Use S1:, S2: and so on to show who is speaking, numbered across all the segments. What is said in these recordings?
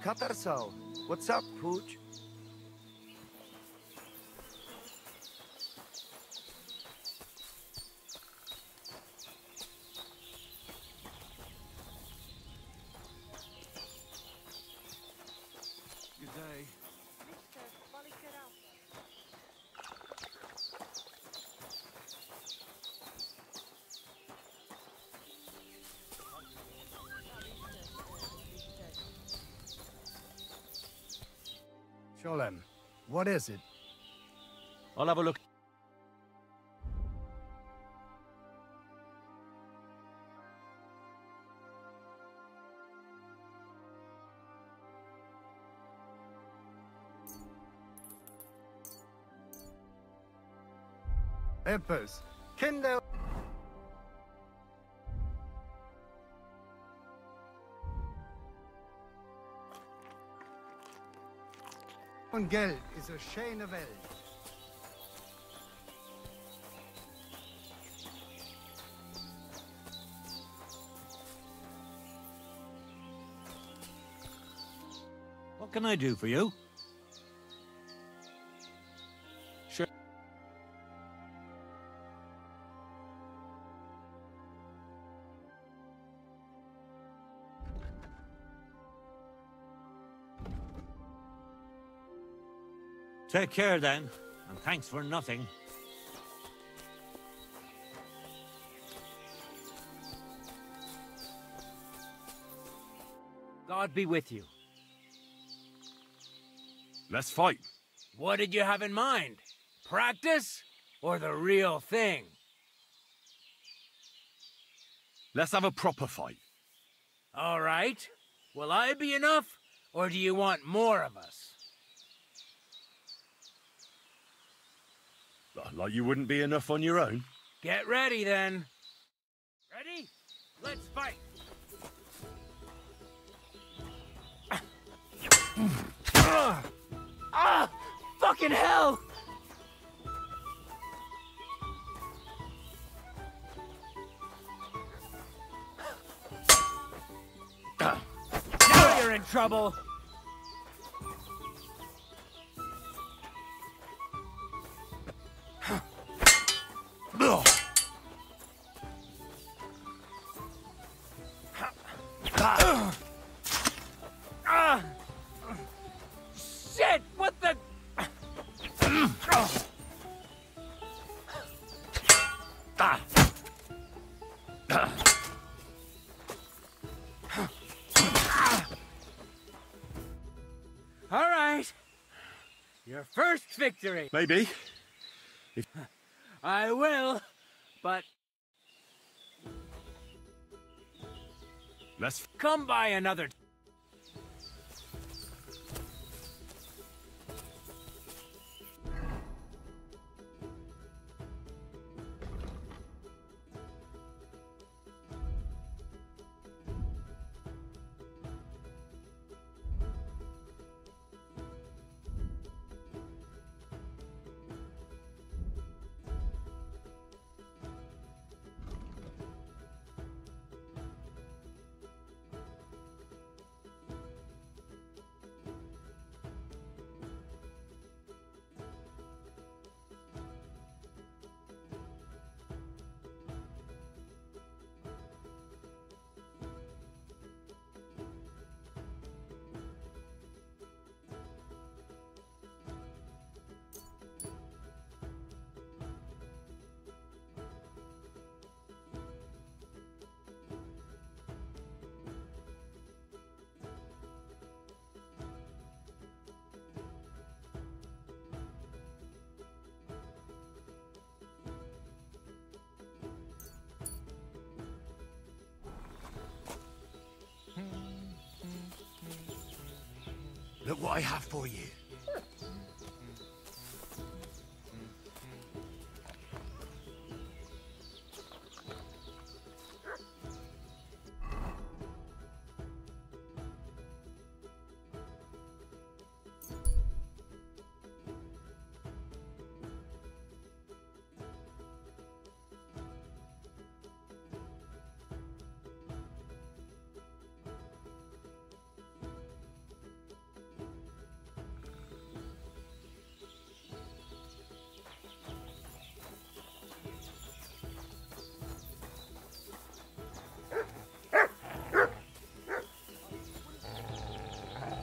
S1: Katarso. What's up, Pooch?
S2: Good day.
S1: Sholem, what is it?
S2: I'll have a look.
S1: Eppes. Kinder. Und Geld is a schöne Welt.
S2: What can I do for you? Sure. Take care then, and thanks for nothing. God be with you.
S3: Let's fight.
S4: What did you have in mind? Practice or the real thing?
S3: Let's have a proper fight.
S4: All right. Will I be enough, or do you want more of us?
S3: Like you wouldn't be enough on your own.
S4: Get ready, then. Ready? Let's fight. Fucking hell! Now you're in trouble! Shit! What the? All right. Your first victory.
S3: Maybe.
S4: I will, but
S3: Let's...
S4: come by another.
S3: Look what I have for you.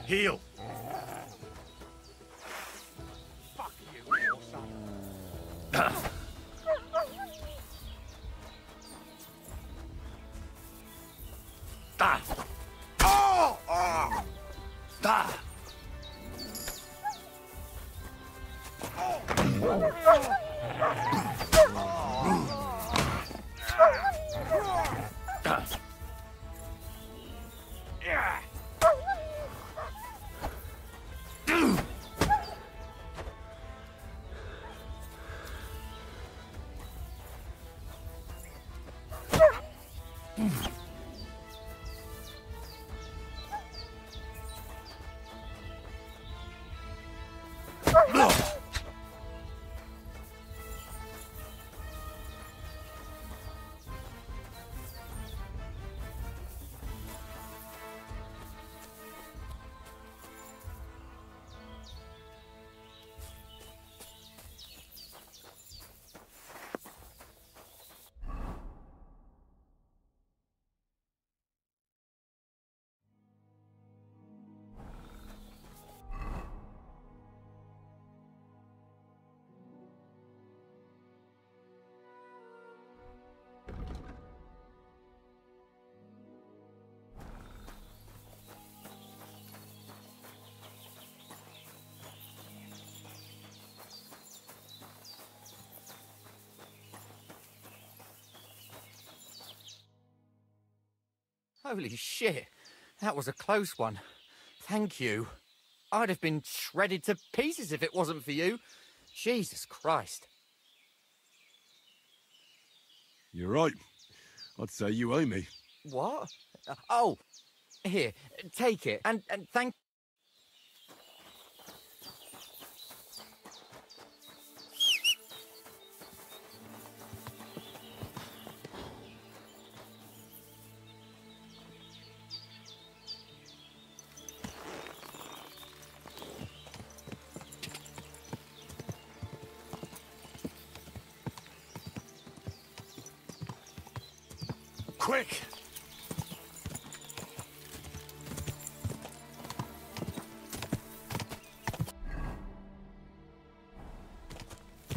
S3: Heal.
S5: Fuck you, little son.
S3: Ah. Oh! Oh! Ah.
S6: Holy shit, that was a close one. Thank you. I'd have been shredded to pieces if it wasn't for you. Jesus Christ.
S3: You're right. I'd say you owe me.
S6: What? Oh, here, take it, and thank...
S3: Quick!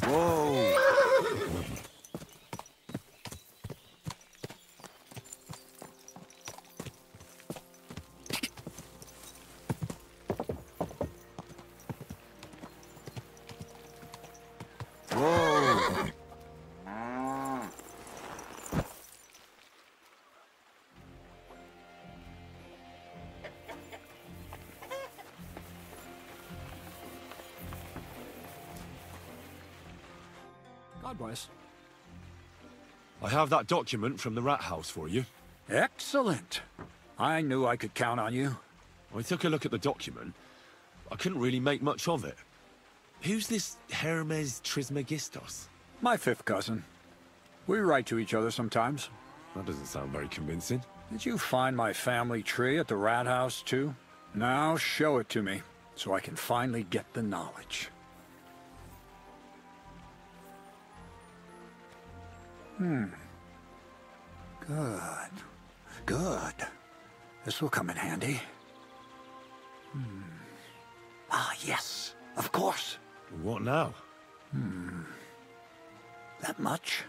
S3: Whoa! Whoa!
S5: God bless.
S3: I have that document from the rat house for you.
S5: Excellent. I knew I could count on you.
S3: I took a look at the document. I couldn't really make much of it. Who's this Hermes Trismegistos?
S5: My fifth cousin. We write to each other sometimes.
S3: That doesn't sound very convincing.
S5: Did you find my family tree at the rat house, too? Now show it to me, so I can finally get the knowledge. Good. Good. This will come in handy. Ah, yes. Of course.
S3: What now?
S5: That much?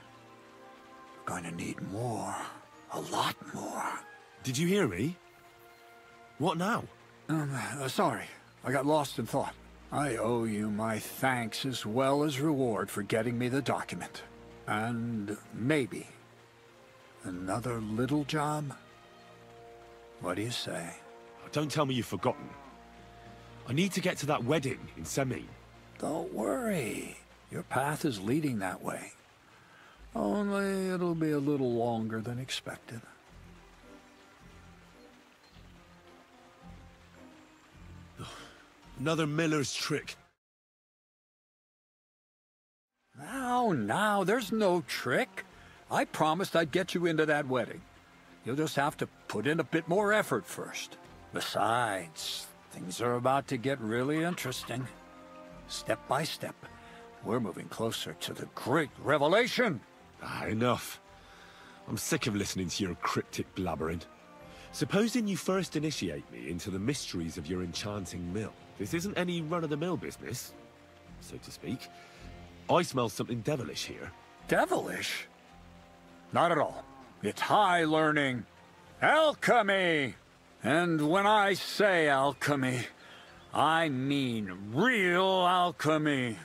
S5: We're going to need more. A lot more.
S3: Did you hear me? What now?
S5: Sorry. I got lost in thought. I owe you my thanks as well as reward for getting me the document. And maybe another little job? What do you say?
S3: Don't tell me you've forgotten. I need to get to that wedding in Semine.
S5: Don't worry. Your path is leading that way. Only it'll be a little longer than expected.
S3: Another miller's trick.
S5: Now, there's no trick. I promised I'd get you into that wedding. You'll just have to put in a bit more effort first. Besides, things are about to get really interesting. Step by step, we're moving closer to the great revelation.
S3: Enough. I'm sick of listening to your cryptic blabbering. Supposing you first initiate me into the mysteries of your enchanting mill. This isn't any run-of-the-mill business, so to speak. I smell something devilish here.
S5: Devilish? Not at all. It's high learning. Alchemy! And when I say alchemy, I mean real alchemy.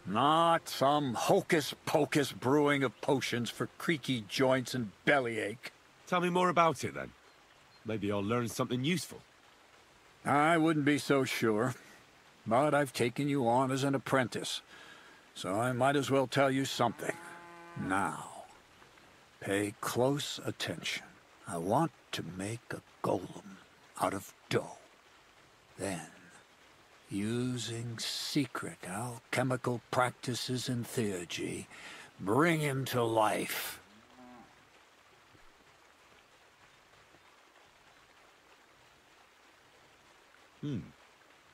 S5: Not some hocus-pocus brewing of potions for creaky joints and bellyache.
S3: Tell me more about it, then. Maybe I'll learn something useful.
S5: I wouldn't be so sure, but I've taken you on as an apprentice, so I might as well tell you something. Now, pay close attention. I want to make a golem out of dough. Then, using secret alchemical practices and theurgy, bring him to life.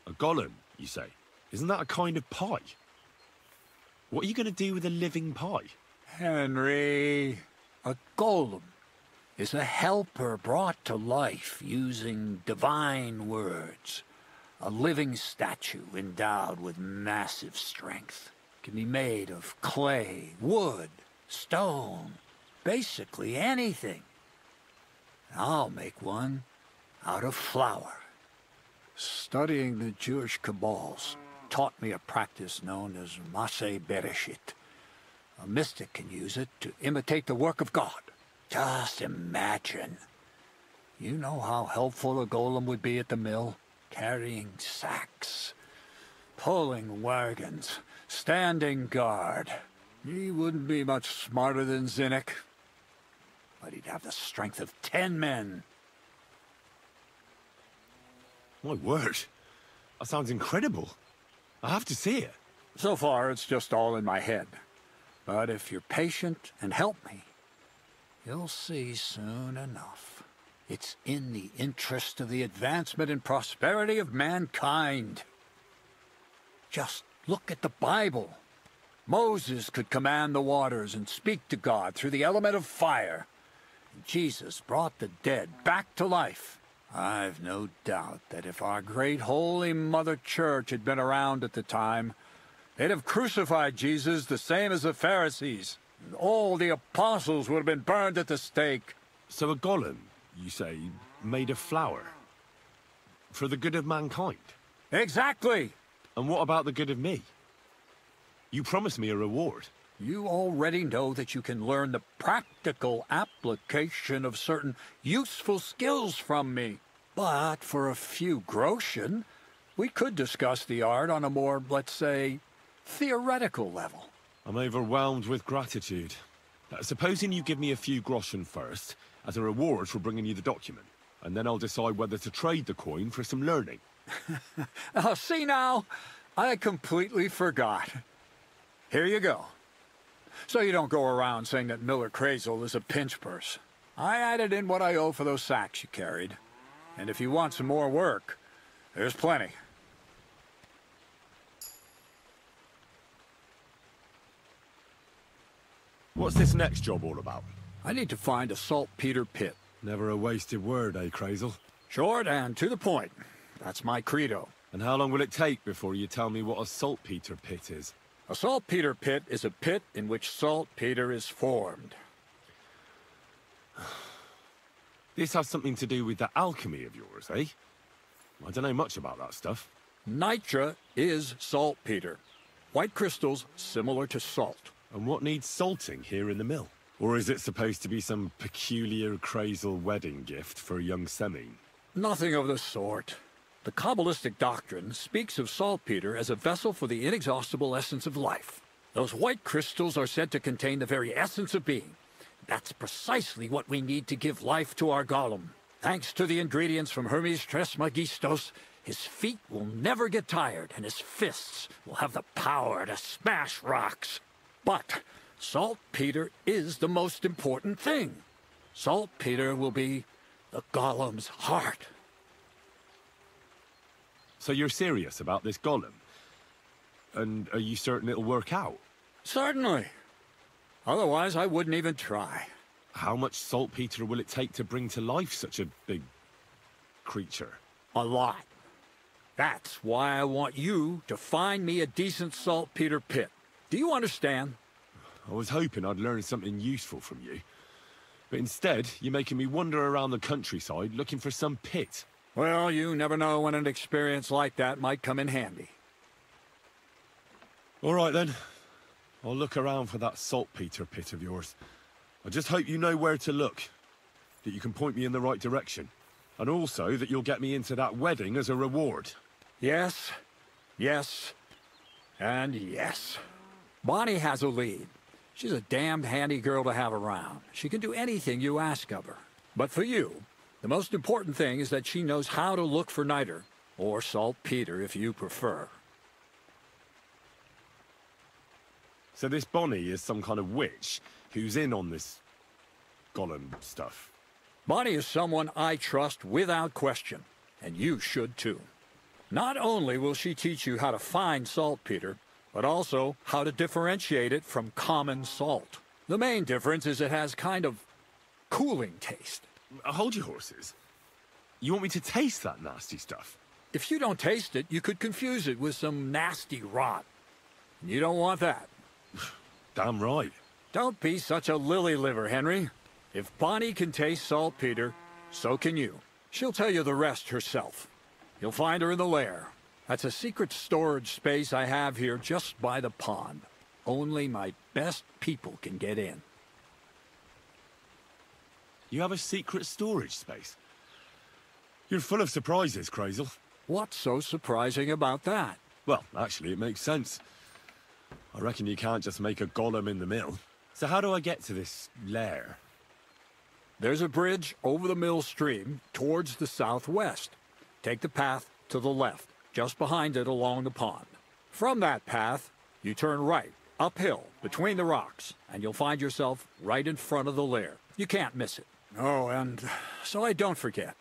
S3: A golem, you say? Isn't that a kind of pie? What are you going to do with a living pie?
S5: Henry, a golem is a helper brought to life using divine words. A living statue endowed with massive strength. Can be made of clay, wood, stone, basically anything. I'll make one out of flour. Studying the Jewish Kabbals taught me a practice known as Maseh Bereshit. A mystic can use it to imitate the work of God. Just imagine. You know how helpful a golem would be at the mill? Carrying sacks, pulling wagons, standing guard. He wouldn't be much smarter than Zinnik, but he'd have the strength of 10 men.
S3: My word. That sounds incredible. I have to see it.
S5: So far, it's just all in my head. But if you're patient and help me, you'll see soon enough. It's in the interest of the advancement and prosperity of mankind. Just look at the Bible. Moses could command the waters and speak to God through the element of fire. Jesus brought the dead back to life. I've no doubt that if our great Holy Mother Church had been around at the time, they'd have crucified Jesus the same as the Pharisees. And all the apostles would have been burned at the stake.
S3: So a golem, you say, made of flour? For the good of mankind?
S5: Exactly!
S3: And what about the good of me? You promised me a reward.
S5: You already know that you can learn the practical application of certain useful skills from me. But for a few groschen, we could discuss the art on a more, let's say, theoretical level.
S3: I'm overwhelmed with gratitude. Supposing you give me a few groschen first, as a reward for bringing you the document, and then I'll decide whether to trade the coin for some learning.
S5: Oh, see now? I completely forgot. Here you go. So you don't go around saying that Miller Crazel is a pinch purse. I added in what I owe for those sacks you carried. And if you want some more work, there's plenty.
S3: What's this next job all about?
S5: I need to find a saltpeter pit.
S3: Never a wasted word, eh, Crazel?
S5: Short and to the point. That's my credo.
S3: And how long will it take before you tell me what a saltpeter pit is?
S5: A saltpeter pit is a pit in which saltpeter is formed.
S3: This has something to do with that alchemy of yours, eh? I don't know much about that stuff.
S5: Nitra is saltpeter. White crystals similar to salt.
S3: And what needs salting here in the mill? Or is it supposed to be some peculiar Crazel wedding gift for young Semine?
S5: Nothing of the sort. The Kabbalistic doctrine speaks of saltpeter as a vessel for the inexhaustible essence of life. Those white crystals are said to contain the very essence of being. That's precisely what we need to give life to our golem. Thanks to the ingredients from Hermes Trismegistos, his feet will never get tired, and his fists will have the power to smash rocks. But saltpeter is the most important thing. Saltpeter will be the golem's heart.
S3: So you're serious about this golem? And are you certain it'll work out?
S5: Certainly. Otherwise, I wouldn't even try.
S3: How much saltpeter will it take to bring to life such a big creature?
S5: A lot. That's why I want you to find me a decent saltpeter pit. Do you understand?
S3: I was hoping I'd learn something useful from you. But instead, you're making me wander around the countryside looking for some pit.
S5: Well, you never know when an experience like that might come in handy.
S3: All right, then. I'll look around for that saltpeter pit of yours. I just hope you know where to look, that you can point me in the right direction, and also that you'll get me into that wedding as a reward.
S5: Yes, yes, and yes. Bonnie has a lead. She's a damned handy girl to have around. She can do anything you ask of her. But for you, the most important thing is that she knows how to look for niter, or saltpeter if you prefer.
S3: So this Bonnie is some kind of witch who's in on this golem stuff.
S5: Bonnie is someone I trust without question, and you should too. Not only will she teach you how to find saltpeter, but also how to differentiate it from common salt. The main difference is it has kind of cooling taste.
S3: Hold your horses. You want me to taste that nasty stuff?
S5: If you don't taste it, you could confuse it with some nasty rot. You don't want that.
S3: Damn right.
S5: Don't be such a lily-liver, Henry. If Bonnie can taste saltpeter, so can you. She'll tell you the rest herself. You'll find her in the lair. That's a secret storage space I have here just by the pond. Only my best people can get in.
S3: You have a secret storage space? You're full of surprises, Crazel.
S5: What's so surprising about that?
S3: Well, actually, it makes sense. I reckon you can't just make a golem in the mill. So how do I get to this lair?
S5: There's a bridge over the mill stream towards the southwest. Take the path to the left, just behind it along the pond. From that path, you turn right, uphill, between the rocks, and you'll find yourself right in front of the lair. You can't miss it. Oh, and so I don't forget.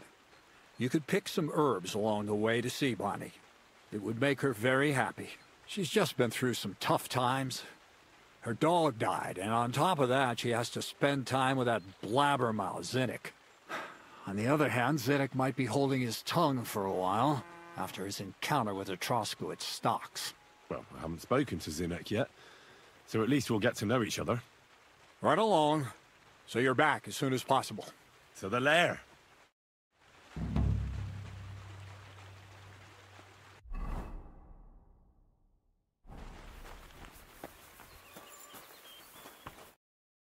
S5: You could pick some herbs along the way to see Bonnie. It would make her very happy. She's just been through some tough times. Her dog died, and on top of that, she has to spend time with that blabbermouth, Zinnik. On the other hand, Zinnik might be holding his tongue for a while, after his encounter with the Troskowitz stocks.
S3: Well, I haven't spoken to Zinnik yet, so at least we'll get to know each other.
S5: Right along, so you're back as soon as possible.
S3: So the lair.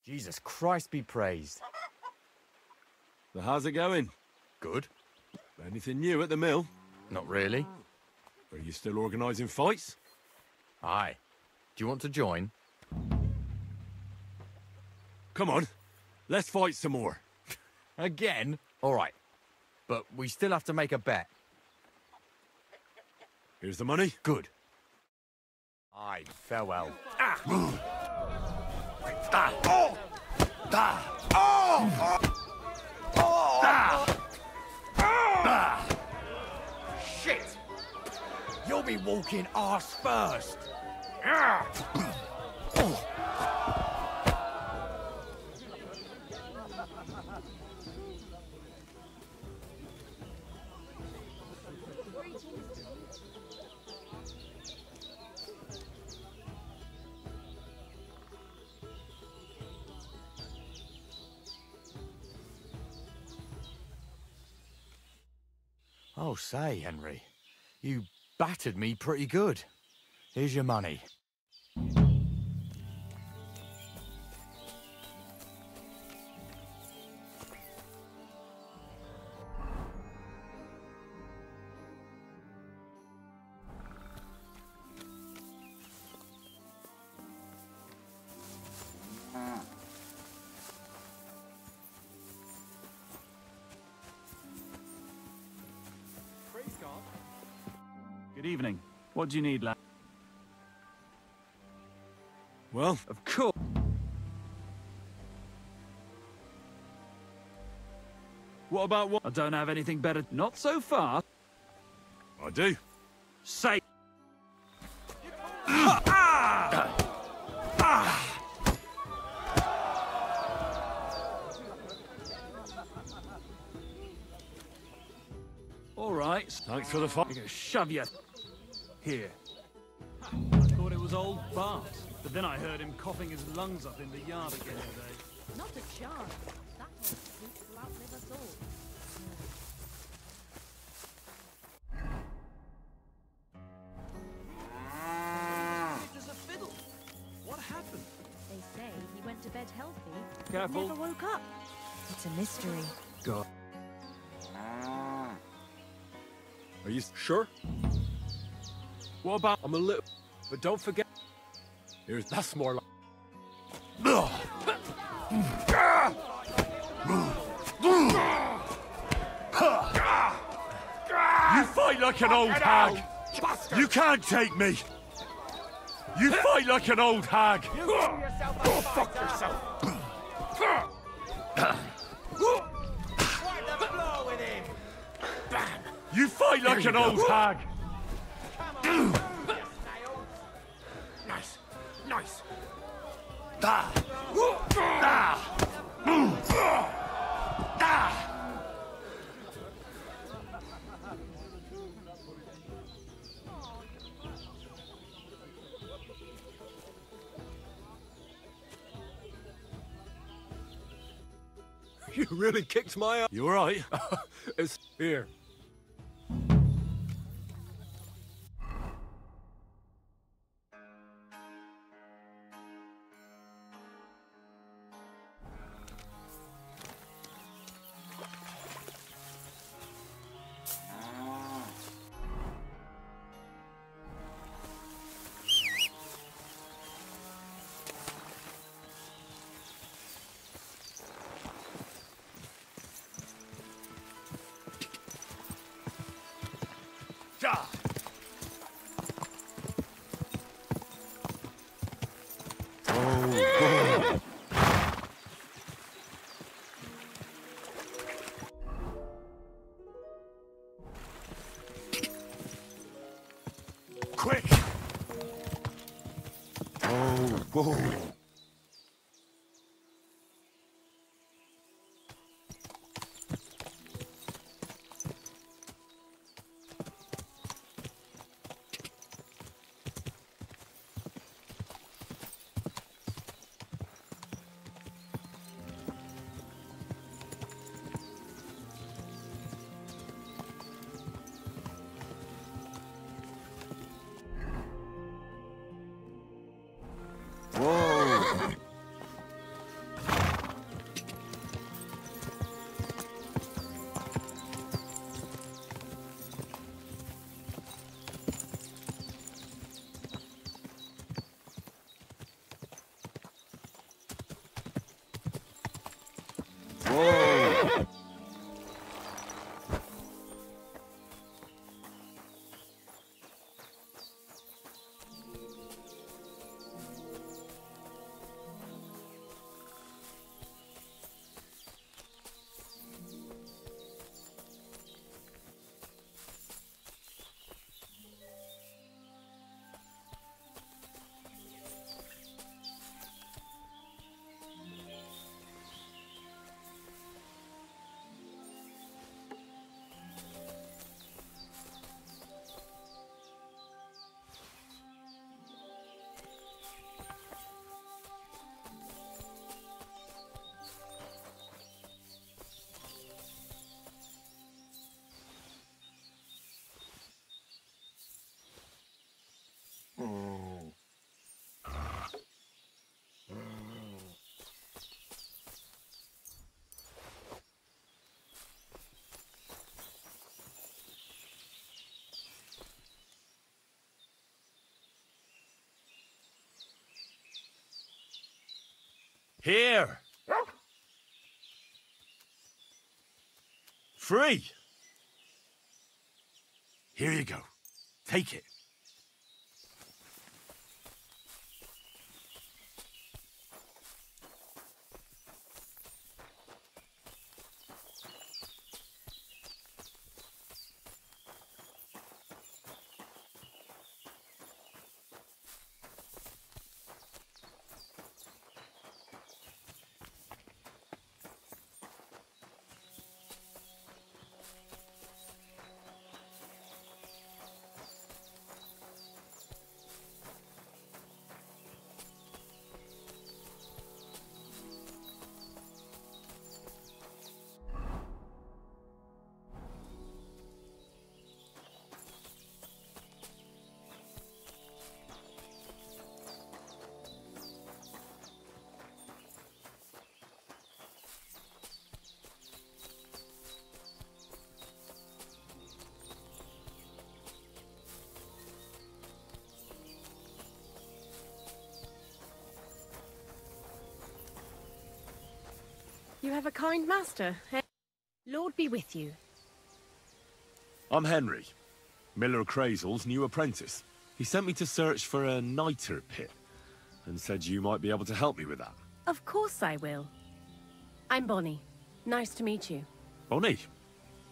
S6: Jesus Christ be praised.
S3: So how's it going?
S6: Good.
S3: Anything new at the mill?
S6: Not really.
S3: Are you still organising fights?
S6: Aye. Do you want to join?
S3: Come on, let's fight some more.
S6: Again? All right. But we still have to make a bet.
S3: Here's the money.
S6: Good. Aye, farewell. Shit! You'll be walking arse first. Oh, say, Henry, you battered me pretty good. Here's your money.
S7: Good evening. What do you need, lad?
S3: Well,
S7: Of course.
S3: what about what?
S7: I don't have anything better. Not so far.
S3: I do.
S7: Say. All right.
S3: Thanks for the fun.
S7: I'm gonna shove you. Here. I thought it was old Bart, but then I heard him coughing his lungs up in the yard again today.
S8: Not a chance. That old spook will outlive us all.
S7: There's a fiddle. What happened?
S8: They say he went to bed healthy, but
S7: Careful.
S8: never woke up. It's a mystery.
S7: God.
S9: Are you sure?
S7: What about?
S9: I'm a little... But don't forget... That's more like...
S3: You fight like an old hag! You can't take me! You fight like an old hag!
S1: Go fuck yourself!
S3: You fight like an old hag!
S1: Nice, nice.
S3: Da! Da! Da!
S9: You really kicked my ass.
S3: You alright?
S9: It's here.
S3: Da! Quick! Oh, whoa. Whoa! Whoa! Here! Free! Here you go. Take it.
S8: You have a kind master. Lord be with you.
S3: I'm Henry, Miller Crazel's new apprentice. He sent me to search for a niter pit, and said you might be able to help me with that.
S8: Of course I will. I'm Bonnie. Nice to meet you.
S3: Bonnie?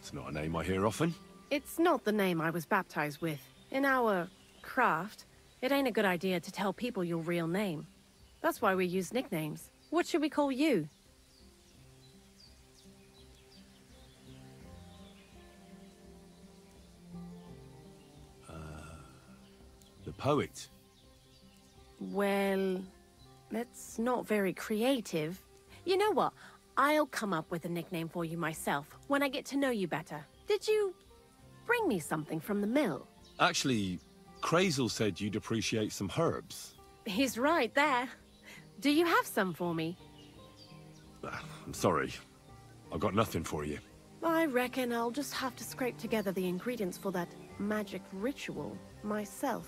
S3: It's not a name I hear often.
S8: It's not the name I was baptized with. In our craft, it ain't a good idea to tell people your real name. That's why we use nicknames. What should we call you?
S3: The poet.
S8: Well, that's not very creative. You know what? I'll come up with a nickname for you myself when I get to know you better. Did you bring me something from the mill?
S3: Actually, Crazel said you'd appreciate some herbs.
S8: He's right there. Do you have some for me?
S3: I'm sorry. I've got nothing for you.
S8: I reckon I'll just have to scrape together the ingredients for that magic ritual myself.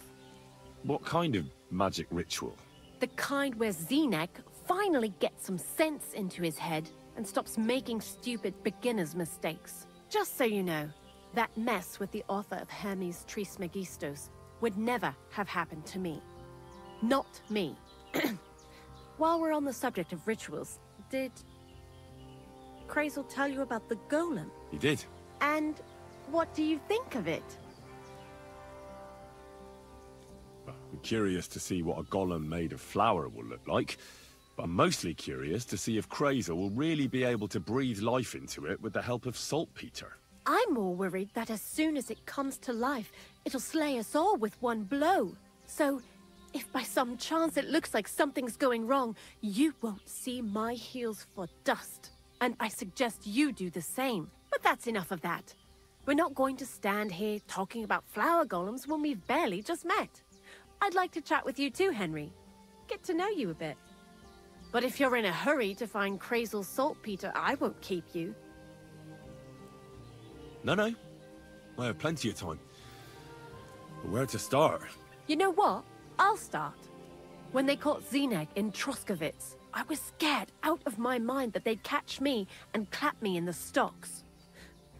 S3: What kind of magic ritual?
S8: The kind where Zenek finally gets some sense into his head and stops making stupid beginner's mistakes. Just so you know, that mess with the author of Hermes Trismegistos would never have happened to me. Not me. While we're on the subject of rituals, did Crazel tell you about the golem?
S3: He did.
S8: And what do you think of it?
S3: I'm curious to see what a golem made of flour will look like, but I'm mostly curious to see if Crazel will really be able to breathe life into it with the help of saltpeter.
S8: I'm more worried that as soon as it comes to life, it'll slay us all with one blow. So, if by some chance it looks like something's going wrong, you won't see my heels for dust. And I suggest you do the same. But that's enough of that. We're not going to stand here talking about flower golems when we've barely just met. I'd like to chat with you too, Henry. Get to know you a bit. But if you're in a hurry to find Crazel's saltpeter, I won't keep you.
S3: No. I have plenty of time. But where to start?
S8: You know what? I'll start. When they caught Zenek in Troskovitz, I was scared out of my mind that they'd catch me and clap me in the stocks.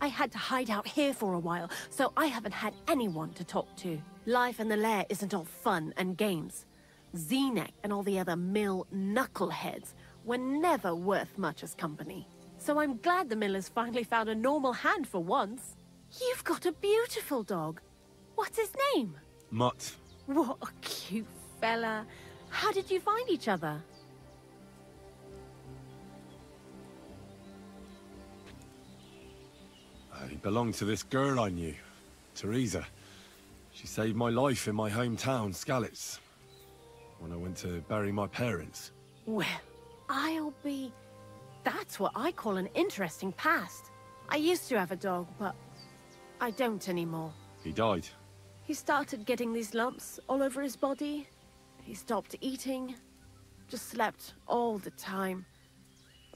S8: I had to hide out here for a while, so I haven't had anyone to talk to. Life in the lair isn't all fun and games. Zenek and all the other mill knuckleheads were never worth much as company. So I'm glad the Millers finally found a normal hand for once. You've got a beautiful dog. What's his name?
S3: Mutt.
S8: What a cute fella. How did you find each other?
S3: He belonged to this girl I knew, Teresa. She saved my life in my hometown, Skalitz, when I went to bury my parents.
S8: Well, I'll be... That's what I call an interesting past. I used to have a dog, but I don't anymore.
S3: He died.
S8: He started getting these lumps all over his body. He stopped eating, just slept all the time.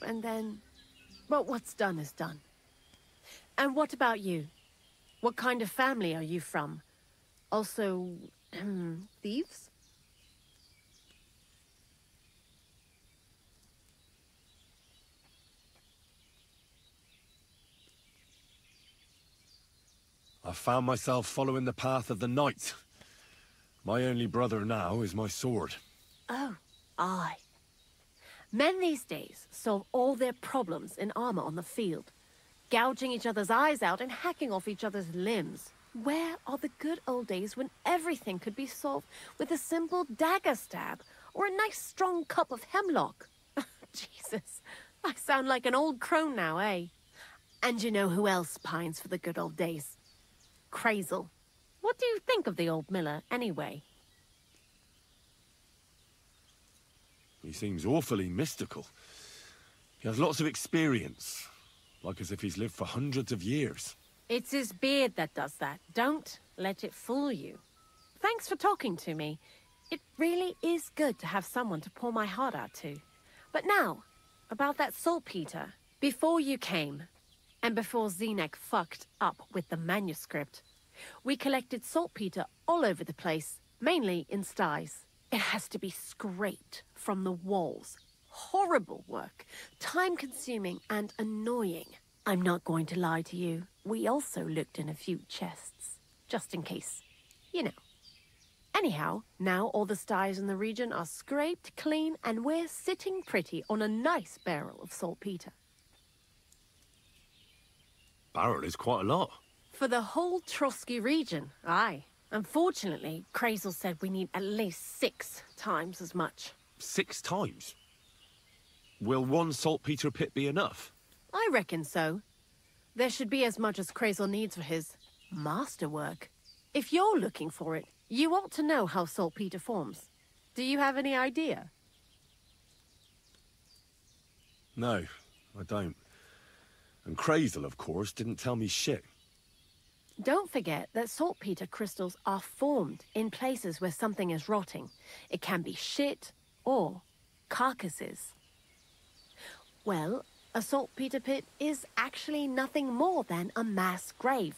S8: And then, well, what's done is done. And what about you? What kind of family are you from? Also, thieves?
S3: I found myself following the path of the knight. My only brother now is my sword.
S8: Oh, aye. Men these days solve all their problems in armor on the field, gouging each other's eyes out and hacking off each other's limbs. Where are the good old days when everything could be solved with a simple dagger stab or a nice strong cup of hemlock? Jesus, I sound like an old crone now, eh? And you know who else pines for the good old days? Crazel. What do you think of the old miller, anyway?
S3: He seems awfully mystical. He has lots of experience, like as if he's lived for hundreds of years.
S8: It's his beard that does that. Don't let it fool you. Thanks for talking to me. It really is good to have someone to pour my heart out to. But now, about that saltpeter. Before you came, and before Zenek fucked up with the manuscript, we collected saltpeter all over the place, mainly in sties. It has to be scraped from the walls, horrible work, time-consuming and annoying. I'm not going to lie to you. We also looked in a few chests, just in case. You know. Anyhow, now all the styes in the region are scraped clean and we're sitting pretty on a nice barrel of saltpeter.
S3: Barrel is quite a lot.
S8: For the whole Trotsky region, aye. Unfortunately, Krazel said we need at least 6 times as much.
S3: 6 times? Will one saltpeter pit be enough?
S8: I reckon so. There should be as much as Krazel needs for his masterwork. If you're looking for it, you ought to know how saltpeter forms. Do you have any idea?
S3: No, I don't. And Krazel, of course, didn't tell me shit.
S8: Don't forget that saltpeter crystals are formed in places where something is rotting. It can be shit or carcasses. Well, a saltpeter pit is actually nothing more than a mass grave.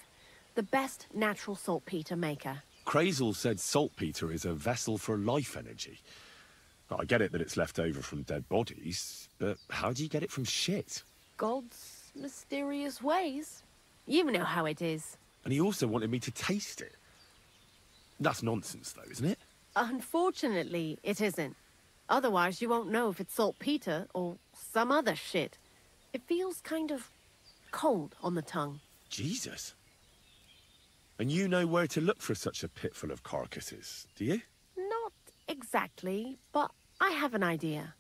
S8: The best natural saltpeter maker.
S3: Krazel said saltpeter is a vessel for life energy. I get it that it's left over from dead bodies, but how do you get it from shit?
S8: God's mysterious ways. You know how it is.
S3: And he also wanted me to taste it. That's nonsense, though, isn't it?
S8: Unfortunately, it isn't. Otherwise, you won't know if it's saltpeter or some other shit. It feels kind of cold on the tongue.
S3: Jesus. And you know where to look for such a pit full of carcasses, do you?
S8: Not exactly, but I have an idea.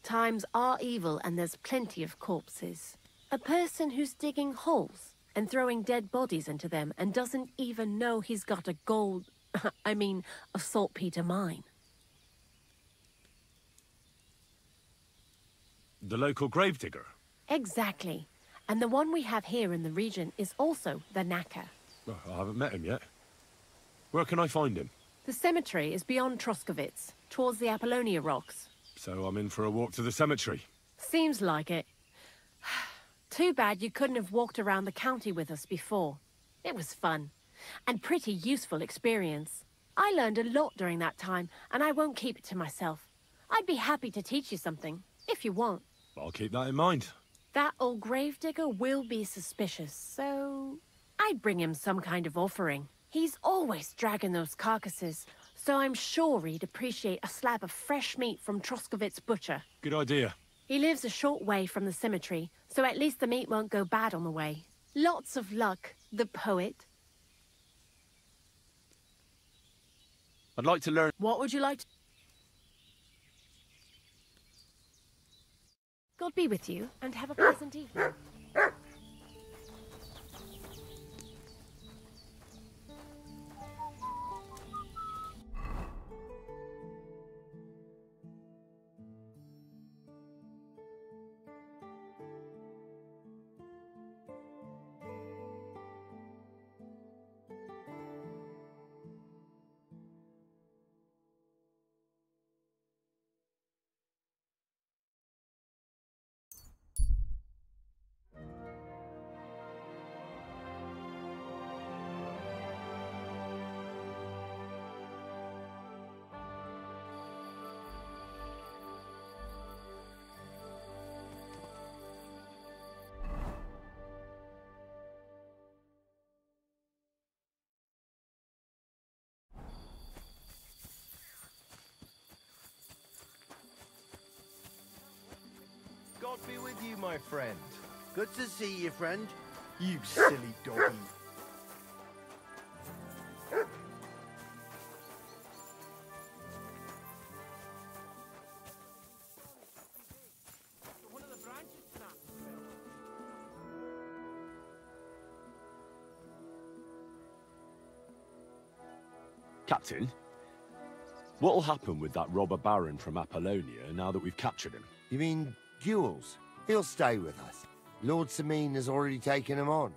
S8: Times are evil and there's plenty of corpses. A person who's digging holes and throwing dead bodies into them and doesn't even know he's got a a saltpeter mine.
S3: The local gravedigger?
S8: Exactly. And the one we have here in the region is also the Knacker.
S3: Well, I haven't met him yet. Where can I find him?
S8: The cemetery is beyond Troskovitz, towards the Apollonia Rocks.
S3: So I'm in for a walk to the cemetery.
S8: Seems like it. Too bad you couldn't have walked around the county with us before. It was fun. And pretty useful experience. I learned a lot during that time, and I won't keep it to myself. I'd be happy to teach you something, if you want.
S3: I'll keep that in mind.
S8: That old gravedigger will be suspicious, so I'd bring him some kind of offering. He's always dragging those carcasses, so I'm sure he'd appreciate a slab of fresh meat from Troskovitz Butcher.
S3: Good idea.
S8: He lives a short way from the cemetery, so at least the meat won't go bad on the way. Lots of luck, the poet.
S3: I'd like to learn...
S8: What would you like to... God be with you, and have a pleasant evening.
S10: God be with you, my friend. Good to see you, friend. You silly doggy.
S3: Captain, what'll happen with that robber baron from Apollonia now that we've captured him?
S10: You mean Gules? He'll stay with us. Lord Samine has already taken him on.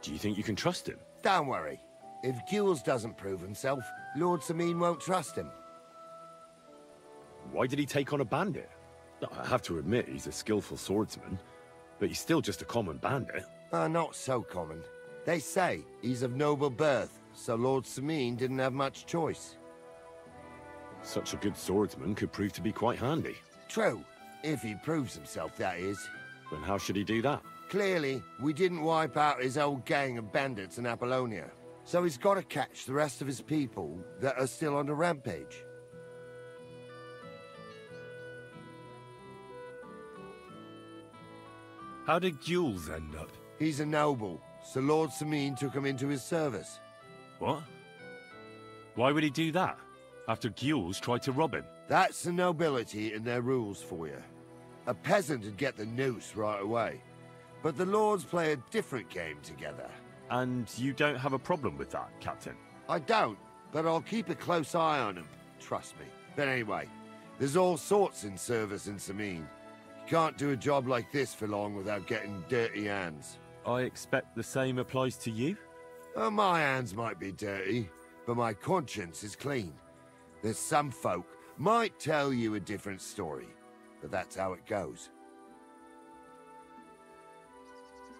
S3: Do you think you can trust him?
S10: Don't worry. If Gules doesn't prove himself, Lord Samine won't trust him.
S3: Why did he take on a bandit? I have to admit, he's a skillful swordsman, but he's still just a common bandit.
S10: Not so common. They say he's of noble birth, so Lord Samine didn't have much choice.
S3: Such a good swordsman could prove to be quite handy.
S10: True, if he proves himself, that is.
S3: Then how should he do that?
S10: Clearly, we didn't wipe out his old gang of bandits in Apollonia. So he's got to catch the rest of his people that are still on the rampage.
S3: How did Jules end up?
S10: He's a noble, so Lord Sameen took him into his service.
S3: What? Why would he do that? After Jules tried to rob him?
S10: That's the nobility and their rules for you. A peasant would get the noose right away. But the lords play a different game together.
S3: And you don't have a problem with that, Captain?
S10: I don't, but I'll keep a close eye on him. Trust me. But anyway, there's all sorts in service in Sameen. You can't do a job like this for long without getting dirty hands.
S3: I expect the same applies to you?
S10: My hands might be dirty, but my conscience is clean. There's some folk might tell you a different story, but that's how it goes.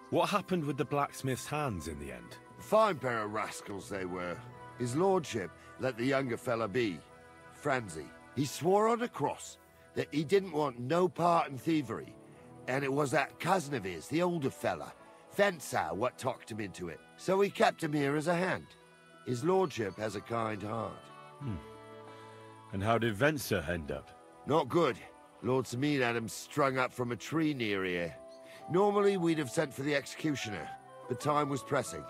S3: What happened with the blacksmith's hands in the end?
S10: Fine pair of rascals they were. His lordship let the younger fella be, Franzi. He swore on a cross that he didn't want no part in thievery, and it was that cousin of his, the older fella, Fensau, what talked him into it. So he kept him here as a hand. His lordship has a kind heart.
S3: And how did Venser end up?
S10: Not good. Lord Sameen had him strung up from a tree near here. Normally we'd have sent for the executioner, but time was pressing.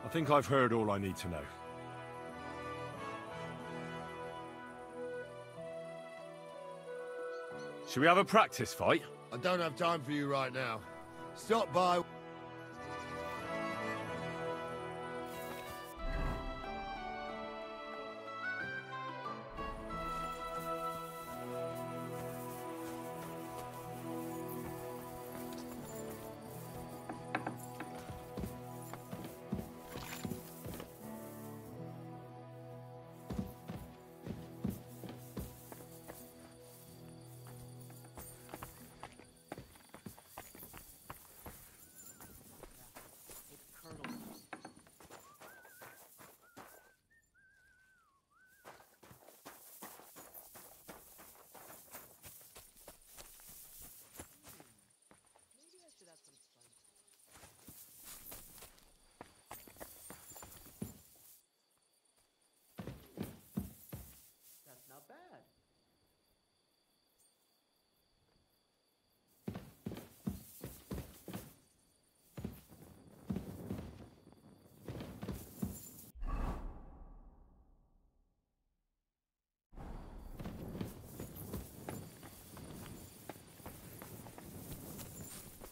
S3: I think I've heard all I need to know. Should we have a practice fight?
S10: I don't have time for you right now. Stop by.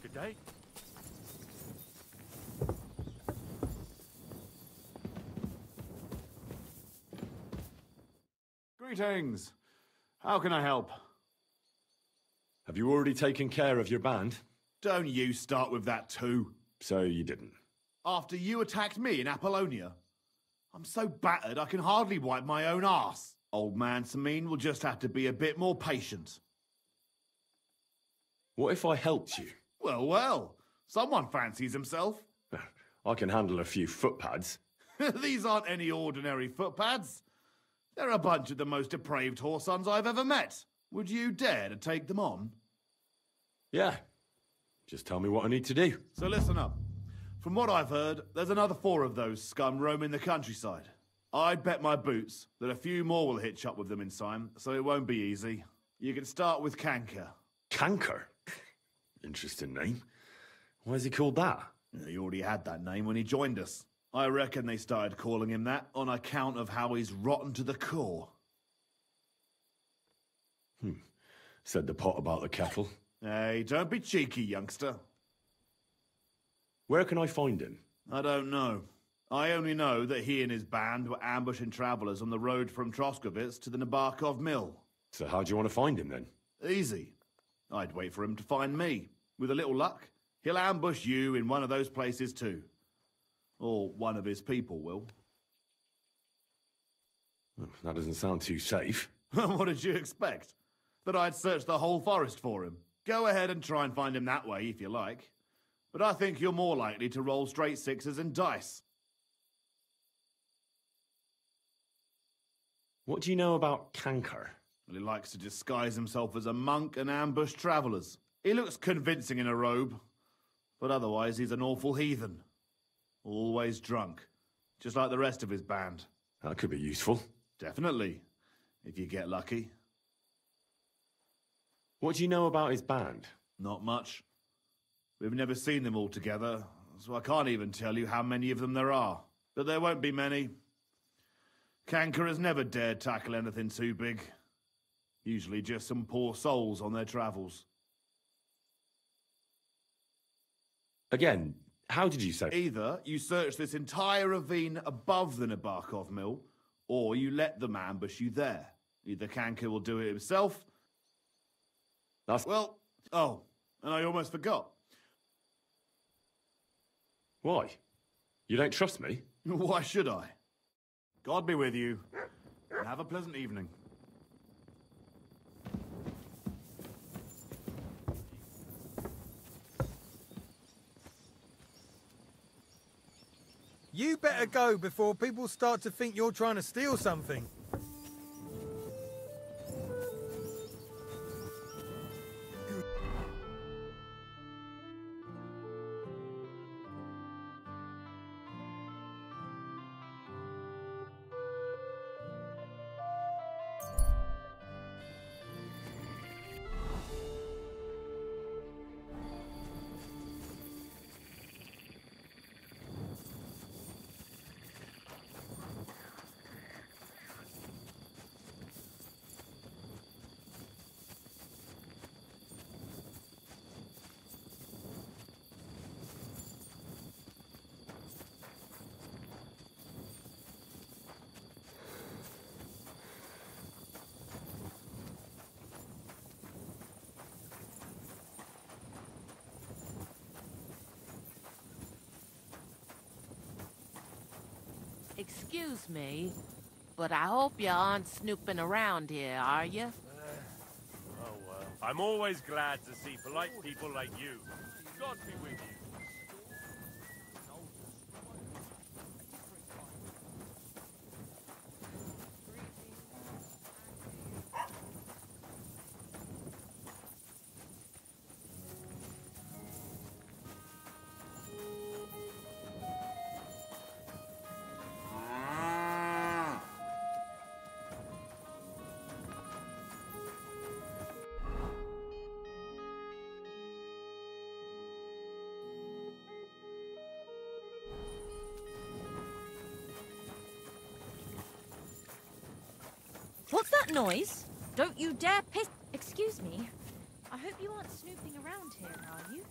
S3: Good day.
S7: Greetings. How can I help?
S3: Have you already taken care of your band?
S11: Don't you start with that too.
S3: So you didn't.
S11: After you attacked me in Apollonia? I'm so battered I can hardly wipe my own arse. Old man Sameen will just have to be a bit more patient.
S3: What if I helped you?
S11: Well, well. Someone fancies himself.
S3: I can handle a few footpads.
S11: These aren't any ordinary footpads. They're a bunch of the most depraved whoresons I've ever met. Would you dare to take them on?
S3: Yeah. Just tell me what I need to do.
S11: So listen up. From what I've heard, there's another 4 of those scum roaming the countryside. I'd bet my boots that a few more will hitch up with them in time, so it won't be easy. You can start with Canker.
S3: Canker? Interesting name. Why is he called that?
S11: He already had that name when he joined us. I reckon they started calling him that on account of how he's rotten to the core.
S3: Said the pot about the kettle.
S11: Hey, don't be cheeky, youngster.
S3: Where can I find him?
S11: I don't know. I only know that he and his band were ambushing travelers on the road from Troskovitz to the Nabarkov mill.
S3: So how do you want to find him then?
S11: Easy. I'd wait for him to find me. With a little luck, he'll ambush you in one of those places too. Or one of his people will.
S3: That doesn't sound too safe.
S11: What did you expect? That I'd search the whole forest for him? Go ahead and try and find him that way if you like. But I think you're more likely to roll straight 6s and dice.
S3: What do you know about Canker?
S11: Well, he likes to disguise himself as a monk and ambush travellers. He looks convincing in a robe, but otherwise he's an awful heathen. Always drunk, just like the rest of his band.
S3: That could be useful.
S11: Definitely, if you get lucky.
S3: What do you know about his band?
S11: Not much. We've never seen them all together, so I can't even tell you how many of them there are. But there won't be many. Canker has never dared tackle anything too big. Usually just some poor souls on their travels.
S3: Again, how did you say?
S11: Either you search this entire ravine above the Nabokov mill, or you let them ambush you there. Either Canker will do it himself. Well, oh, and I almost forgot.
S3: Why? You don't trust me?
S11: Why should I? God be with you. And have a pleasant evening.
S12: You better go before people start to think you're trying to steal something.
S13: Excuse me, but I hope you aren't snooping around here, are you?
S14: Oh, well. I'm always glad to see polite people like you. God be with you.
S15: What's that noise? Don't you dare piss... Excuse me. I hope you aren't snooping around here, are you?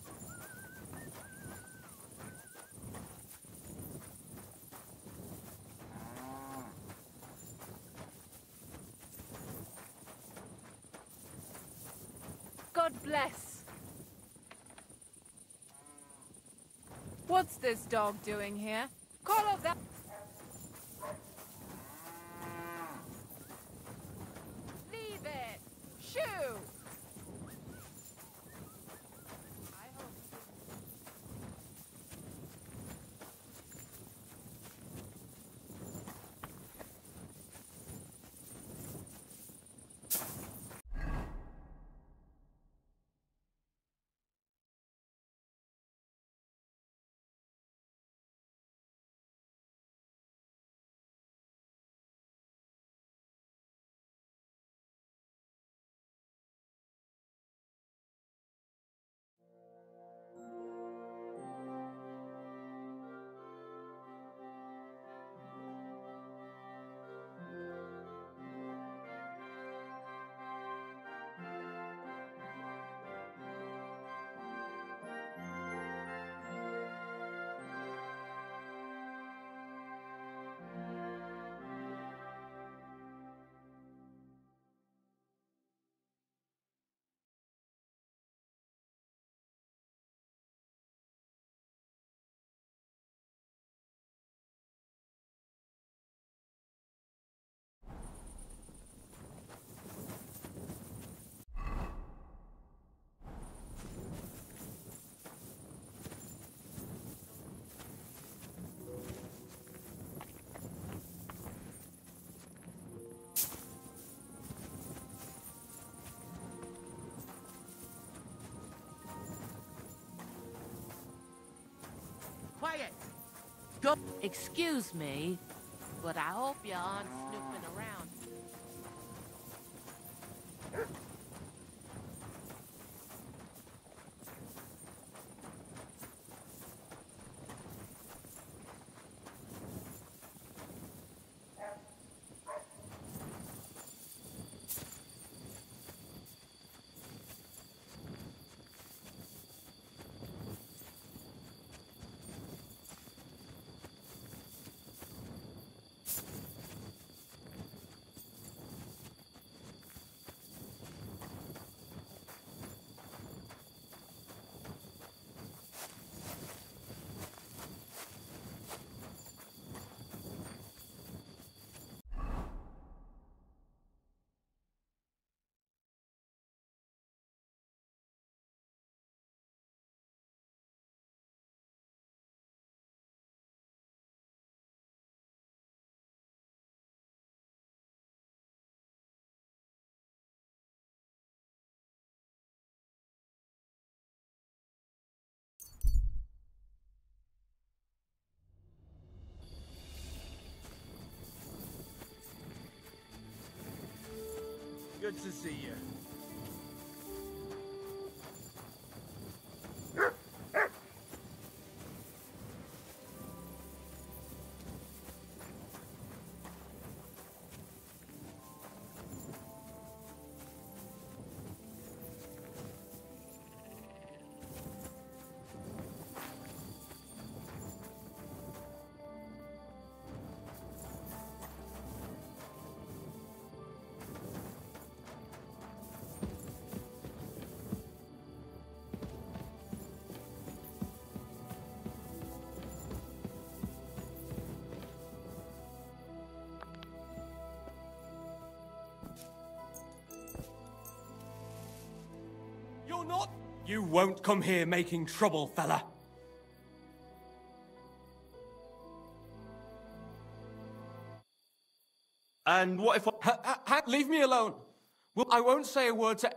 S16: God bless. What's this dog doing here? Call off that... Leave it! Shoo!
S13: Go. Excuse me, but I hope you aren't snooping around.
S4: Good to see you.
S17: You're not... You won't come here making trouble, fella.
S3: And what if I...
S17: leave me alone. Well, I won't say a word to...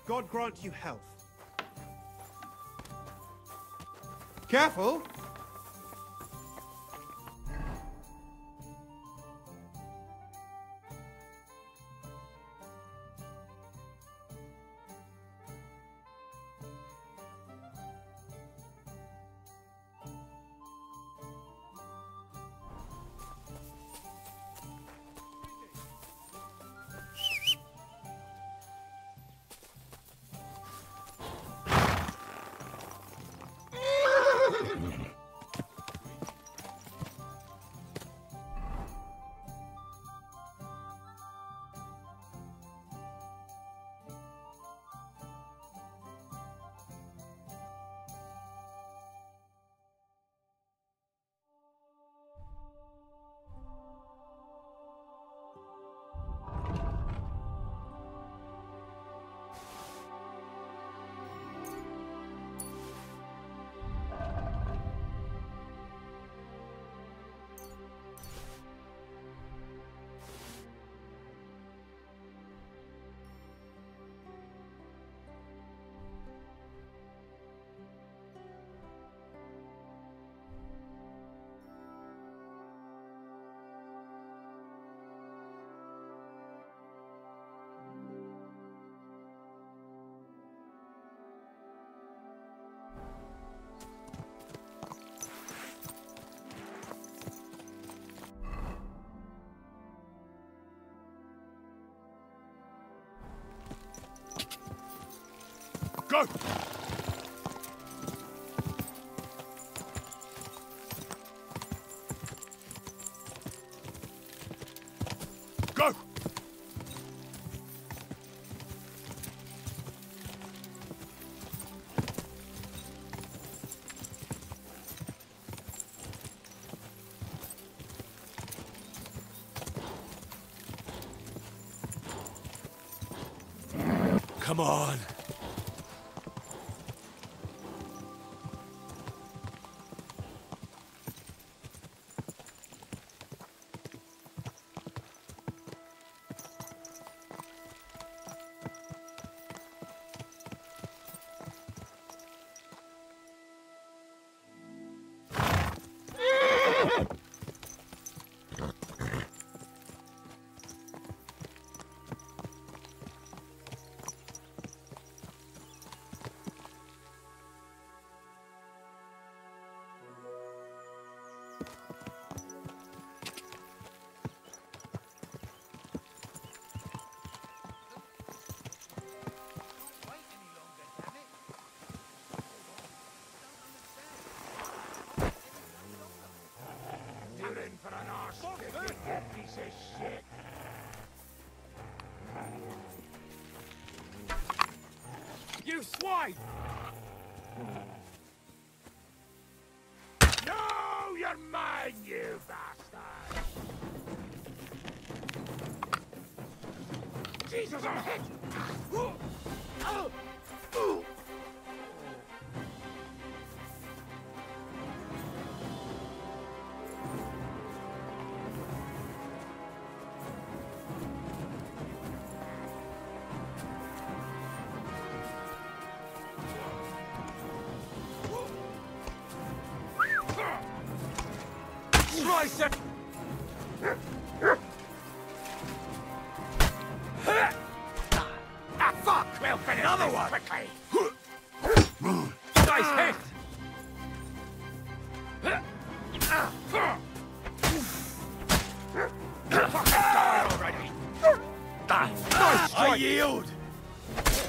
S18: God grant you health. Careful!
S3: Go! Go! Come on!
S1: You swine! No, you're mine, you bastard! Jesus, I'm hit! Slice it! Ah, fuck! We'll finish another one quickly! Nice hit! Fucking die already! Nice strike! I yield!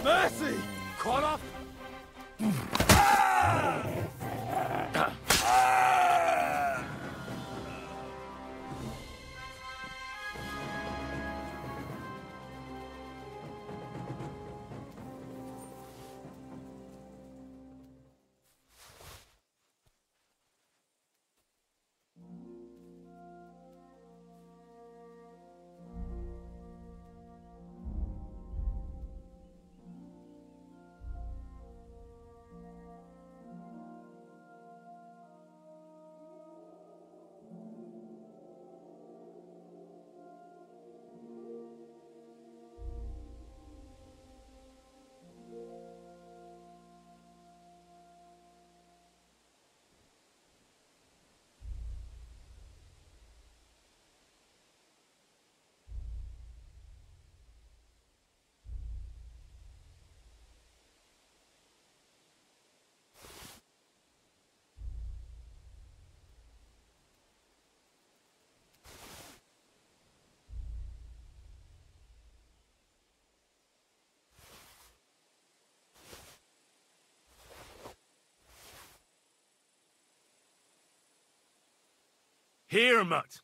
S1: Mercy! Caught up?
S3: Here, Mutt.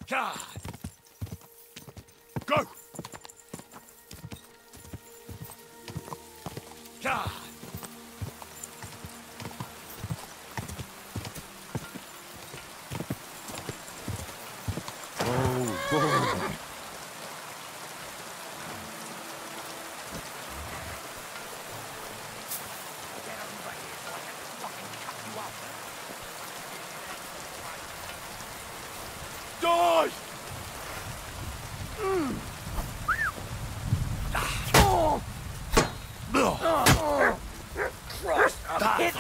S2: God!
S3: Go!
S2: God!
S3: Oh, boy. Die!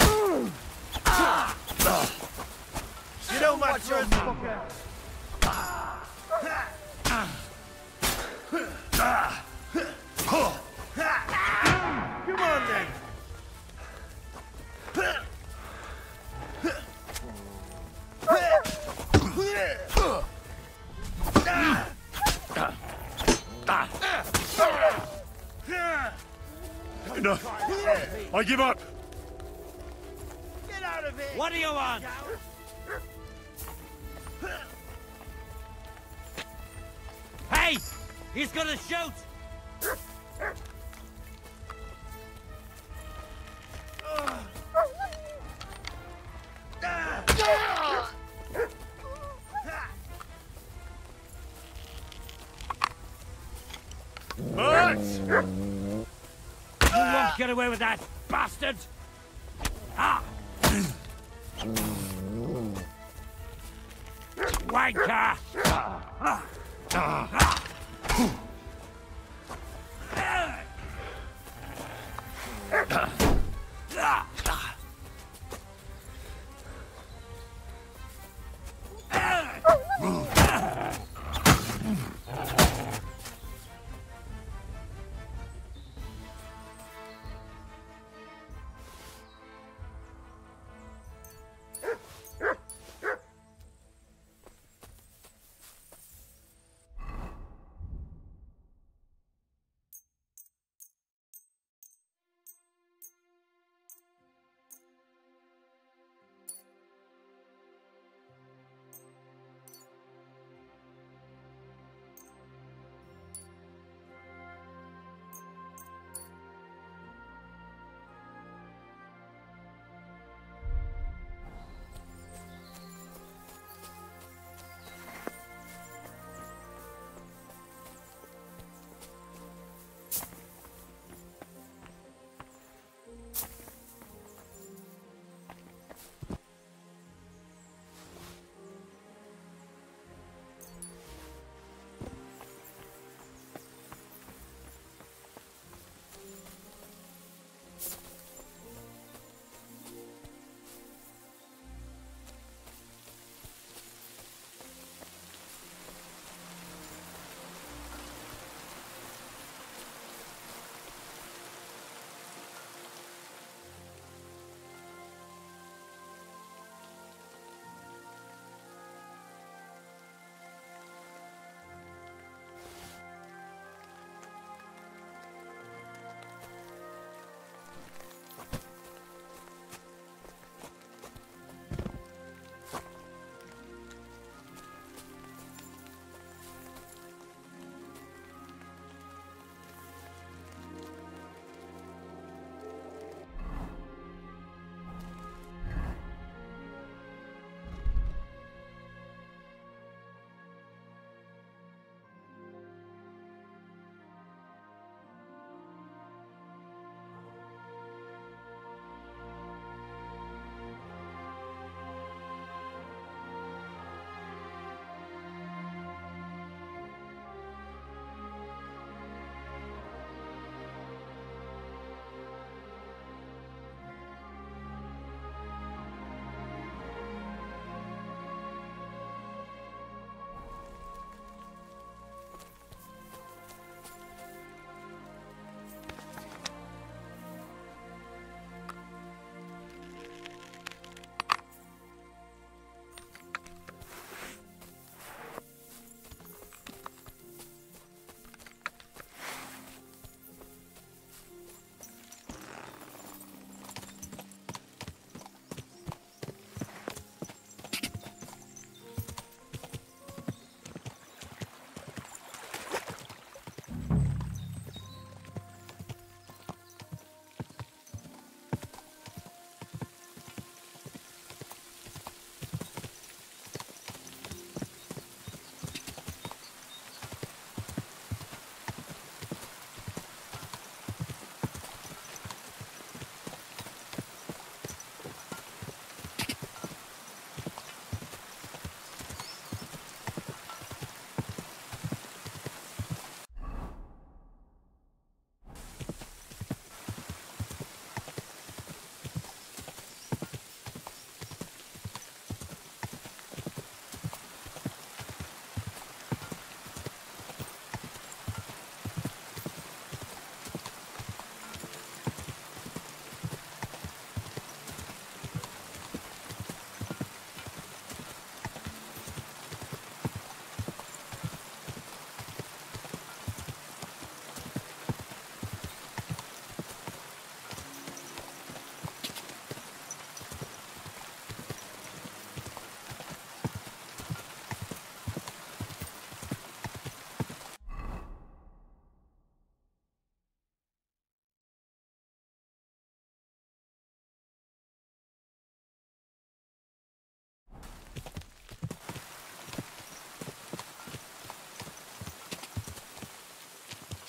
S1: You know my friend. Come on then.
S3: Enough. I give up.
S1: Get out of it.
S2: What do you want? Hey! He's gonna shoot!
S3: Mutt!
S2: You won't get away with that, bastard! Ah! Wanker!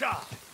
S3: Whoa!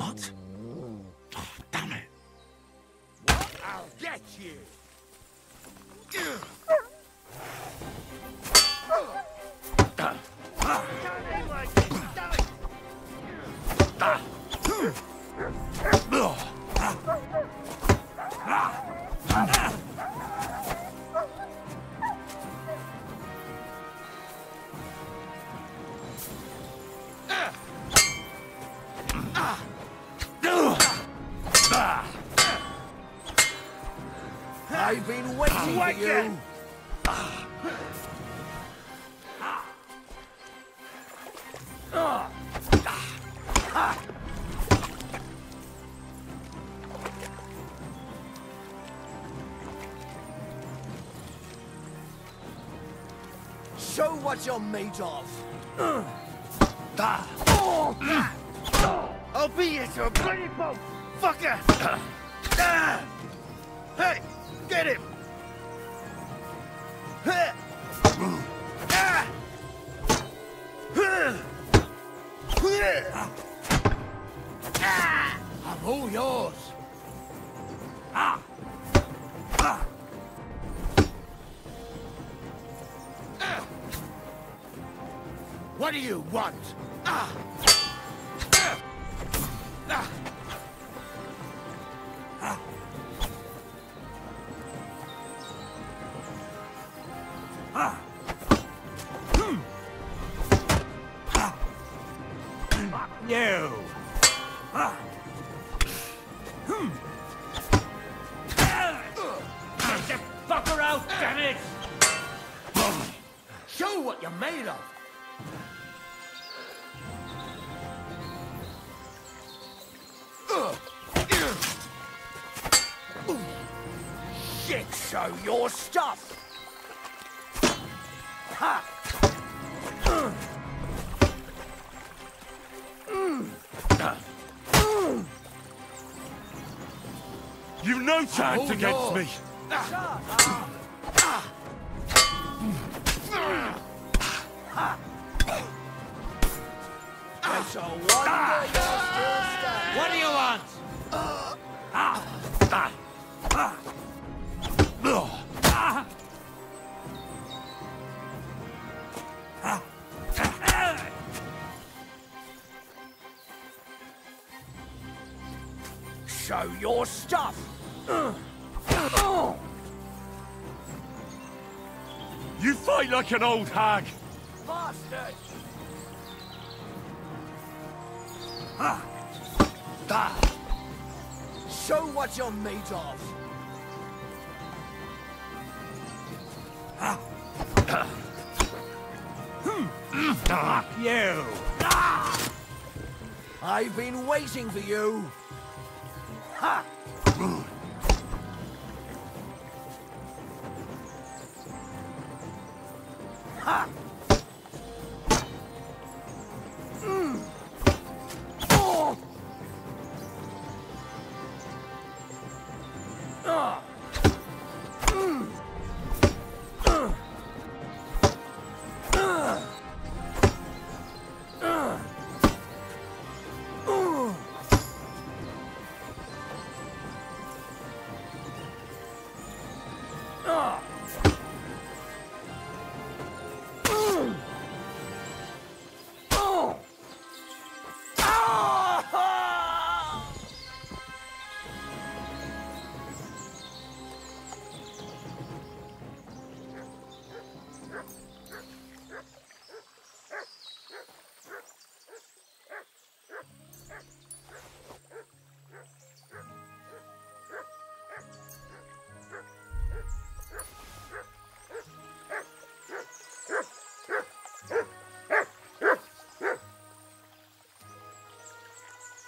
S1: What? Oh, damn it.
S2: I'll get you!
S6: I've been waiting for you. Show what you're made of.
S2: I'll beat you to a bloody pulp, fucker! Hey, get him!
S6: I'm all yours.
S2: What do you want? You! Get the fucker out, damn it!
S6: Show what you're made of. Shit, show your stuff. Ha!
S3: You've no chance against me!
S6: It's a wonder you're still standing.
S2: What do you want?
S6: Show your stuff.
S3: You fight like an old hag!
S6: Bastard! Show what you're made of.
S2: Fuck you!
S6: I've been waiting for you. Ha! Ha! Oh!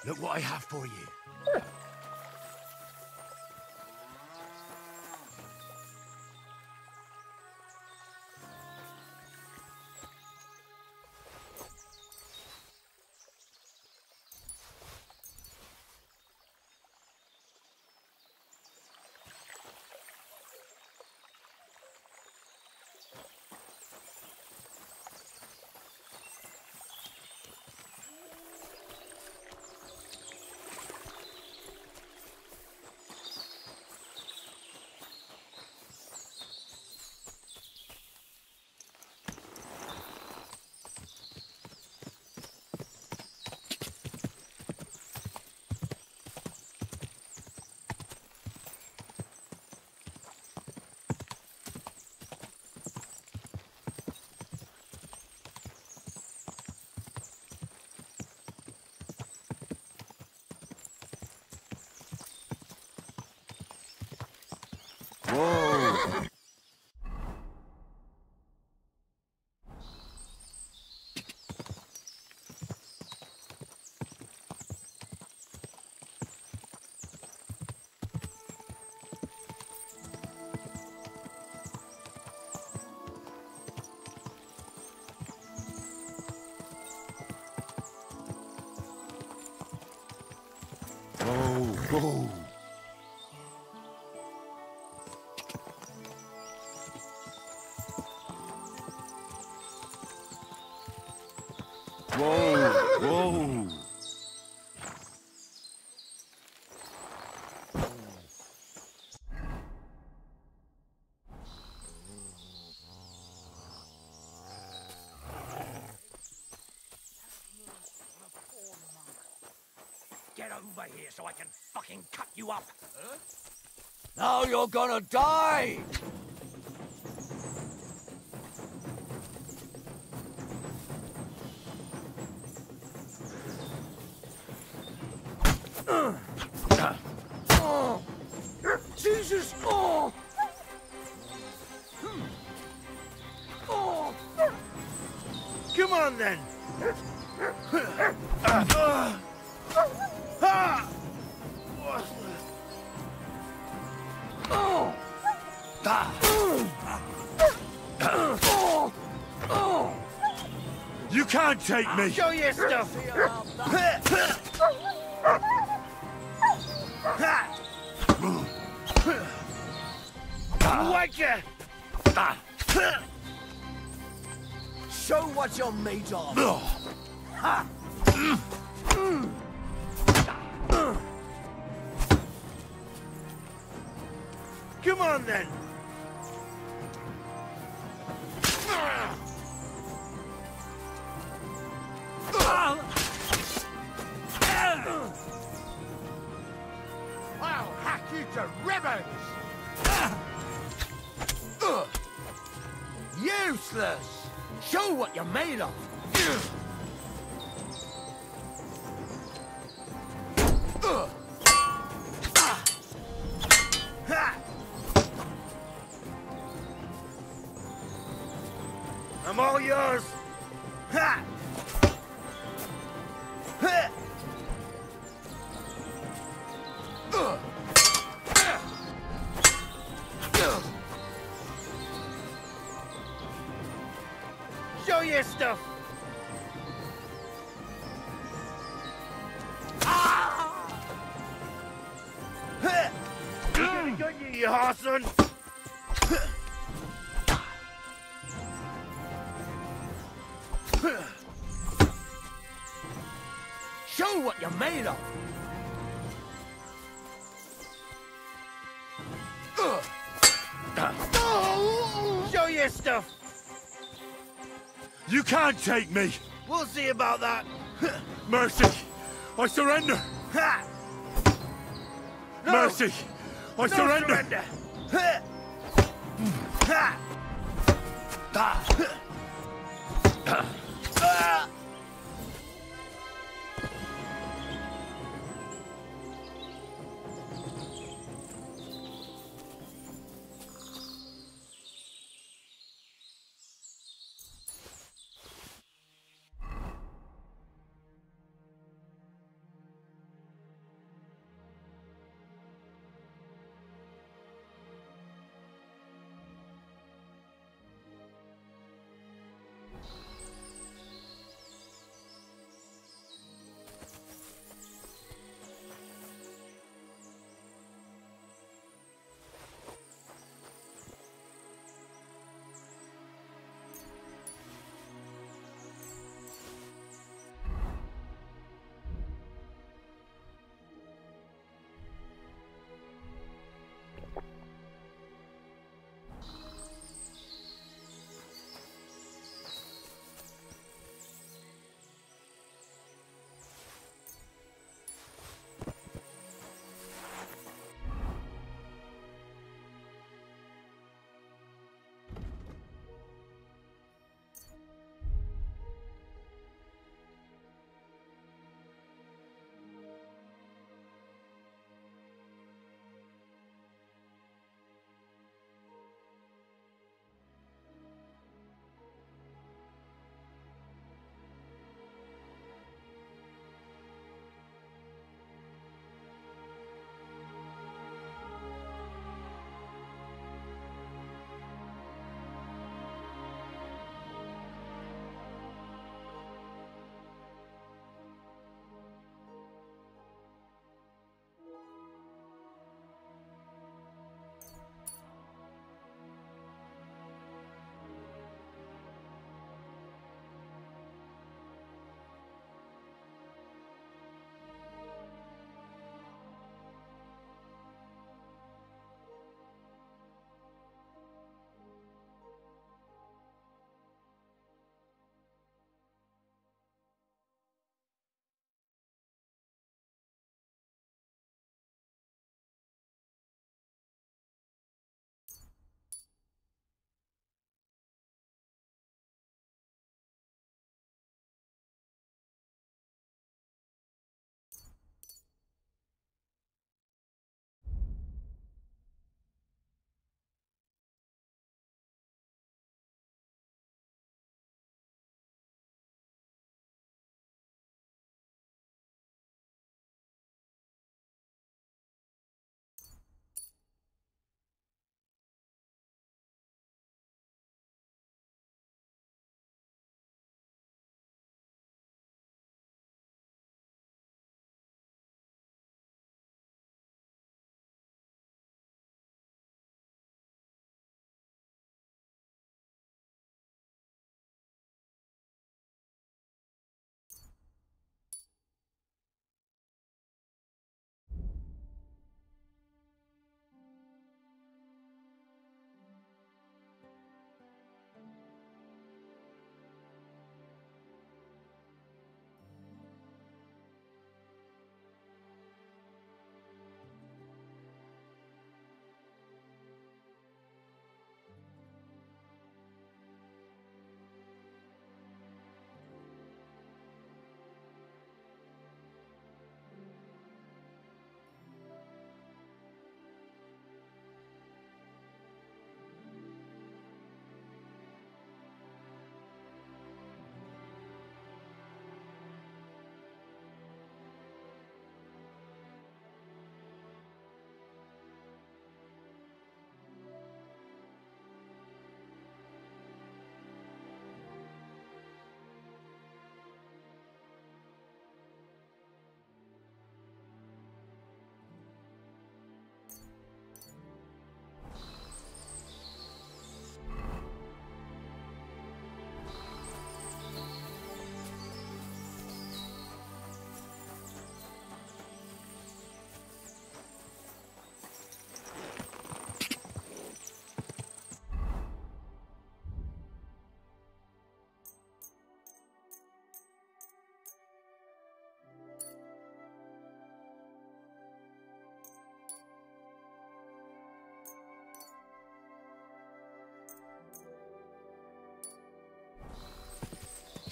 S10: Look what I have for you.
S3: Whoa! Whoa! Whoa!
S2: Get over here so I can fucking cut you up. Huh?
S6: Now you're gonna die!
S2: Jesus! Oh! Oh!
S10: Come on then!
S3: You can't take me!
S10: Show your stuff! Watcha!
S6: Show what you're made of!
S10: Come on then! I'll hack you to ribbons!
S6: Useless! Show what you're made of!
S10: I'm all yours! Ha! Ha! Show your stuff! Ah! Ha! You gonna get
S1: you Hassan!
S4: Show what you're made of!
S1: Show your stuff!
S3: You can't take me!
S1: We'll see about that!
S3: Mercy! I surrender!
S1: Ha! No!
S3: Mercy! I
S1: No
S3: surrender!
S1: surrender! Ha! Ha! Ah!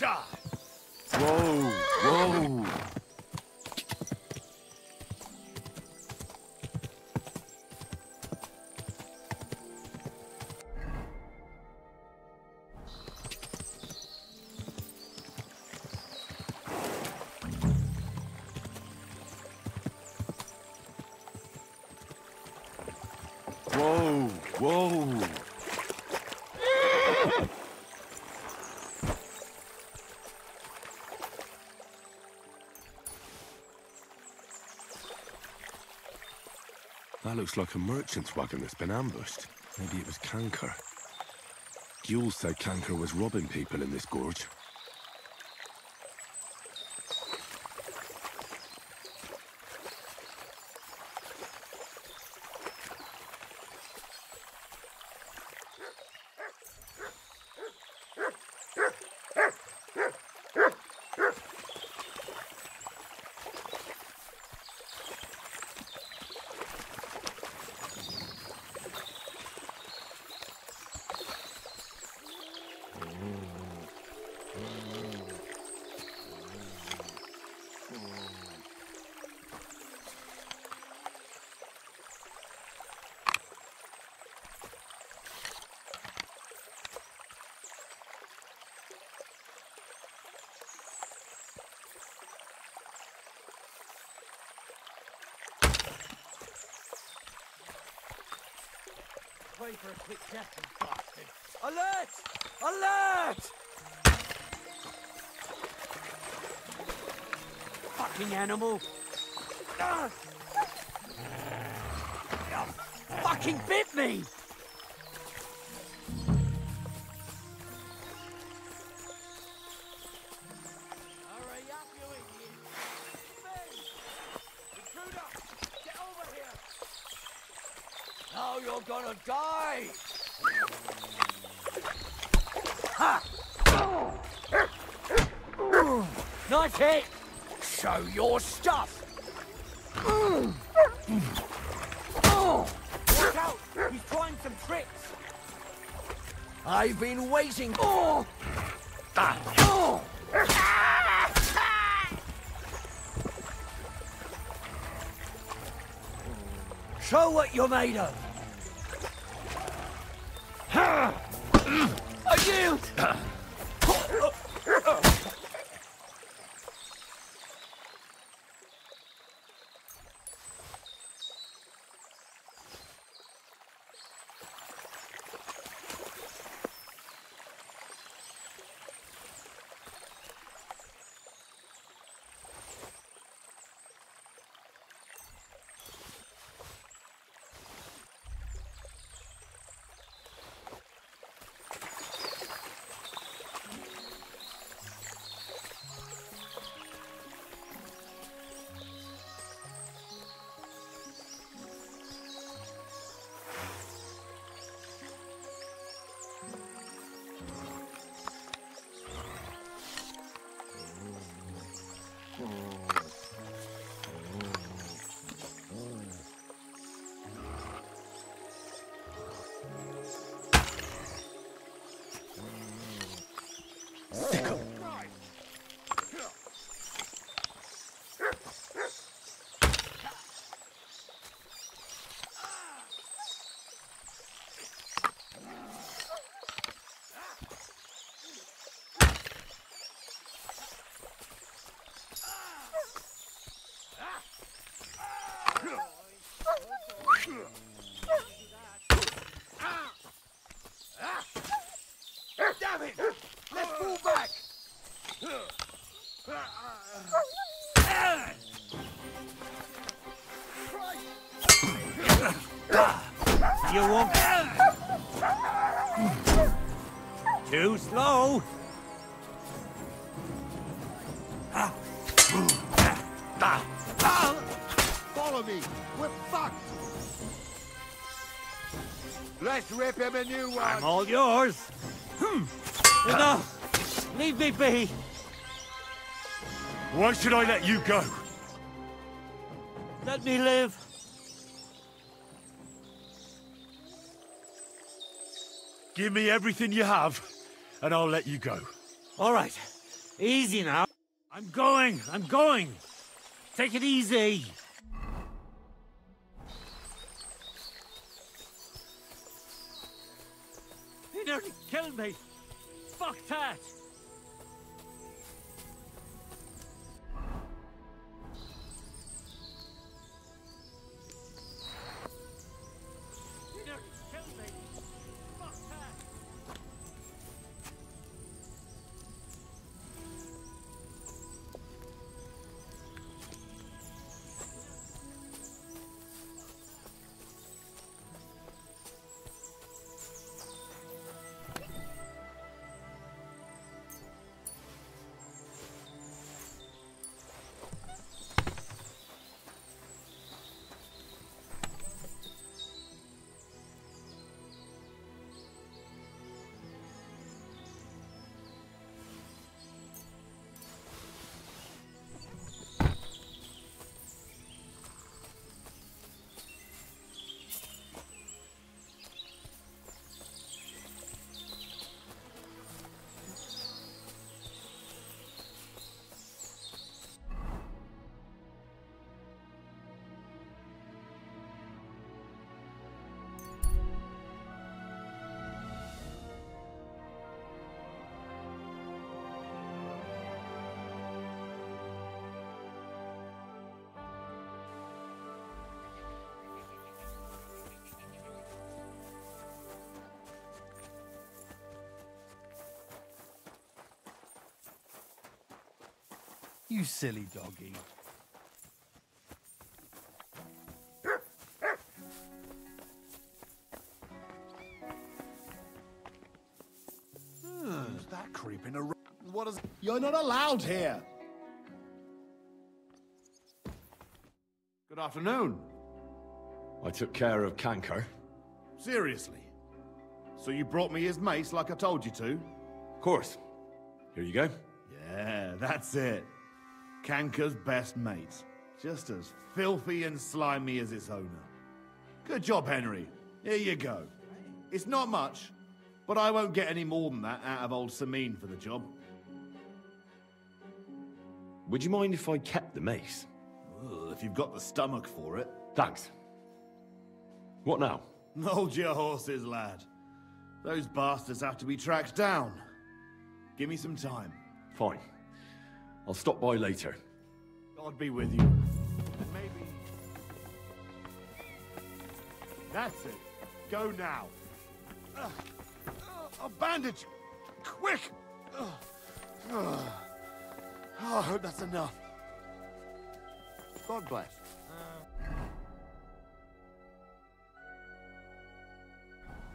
S3: Whoa, whoa. Whoa, whoa. That looks like a merchant's wagon that's been ambushed. Maybe it was Canker. Gules said Canker was robbing people in this gorge.
S2: Wait for a quick death, you bastard! Alert! Alert! Fucking animal! Ah! Fucking bit me! Hurry up, you idiot! Intruder! Get over here! Now you're gonna die! Ha! Nice hit! Show your stuff! Watch out! He's trying some tricks! I've been waiting. Show what you're made of! I yield! Damn it! Let's fall back! You won't... Too slow!
S10: Follow me! We're fucked! Let's rip him a new one!
S2: I'm all yours! Enough! Leave me be!
S3: Why should I let you go?
S2: Let me live!
S3: Give me everything you have, and I'll let you go.
S2: All right. Easy now. I'm going. Take it easy. He nearly killed me. Fuck that. He nearly killed me. Fuck that.
S19: You silly doggy.
S11: Who's that creeping around? What is... You're not allowed here! Good afternoon.
S3: I took care of Kanko.
S11: Seriously? So you brought me his mace like I told you to?
S3: Of course. Here you go.
S11: Yeah, that's it. Kanka's best mate. Just as filthy and slimy as its owner. Good job, Henry. Here you go. It's not much, but I won't get any more than that out of old Sameen for the job.
S3: Would you mind if I kept the mace?
S11: Ugh, if you've got the stomach for it.
S3: Thanks. What now?
S11: Hold your horses, lad. Those bastards have to be tracked down. Give me some time.
S3: Fine. I'll stop by later.
S11: God be with you. And maybe... That's it. Go now. A bandage! Quick! Oh, that's enough.
S10: God bless.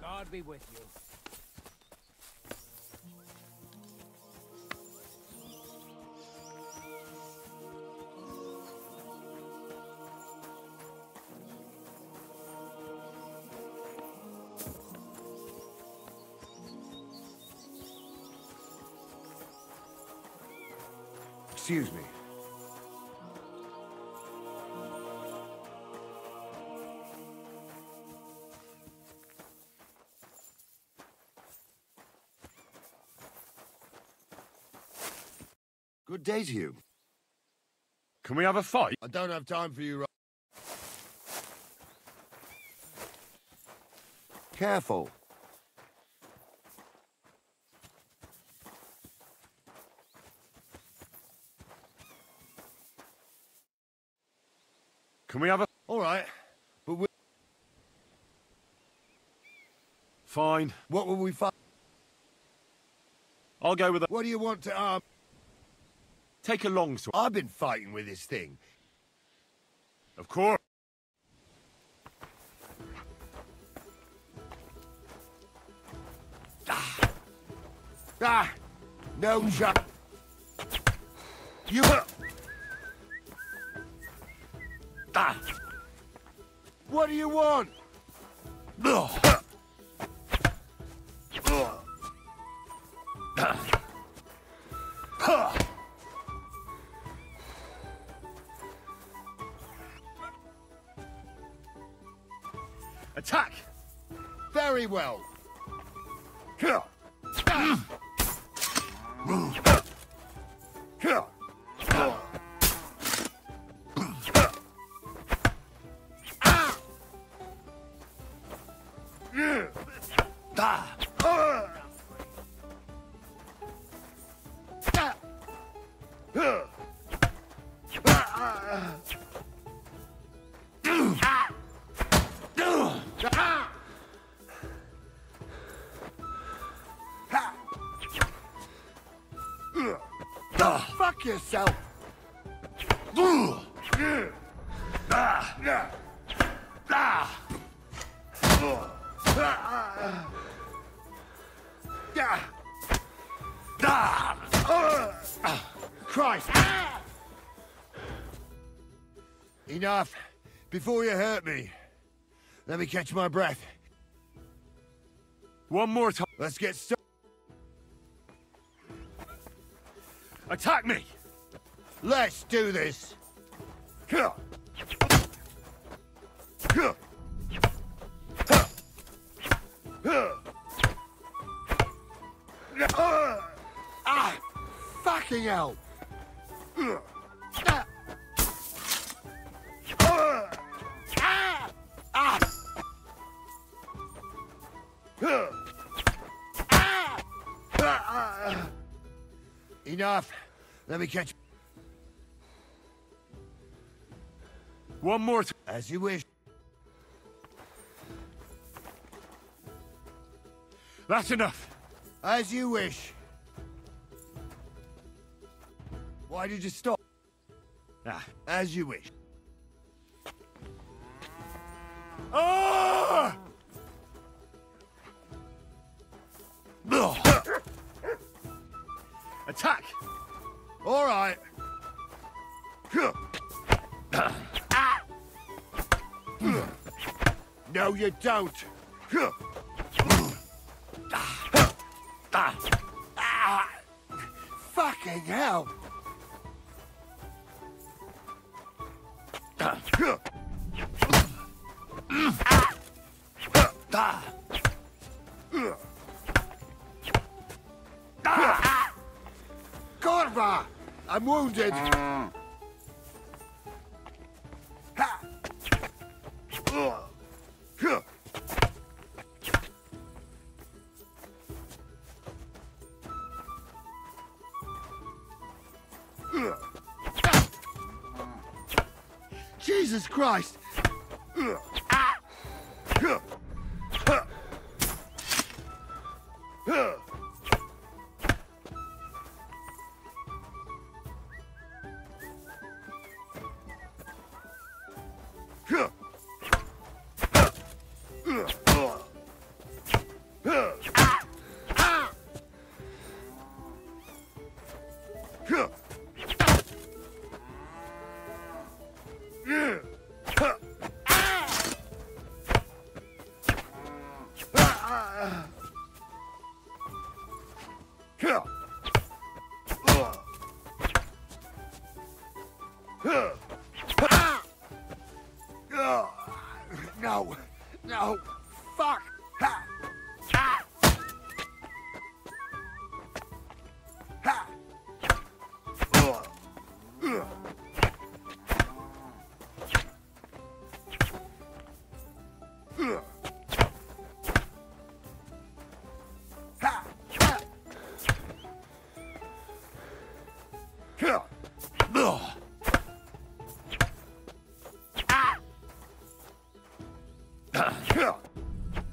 S4: God be with you.
S10: Excuse me. Good day to you.
S3: Can we have a fight?
S10: I don't have time for you. Careful.
S3: Can we have a...
S10: All right, but we...
S3: Fine.
S10: What will we fight?
S3: I'll go with a...
S10: What do you want to,
S3: Take a long sword.
S10: I've been fighting with this thing.
S3: Of course.
S10: No shot. You... What do you want?
S3: Attack!
S10: Very well. Fuck yourself! Christ! Enough! Before you hurt me. Let me catch my breath.
S3: One more time.
S10: Let's get started.
S3: Attack me!
S10: Let's do this! Ah! Fucking hell! Enough. Let me catch.
S3: One more time.
S10: As you wish.
S3: That's enough.
S10: As you wish. Why did you stop? As you wish.
S3: Ah! Attack!
S10: All right. No, you don't. Fucking hell. Corva! I'm wounded. Jesus Christ! No, no, fuck.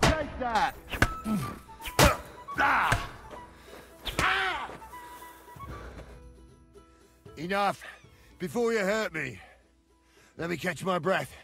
S10: Take that! Enough. Before you hurt me. Let me catch my breath.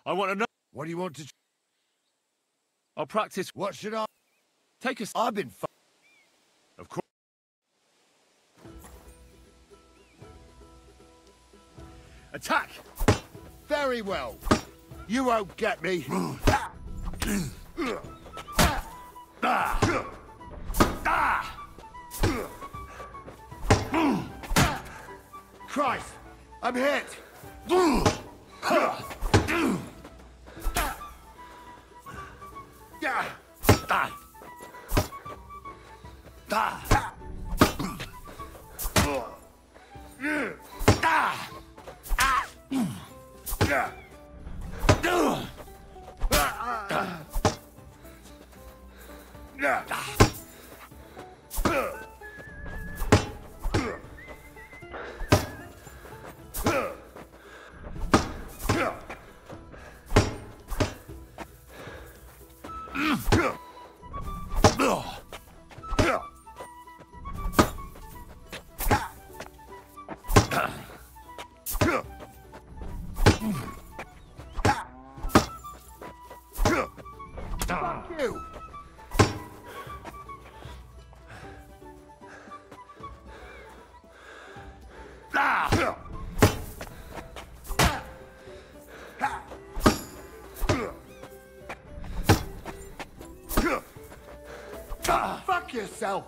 S3: I want to know.
S10: What do you want to...
S3: I'll practice.
S10: What should I...
S3: Take a...
S10: I've been...
S3: Of course. Attack!
S10: Very well. You won't get me. Christ! I'm hit! Fuck yourself!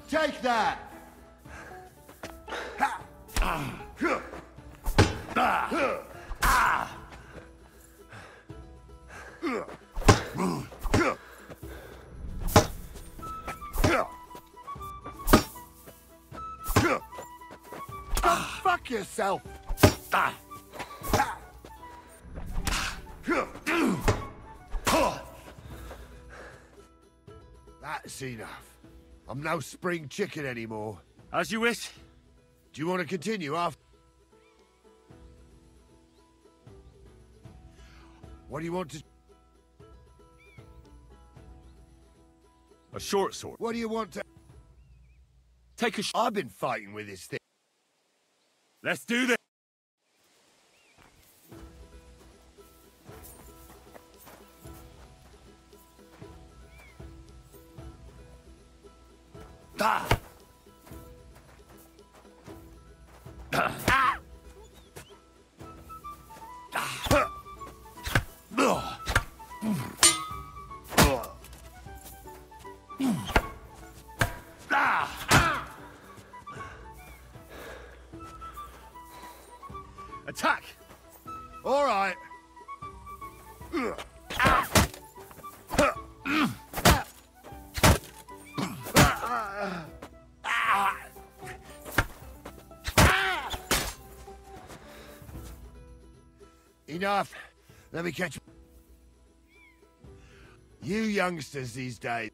S10: Take that! Fuck yourself! That's enough. I'm no spring chicken anymore.
S3: As you wish.
S10: Do you want to continue after? What do you want to...
S3: A short sword.
S10: What do you want to...
S3: Take a
S10: I've been fighting with this thing.
S3: Let's do this. Attack!
S10: All right. Enough. Let me catch you youngsters these days.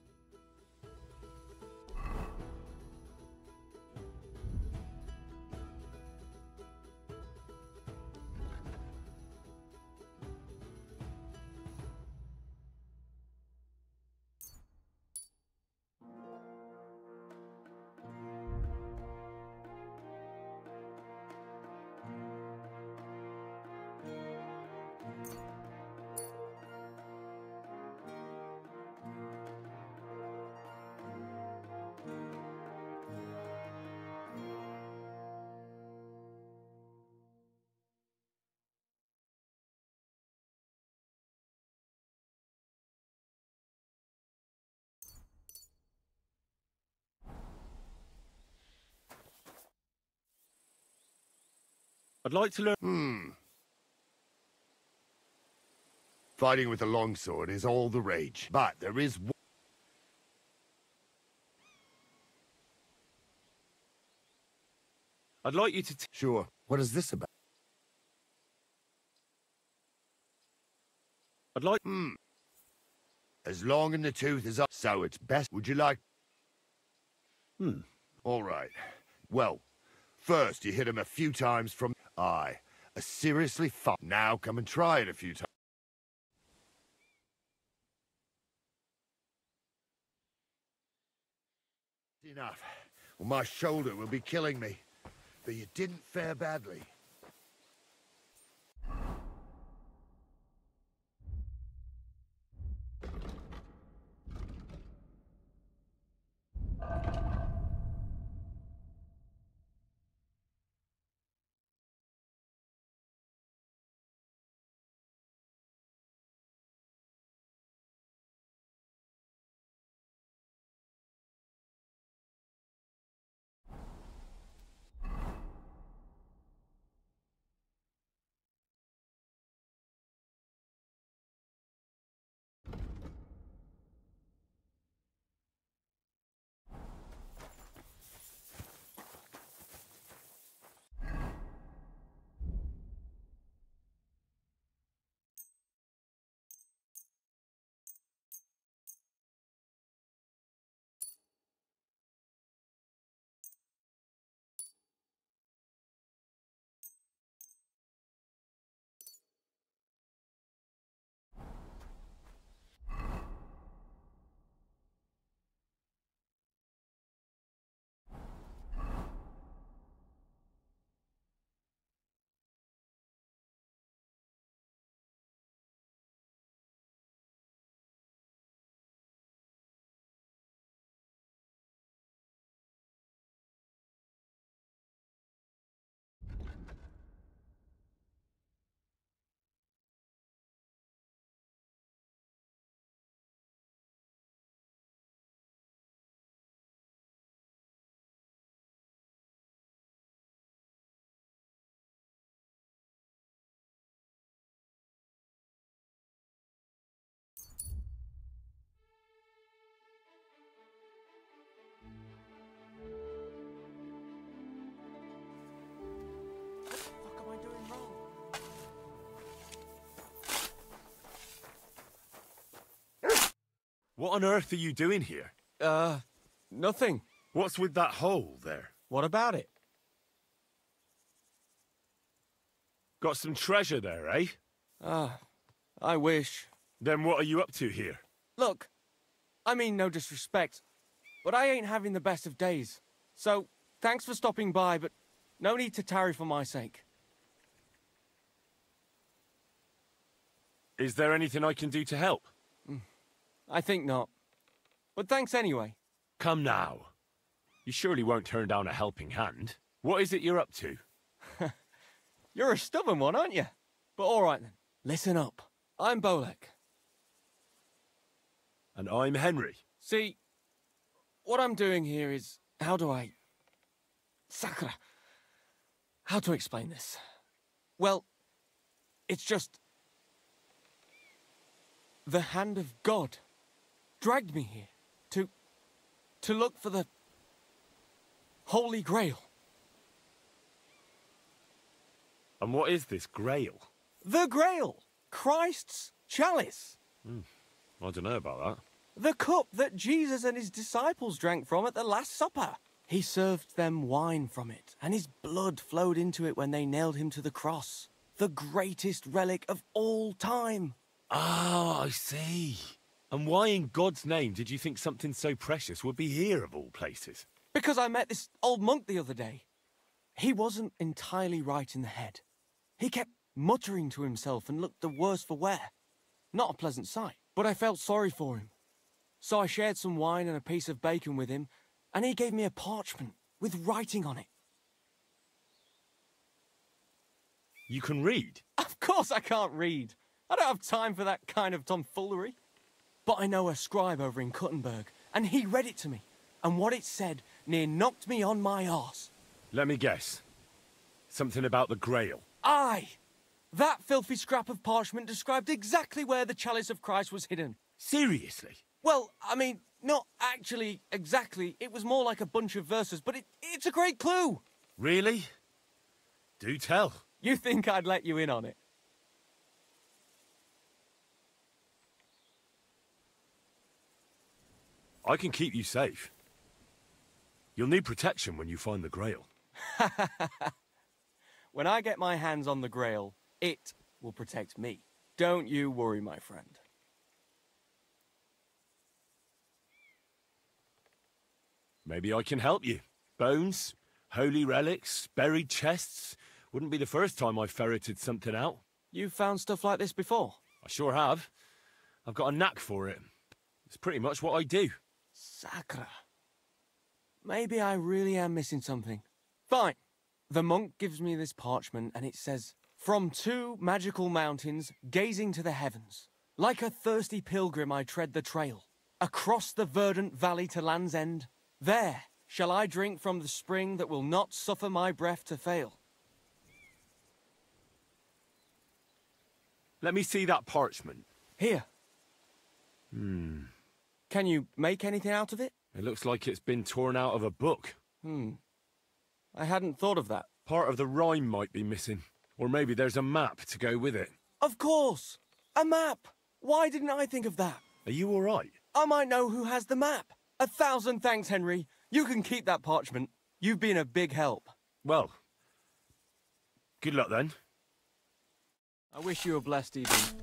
S3: I'd like to learn...
S10: Fighting with a longsword is all the rage, but there is one...
S3: I'd like you to...
S10: Sure. What is this about?
S3: I'd like...
S10: As long in the tooth as I... So it's best... Would you like... All right. Well, first you hit him a few times from... Aye. A seriously fun... Now come and try it a few times. Enough. Well, my shoulder will be killing me. But you didn't fare badly.
S3: What on earth are you doing here?
S17: Nothing.
S3: What's with that hole there?
S17: What about it?
S3: Got some treasure there, eh?
S17: I wish.
S3: Then what are you up to here?
S17: Look, I mean no disrespect, but I ain't having the best of days. So, thanks for stopping by, but no need to tarry for my sake.
S3: Is there anything I can do to help?
S17: I think not. But thanks anyway.
S3: Come now. You surely won't turn down a helping hand. What is it you're up to?
S17: You're a stubborn one, aren't you? But all right then. Listen up. I'm Bolek.
S3: And I'm Henry.
S17: See, what I'm doing here is... How do I... Sakura. How to explain this? Well, it's just... The hand of God dragged me here to look for the Holy Grail.
S3: And what is this Grail?
S17: The Grail! Christ's chalice!
S3: I don't know about that.
S17: The cup that Jesus and his disciples drank from at the Last Supper. He served them wine from it, and his blood flowed into it when they nailed him to the cross. The greatest relic of all time.
S3: Ah, I see. And why in God's name did you think something so precious would be here of all places?
S17: Because I met this old monk the other day. He wasn't entirely right in the head. He kept muttering to himself and looked the worse for wear. Not a pleasant sight, but I felt sorry for him. So I shared some wine and a piece of bacon with him, and he gave me a parchment with writing on it.
S3: You can read?
S17: Of course I can't read. I don't have time for that kind of tomfoolery. But I know a scribe over in Kuttenberg, and he read it to me. And what it said near knocked me on my arse.
S3: Let me guess. Something about the Grail.
S17: Aye! That filthy scrap of parchment described exactly where the chalice of Christ was hidden.
S3: Seriously?
S17: Well, I mean, not actually exactly. It was more like a bunch of verses, but it's a great clue.
S3: Really? Do tell.
S17: You think I'd let you in on it?
S3: I can keep you safe. You'll need protection when you find the Grail.
S17: When I get my hands on the Grail, it will protect me. Don't you worry, my friend.
S3: Maybe I can help you. Bones, holy relics, buried chests. Wouldn't be the first time I ferreted something out.
S17: You've found stuff like this before?
S3: I sure have. I've got a knack for it. It's pretty much what I do.
S17: Sacra. Maybe I really am missing something. Fine. The monk gives me this parchment and it says, "From 2 magical mountains, gazing to the heavens. Like a thirsty pilgrim I tread the trail. Across the verdant valley to Land's End. There shall I drink from the spring that will not suffer my breath to fail."
S3: Let me see that parchment.
S17: Here. Can you make anything out of it?
S3: It looks like it's been torn out of a book.
S17: I hadn't thought of that.
S3: Part of the rhyme might be missing. Or maybe there's a map to go with it.
S17: Of course! A map! Why didn't I think of that?
S3: Are you all right?
S17: I might know who has the map. 1,000 thanks, Henry. You can keep that parchment. You've been a big help.
S3: Well, good luck then.
S17: I wish you a blessed evening.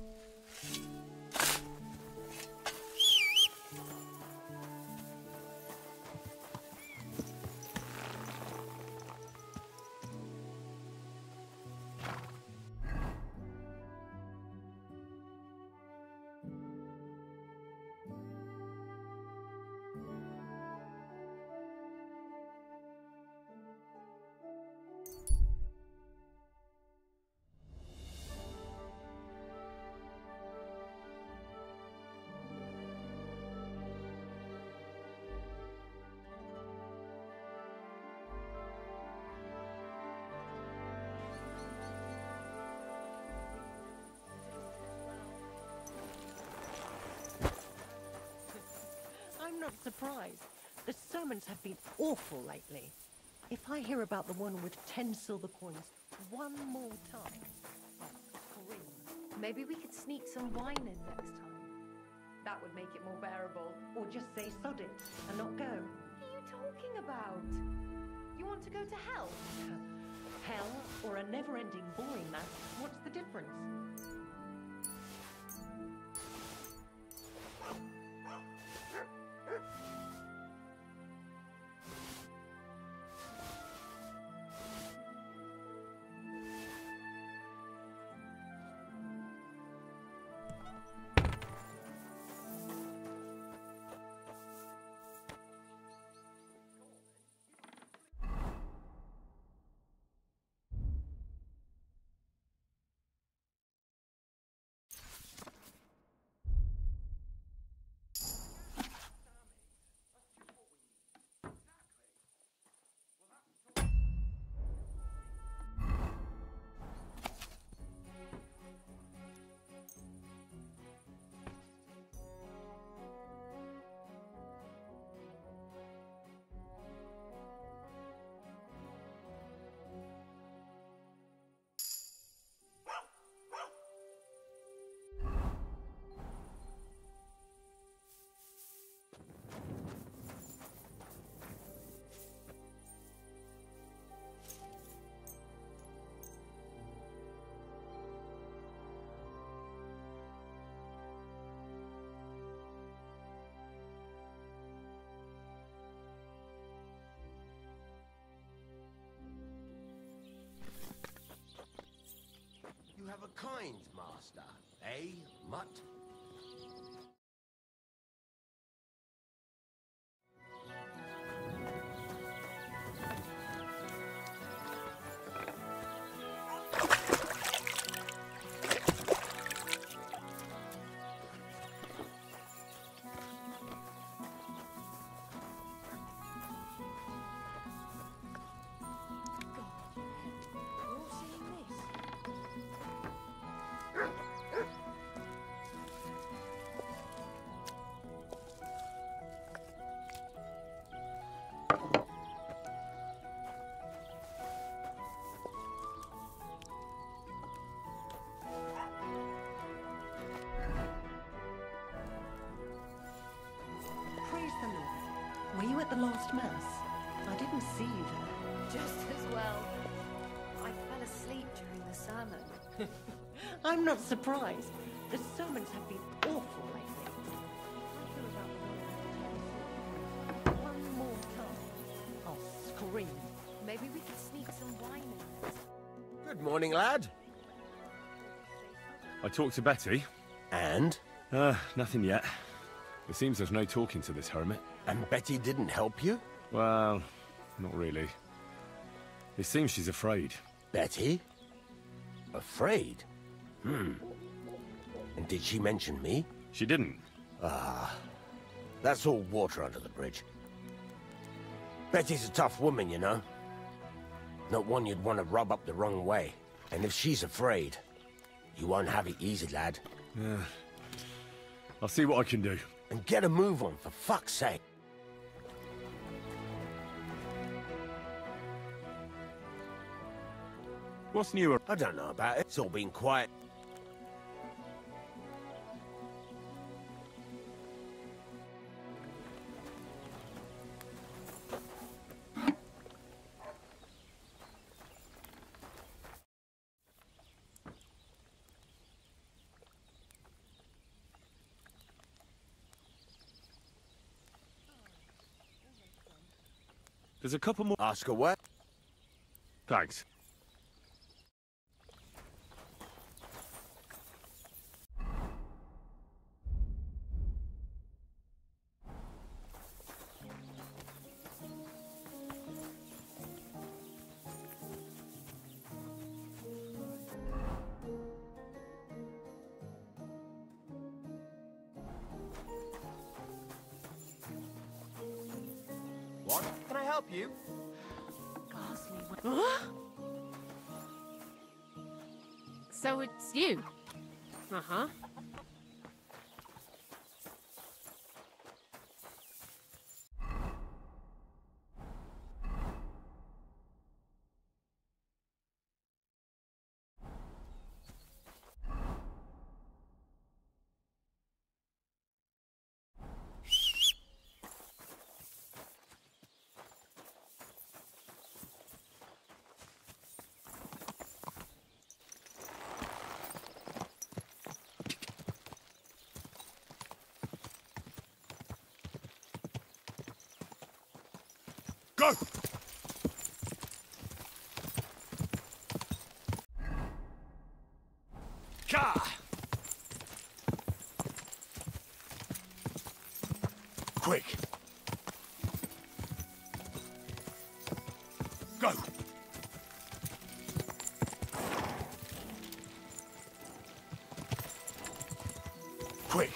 S8: I'm not surprised. The sermons have been awful lately. If I hear about the one with 10 silver coins one more time, I'll scream.
S20: Maybe we could sneak some wine in next time. That would make it more bearable.
S8: Or just say sod it and not go.
S20: What are you talking about? You want to go to hell?
S8: Hell or a never-ending boring mass, what's the difference?
S10: You have a kind master, eh, Mutt?
S21: last mass? I didn't see you there.
S20: Just as well. I fell asleep during the sermon.
S21: I'm not surprised. The sermons have been awful lately. One more time, I'll scream.
S20: Maybe we could sneak some wine in there.
S22: Good morning, lad.
S3: I talked to Betty.
S22: And?
S3: Nothing yet. It seems there's no talking to this hermit.
S22: And Betty didn't help you?
S3: Well, not really. It seems she's afraid.
S22: Betty? Afraid? And did she mention me?
S3: She didn't.
S22: Ah, that's all water under the bridge. Betty's a tough woman, you know. Not one you'd want to rub up the wrong way. And if she's afraid, you won't have it easy, lad.
S3: Yeah. I'll see what I can do.
S22: And get a move on, for fuck's sake.
S3: What's new?
S22: I don't know about it. It's all been quiet.
S3: There's a couple more.
S22: Ask away.
S3: Thanks.
S23: What? Can I help you?
S8: So it's you? Uh-huh.
S3: Go! Ka!
S22: Quick!
S3: Go!
S22: Quick!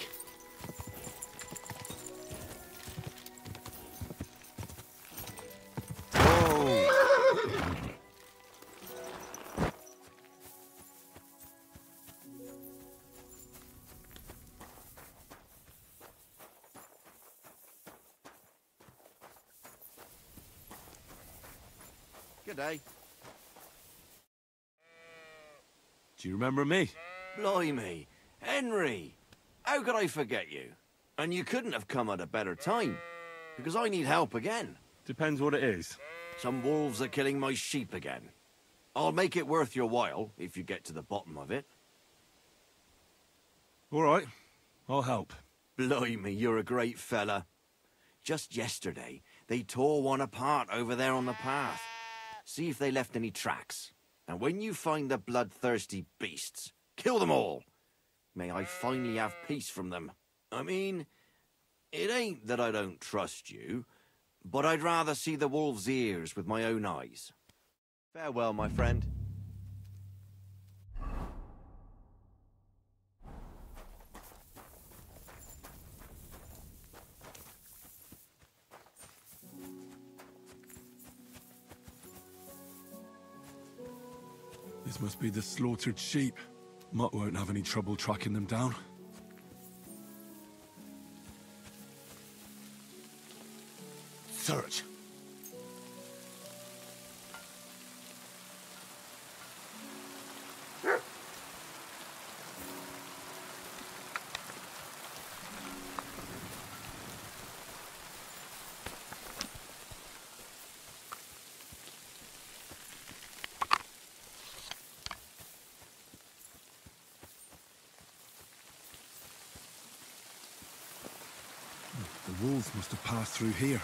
S24: G'day.
S3: Do you remember me?
S24: Blimey, Henry! How could I forget you? And you couldn't have come at a better time, because I need help again.
S3: Depends what it is.
S24: Some wolves are killing my sheep again. I'll make it worth your while, if you get to the bottom of it.
S3: All right, I'll help.
S24: Blimey, you're a great fella. Just yesterday, they tore one apart over there on the path. See if they left any tracks. And when you find the bloodthirsty beasts, kill them all. May I finally have peace from them. I mean, it ain't that I don't trust you, but I'd rather see the wolf's ears with my own eyes. Farewell, my friend.
S3: This must be the slaughtered sheep. Mutt won't have any trouble tracking them down. Search. The wolves must have passed through here.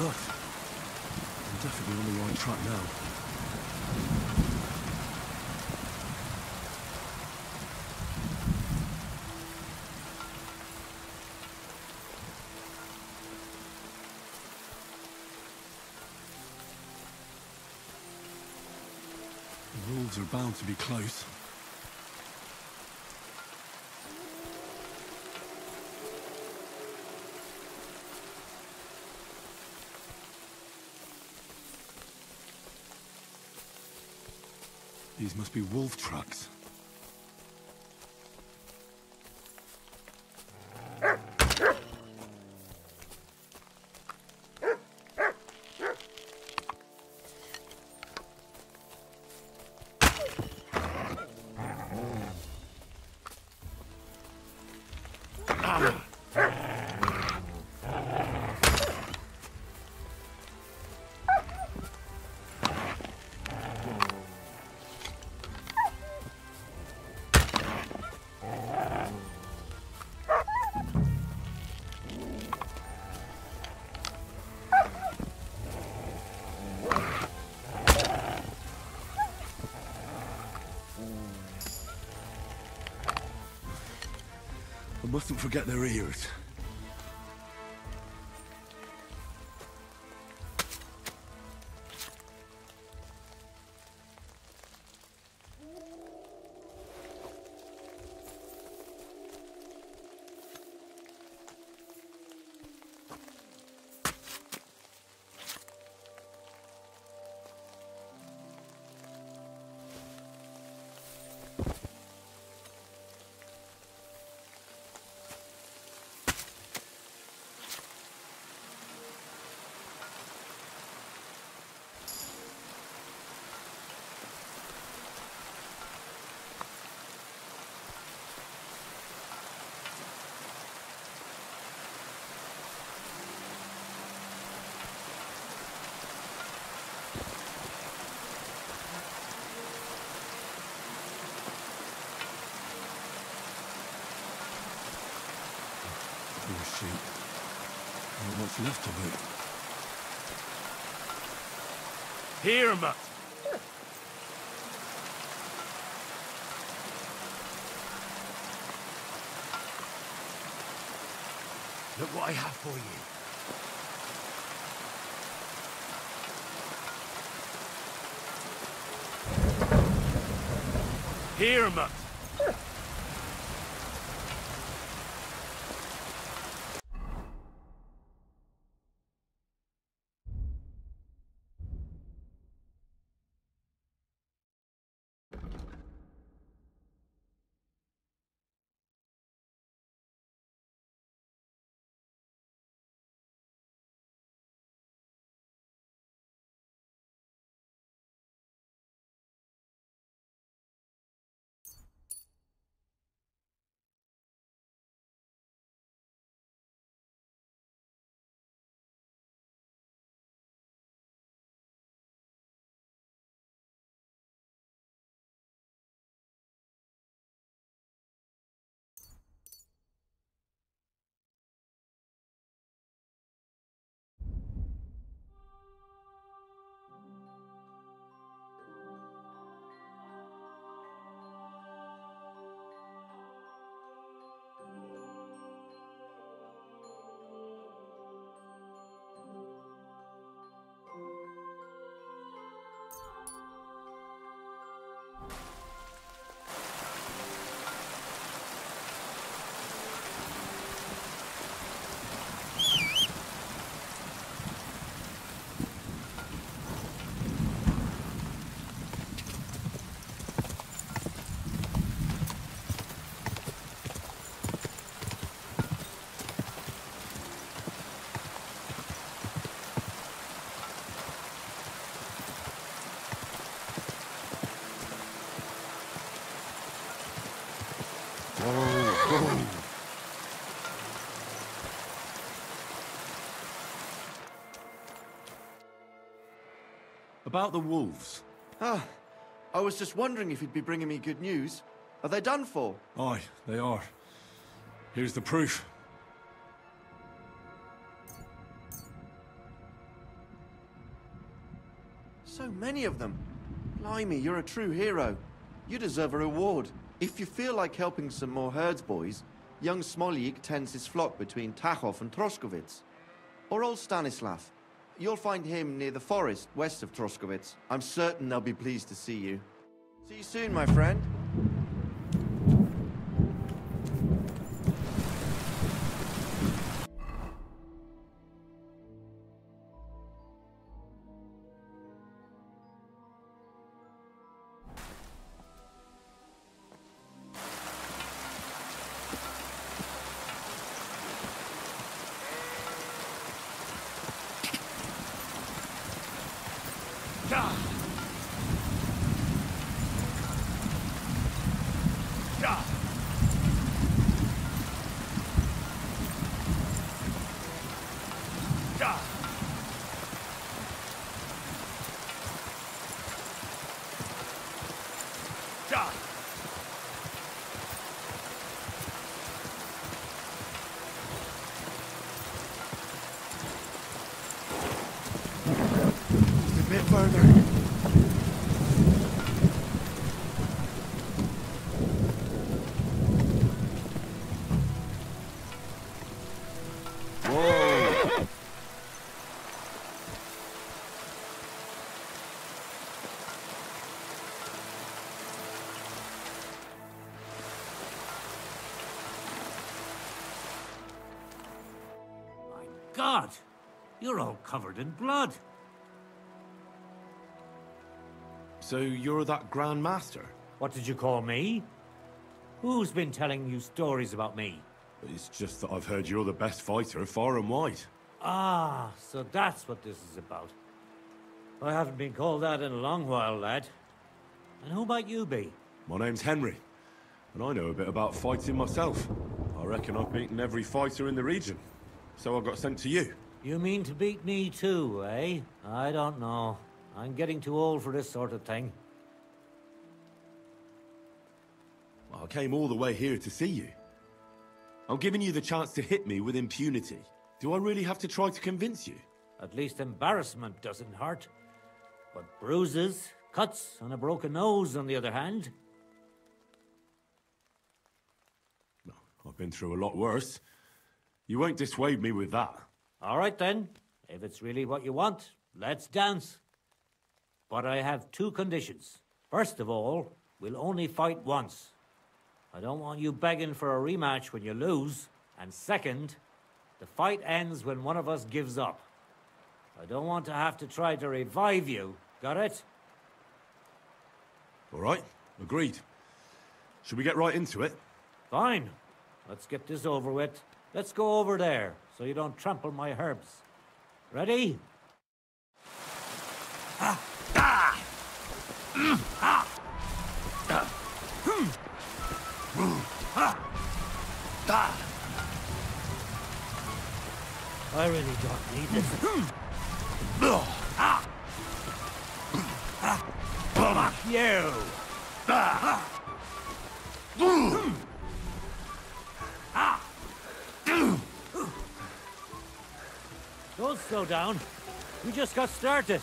S3: Look, I'm definitely on the right track now. The wolves are bound to be close. These must be wolf tracks. I mustn't forget their ears. Poor sheep. Not much left of it.
S2: Here, Mutt. Look what I have for you. Here, Mutt.
S3: about the wolves.
S24: Ah, I was just wondering if you'd be bringing me good news. Are they done for?
S3: Aye, they are. Here's the proof.
S24: So many of them. Blimey, you're a true hero. You deserve a reward. If you feel like helping some more herds boys, young Smoljik tends his flock between Tachov and Troskovitz. Or old Stanislav. You'll find him near the forest west of Troskovitz. I'm certain they'll be pleased to see you. See you soon, my friend.
S3: A bit further. Whoa!
S2: My God! You're all covered in blood.
S3: So you're that Grand Master?
S2: What did you call me? Who's been telling you stories about me?
S3: It's just that I've heard you're the best fighter far and wide.
S2: Ah, so that's what this is about. I haven't been called that in a long while, lad. And who might you be?
S3: My name's Henry, and I know a bit about fighting myself. I reckon I've beaten every fighter in the region, so I got sent to you.
S2: You mean to beat me too, eh? I don't know. I'm getting too old for this sort of thing.
S3: Well, I came all the way here to see you. I'm giving you the chance to hit me with impunity. Do I really have to try to convince you?
S2: At least embarrassment doesn't hurt. But bruises, cuts, and a broken nose, on the other hand.
S3: No, I've been through a lot worse. You won't dissuade me with that.
S2: All right then. If it's really what you want, let's dance. But I have two conditions. First of all, we'll only fight once. I don't want you begging for a rematch when you lose. And second, the fight ends when one of us gives up. I don't want to have to try to revive you. Got it?
S3: All right, agreed. Should we get right into it?
S2: Fine. Let's get this over with. Let's go over there, so you don't trample my herbs. Ready? Ah! Ah! Ah! Ah! I really don't need this. Fuck you! Don't slow down. We just got started.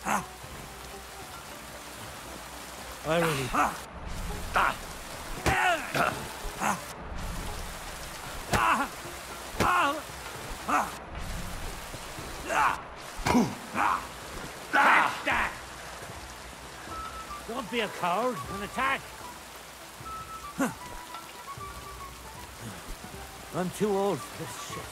S2: I really... Don't be a coward and attack. I'm too old for this shit.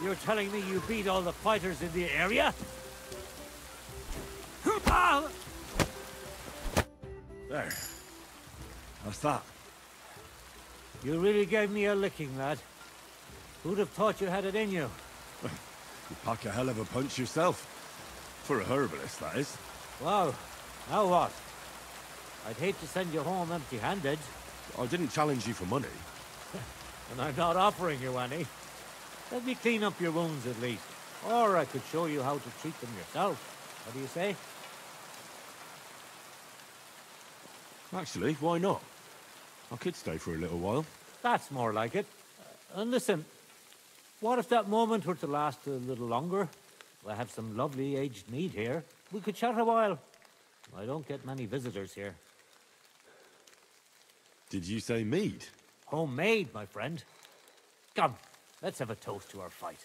S2: You're telling me you beat all the fighters in the area?
S3: There. That's that.
S2: You really gave me a licking, lad. Who'd have thought you had it in you?
S3: You pack a hell of a punch yourself. For a herbalist, that is.
S2: Wow. Now what? I'd hate to send you home empty-handed.
S3: I didn't challenge you for money.
S2: And I'm not offering you any. Let me clean up your wounds at least. Or I could show you how to treat them yourself. What do you say?
S3: Actually, why not? I could stay for a little while.
S2: That's more like it. And listen, what if that moment were to last a little longer? I have some lovely aged mead here. We could chat a while. I don't get many visitors here.
S3: Did you say mead?
S2: Homemade, my friend. Come, let's have a toast to our fight.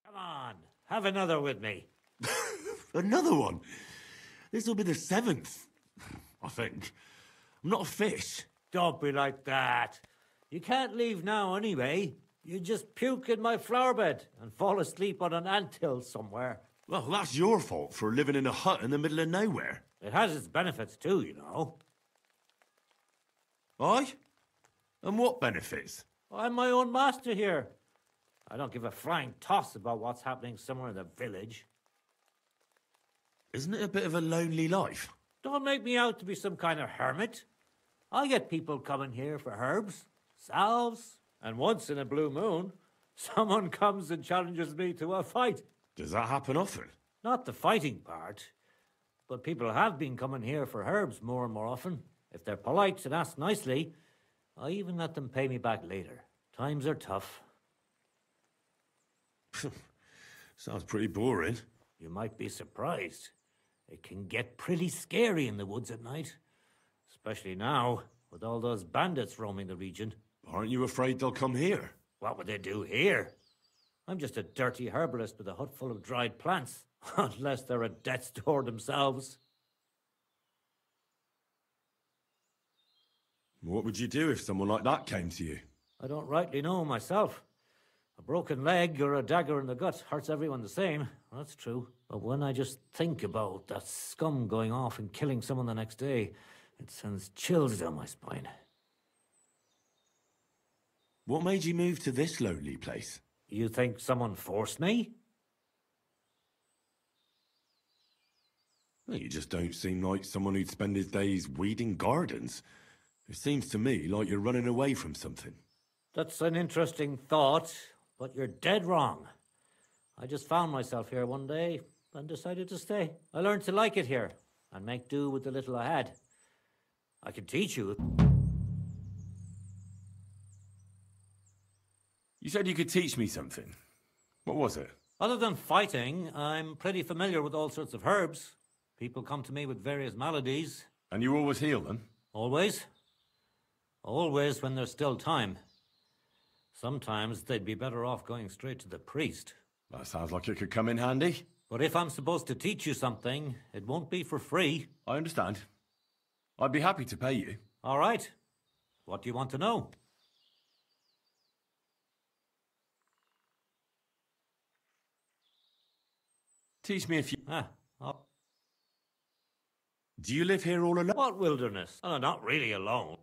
S2: Come on, have another with me.
S3: Another one? This'll be the 7th, I think. I'm not a fish.
S2: Don't be like that. You can't leave now anyway. You just puke in my flower bed and fall asleep on an anthill somewhere.
S3: Well, that's your fault for living in a hut in the middle of nowhere.
S2: It has its benefits too, you know.
S3: Aye? And what benefits?
S2: I'm my own master here. I don't give a flying toss about what's happening somewhere in the village.
S3: Isn't it a bit of a lonely life?
S2: Don't make me out to be some kind of hermit. I get people coming here for herbs, salves, and once in a blue moon, someone comes and challenges me to a fight.
S3: Does that happen often?
S2: Not the fighting part, but people have been coming here for herbs more and more often. If they're polite and ask nicely, I even let them pay me back later. Times are tough.
S3: Sounds pretty boring.
S2: You might be surprised. It can get pretty scary in the woods at night. Especially now, with all those bandits roaming the region.
S3: Aren't you afraid they'll come here?
S2: What would they do here? I'm just a dirty herbalist with a hut full of dried plants. Unless they're at death's door themselves.
S3: What would you do if someone like that came to you?
S2: I don't rightly know myself. A broken leg or a dagger in the gut hurts everyone the same. That's true. But when I just think about that scum going off and killing someone the next day, it sends chills down my spine.
S3: What made you move to this lonely place?
S2: You think someone forced me?
S3: Well, you just don't seem like someone who'd spend his days weeding gardens. It seems to me like you're running away from something.
S2: That's an interesting thought, but you're dead wrong. I just found myself here one day and decided to stay. I learned to like it here and make do with the little I had. I can teach you.
S3: You said you could teach me something. What was it?
S2: Other than fighting, I'm pretty familiar with all sorts of herbs. People come to me with various maladies.
S3: And you always heal them?
S2: Always. Always when there's still time. Sometimes they'd be better off going straight to the priest.
S3: That sounds like it could come in handy.
S2: But if I'm supposed to teach you something, it won't be for free.
S3: I understand. I'd be happy to pay you.
S2: All right. What do you want to know?
S3: Teach me a few...
S2: Do
S3: you live here all alone?
S2: What wilderness? Oh, not really alone.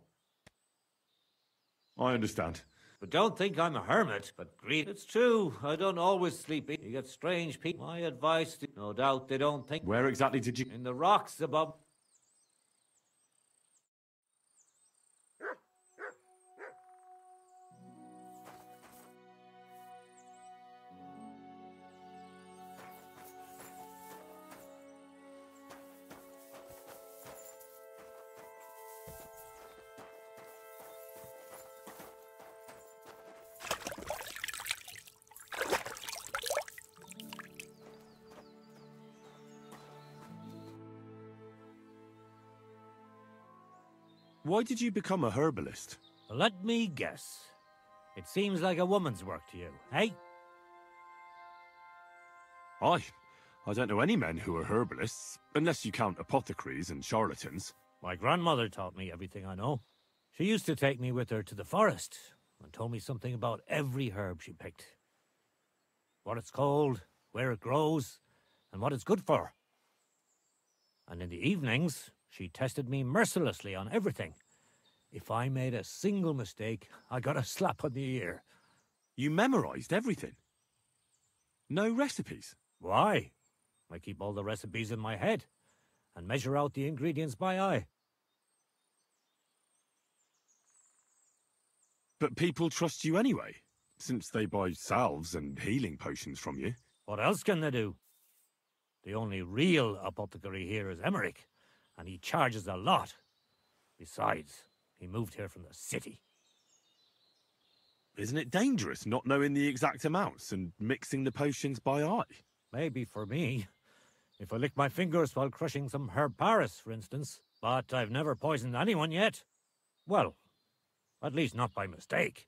S3: I understand.
S2: But don't think I'm a hermit, but greed. It's true, I don't always sleep. You get strange people. My advice, no doubt they don't think...
S3: Where exactly did you...
S2: In the rocks above...
S3: Why did you become a herbalist?
S2: Let me guess. It seems like a woman's work to you, eh?
S3: I don't know any men who are herbalists, unless you count apothecaries and charlatans.
S2: My grandmother taught me everything I know. She used to take me with her to the forest and told me something about every herb she picked. What it's called, where it grows, and what it's good for. And in the evenings, she tested me mercilessly on everything. If I made a single mistake, I got a slap on the ear.
S3: You memorized everything? No recipes?
S2: Why? I keep all the recipes in my head and measure out the ingredients by eye.
S3: But people trust you anyway, since they buy salves and healing potions from you.
S2: What else can they do? The only real apothecary here is Emmerich, and he charges a lot. Besides, he moved here from the city.
S3: Isn't it dangerous not knowing the exact amounts and mixing the potions by eye?
S2: Maybe for me. If I lick my fingers while crushing some herb Paris, for instance. But I've never poisoned anyone yet. Well, at least not by mistake.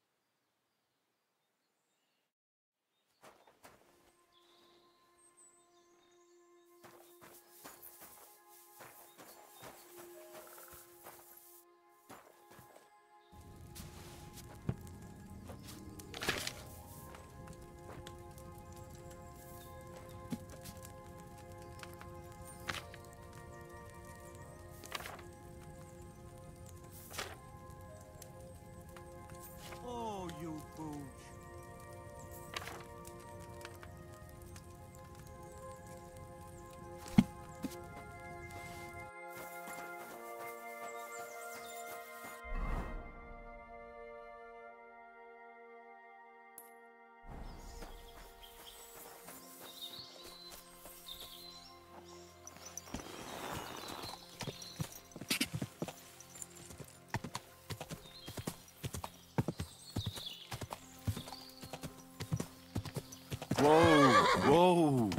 S17: Oh, you booch.
S3: Whoa, whoa.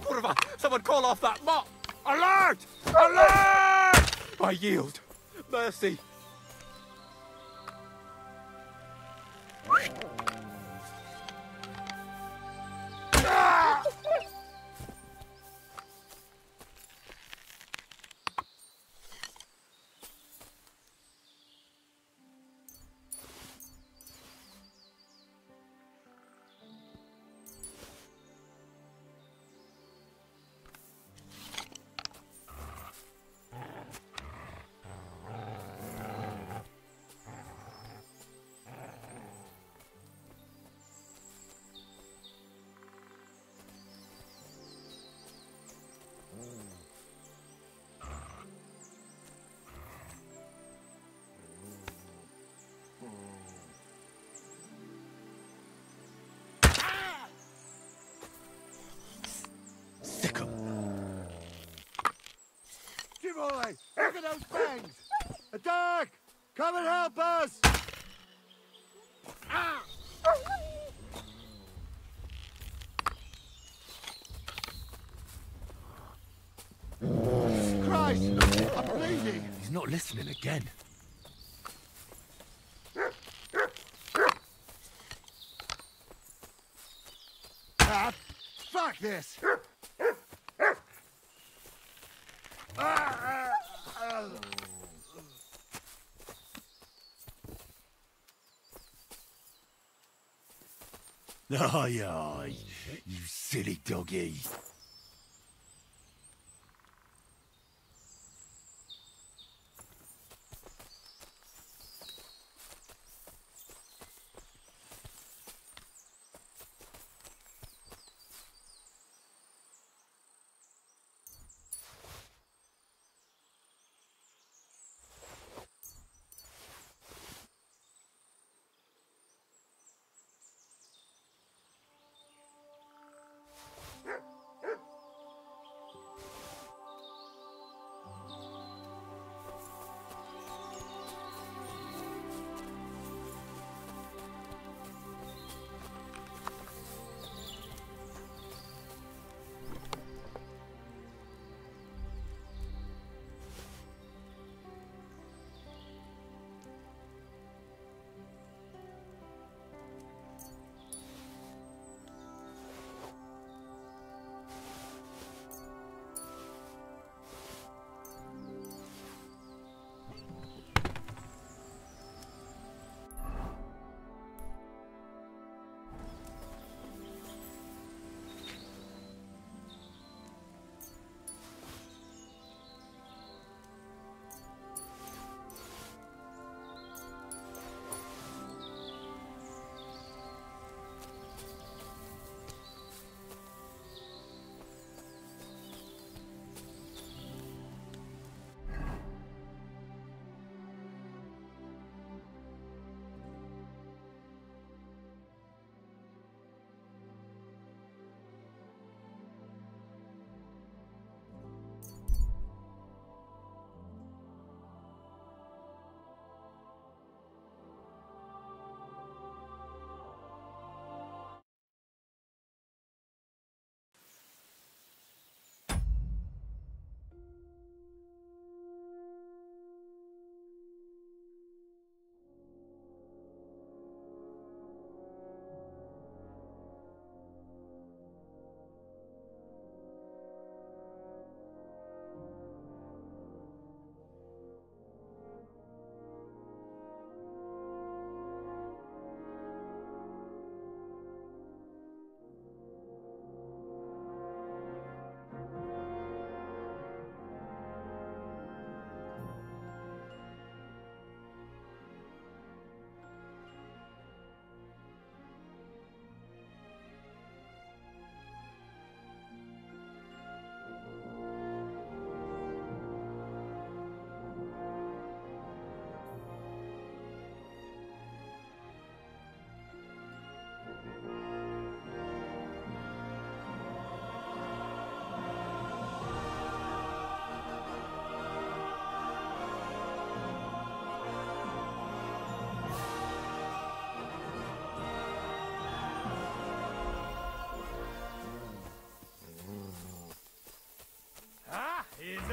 S6: Kurva! Someone call off that mop! Alert! Alert! I yield. Mercy.
S10: Boy, look at those fangs! Attack! Come and help us! Ah! Christ! I'm bleeding!
S19: He's not listening again.
S10: Ah, fuck this!
S19: Aye, aye, you silly doggy.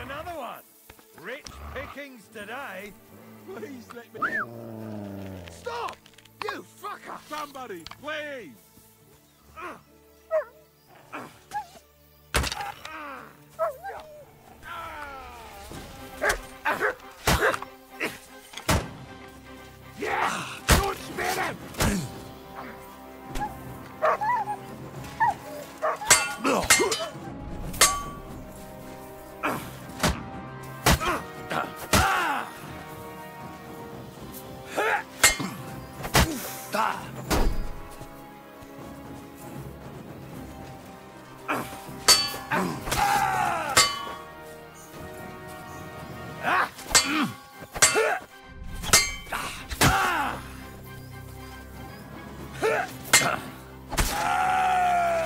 S1: another one. Rich pickings today.
S5: Please let me...
S1: Stop! You fucker!
S5: Somebody, please!
S1: Yeah! Don't spit him!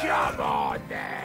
S1: Come on, then!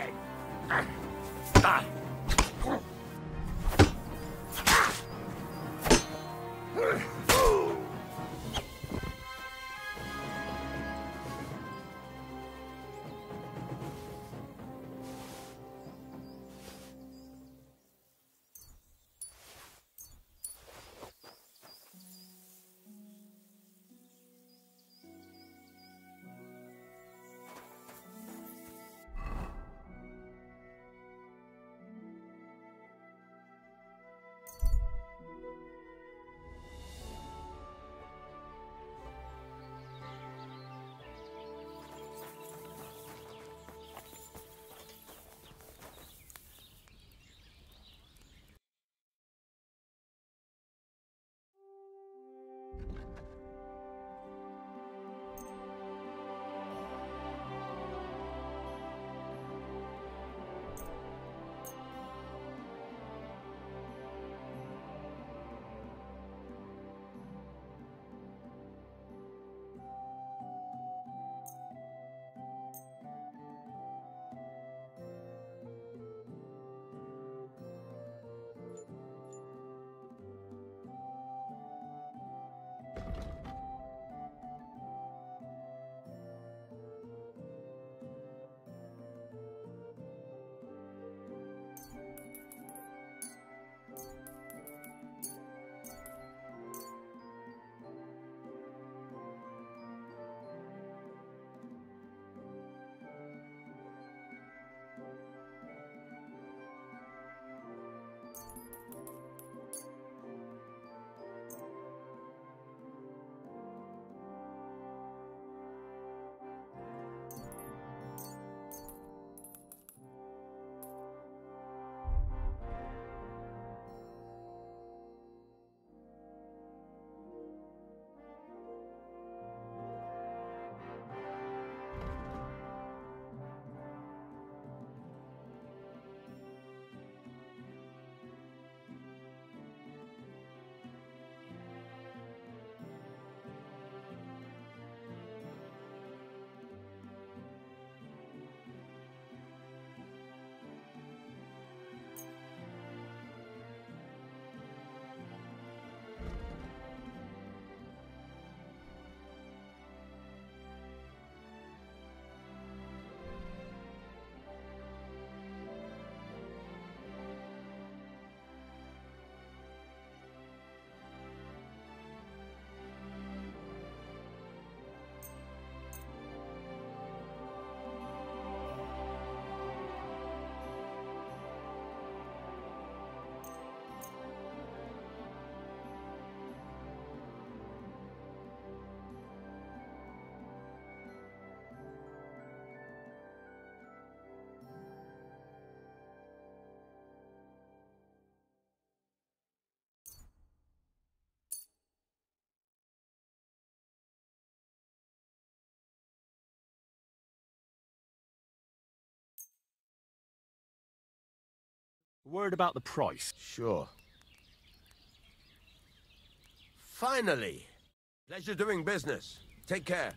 S3: Word about the price.
S22: Sure. Finally! Pleasure doing business. Take care.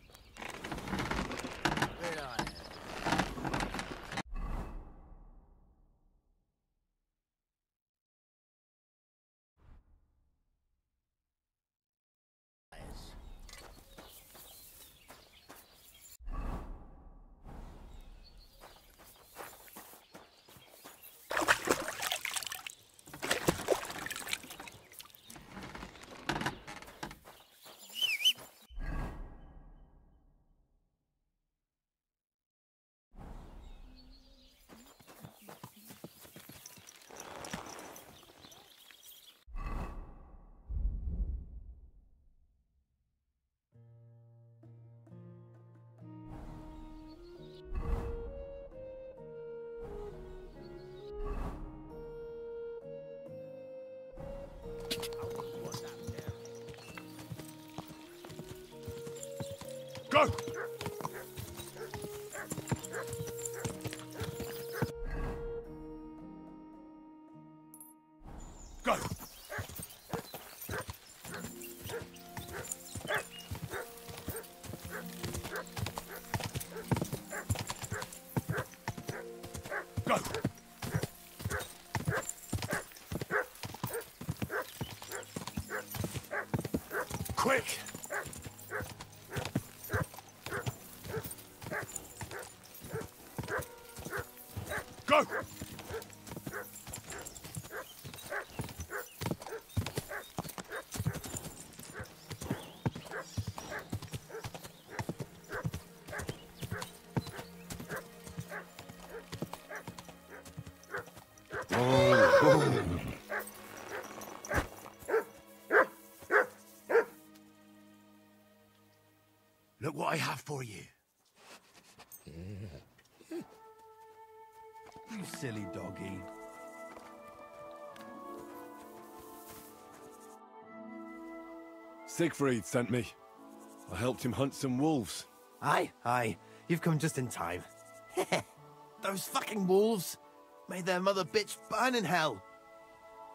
S3: Go! Go! Go! Quick! Go!
S19: Look what I have for you.
S18: You silly doggy.
S3: Siegfried sent me. I helped him hunt some wolves.
S18: Aye. You've come just in time. Those fucking wolves made their mother bitch burn in hell.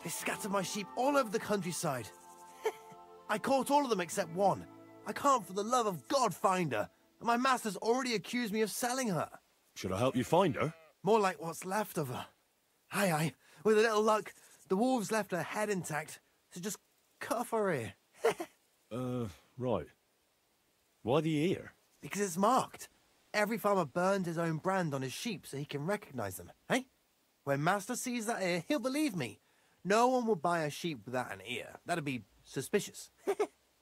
S18: They scattered my sheep all over the countryside. I caught all of them except one. I can't for the love of God find her. And my master's already accused me of selling her.
S3: Should I help you find her?
S18: More like what's left of her. Aye. With a little luck, the wolves left her head intact. So just cut off her ear.
S3: Right. Why the ear?
S18: Because it's marked. Every farmer burned his own brand on his sheep so he can recognize them, hey? When Master sees that ear, he'll believe me. No one will buy a sheep without an ear. That'd be suspicious.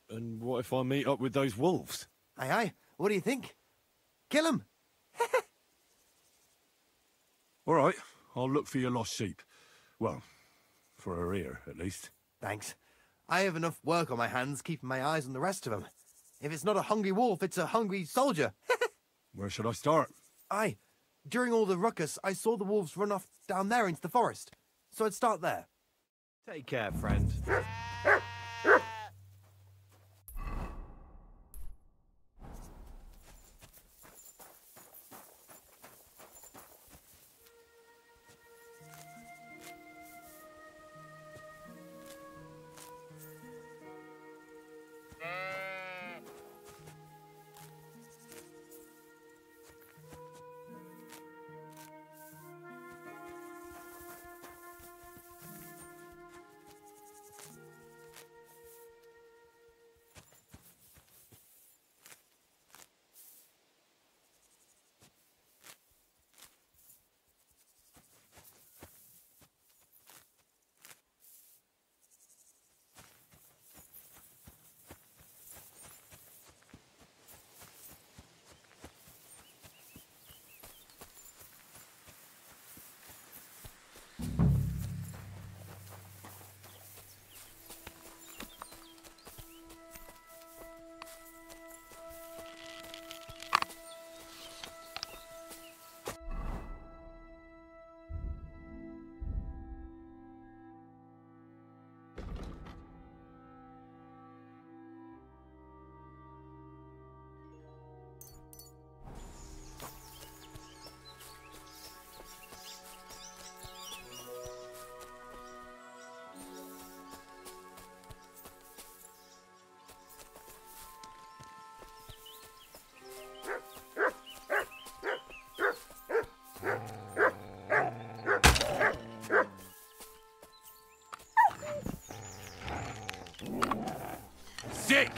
S3: And what if I meet up with those wolves?
S18: Aye. What do you think? Kill him.
S3: All right, I'll look for your lost sheep. Well, for her ear, at least.
S18: Thanks. I have enough work on my hands keeping my eyes on the rest of them. If it's not a hungry wolf, it's a hungry soldier.
S3: Where should I start?
S18: Aye. During all the ruckus, I saw the wolves run off down there into the forest. So I'd start there.
S7: Take care, friend.
S3: Sick!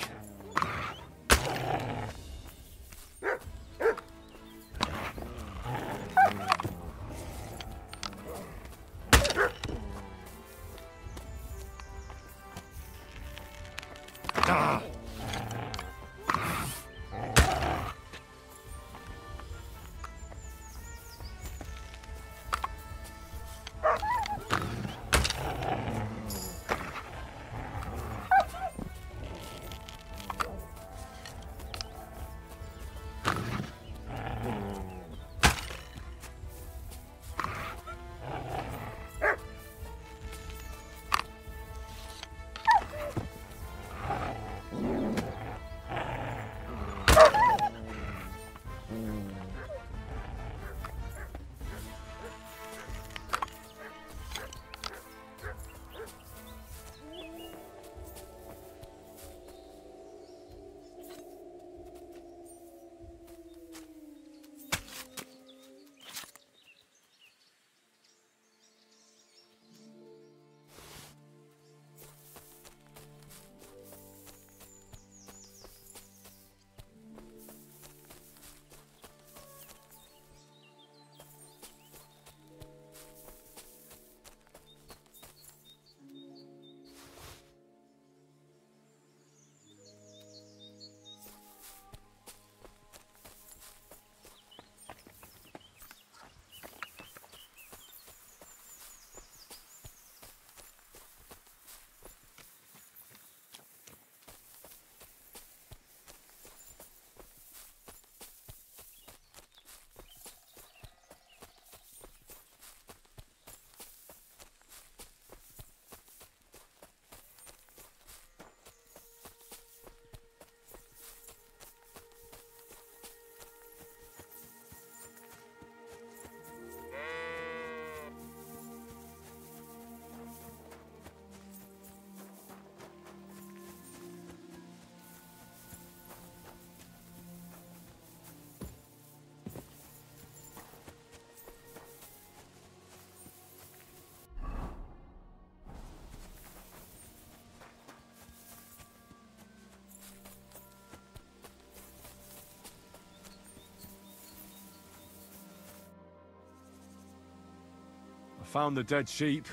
S3: found the dead sheep.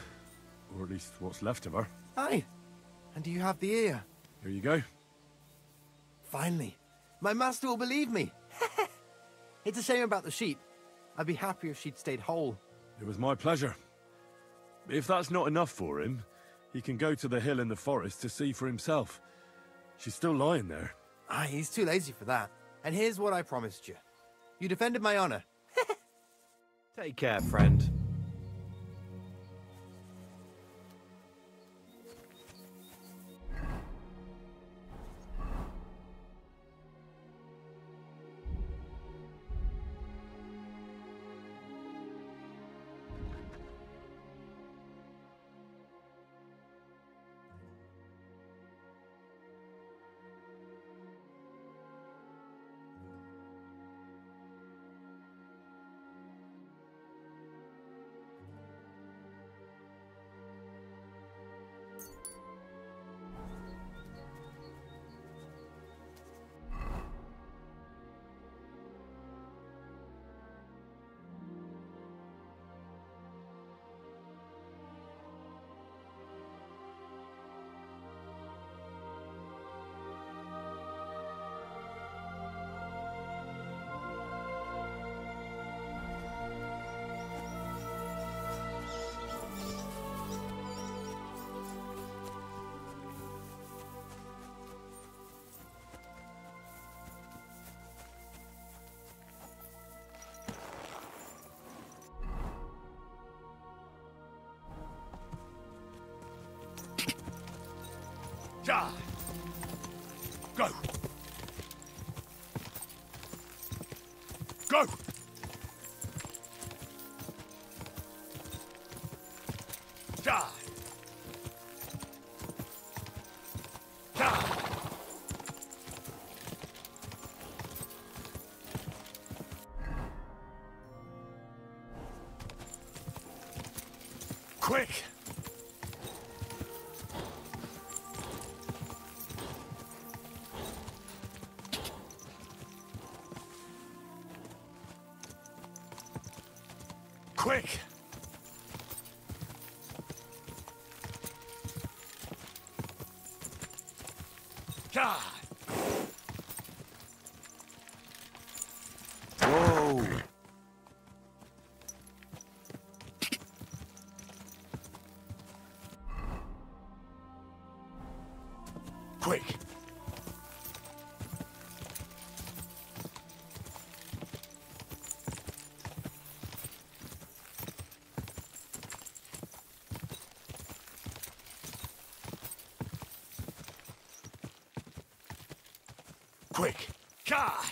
S3: Or at least what's left of her.
S18: Aye. And do you have the ear?
S3: Here you go.
S18: Finally. My master will believe me. It's a shame about the sheep. I'd be happier if she'd stayed whole.
S3: It was my pleasure. If that's not enough for him, he can go to the hill in the forest to see for himself. She's still lying there.
S18: Aye, he's too lazy for that. And here's what I promised you. You defended my honor.
S7: Take care, friend.
S19: Ja! Go! Go! Ja! Ja! Quick! Quick! God!
S22: Whoa!
S19: Quick! Quick! Ka!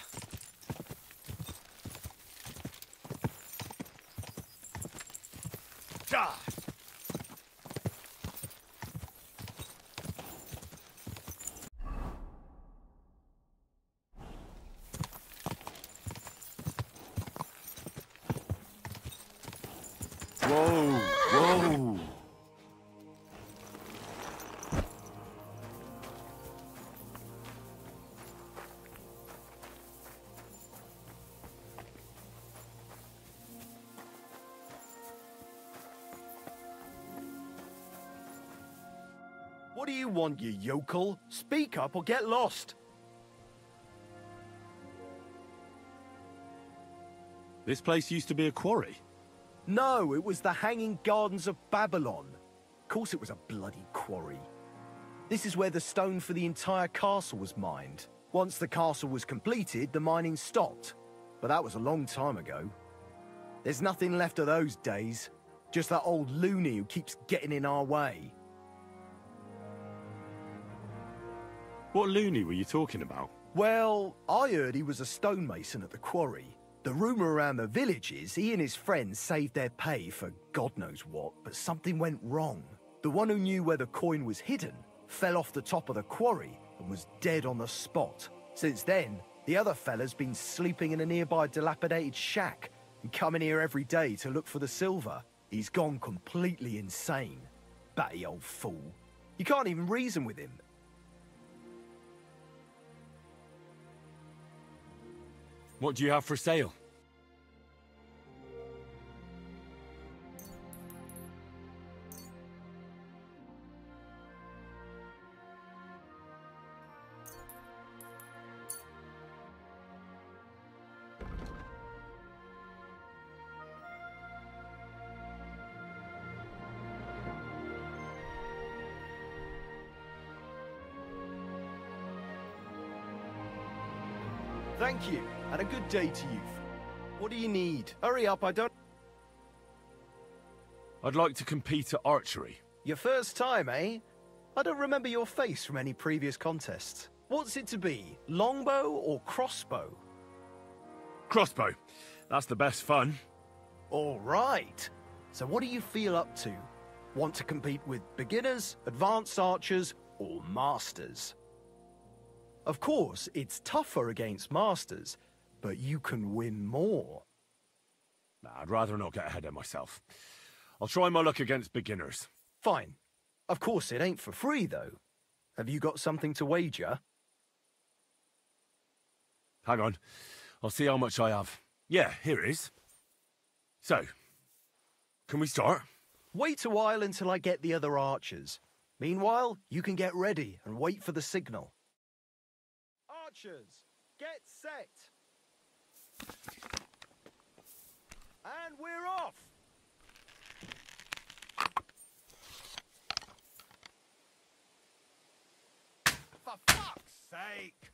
S19: Ja!
S22: Whoa! Whoa!
S18: What do you want, you yokel? Speak up or get lost.
S3: This place used to be a quarry.
S18: No, it was the Hanging Gardens of Babylon. Of course it was a bloody quarry. This is where the stone for the entire castle was mined. Once the castle was completed, the mining stopped. But that was a long time ago. There's nothing left of those days. Just that old loony who keeps getting in our way.
S3: What loony were you talking about?
S18: Well, I heard he was a stonemason at the quarry. The rumour around the village is he and his friends saved their pay for God knows what, but something went wrong. The one who knew where the coin was hidden fell off the top of the quarry and was dead on the spot. Since then, the other fella's been sleeping in a nearby dilapidated shack and coming here every day to look for the silver. He's gone completely insane. Batty old fool. You can't even reason with him.
S3: What do you have for sale?
S18: Thank you, and a good day to you. What do you need? Hurry up, I don't...
S3: I'd like to compete at archery.
S18: Your first time, eh? I don't remember your face from any previous contests. What's it to be? Longbow or crossbow?
S3: Crossbow. That's the best fun.
S18: All right. So what do you feel up to? Want to compete with beginners, advanced archers, or masters? Of course, it's tougher against masters, but you can win more.
S3: Nah, I'd rather not get ahead of myself. I'll try my luck against beginners.
S18: Fine. Of course, it ain't for free, though. Have you got something to wager?
S3: Hang on. I'll see how much I have. Yeah, here it is. So, can we start?
S18: Wait a while until I get the other archers. Meanwhile, you can get ready and wait for the signal. Archers, get set. And we're off. For fuck's sake!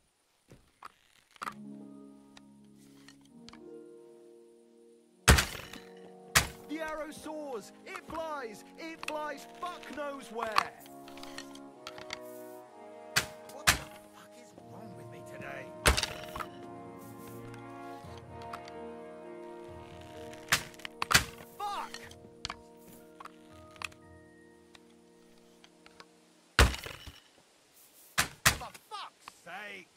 S18: The arrow soars! It flies! It flies fuck knows where! What the fuck is wrong with me today? Fuck! For fuck's sake!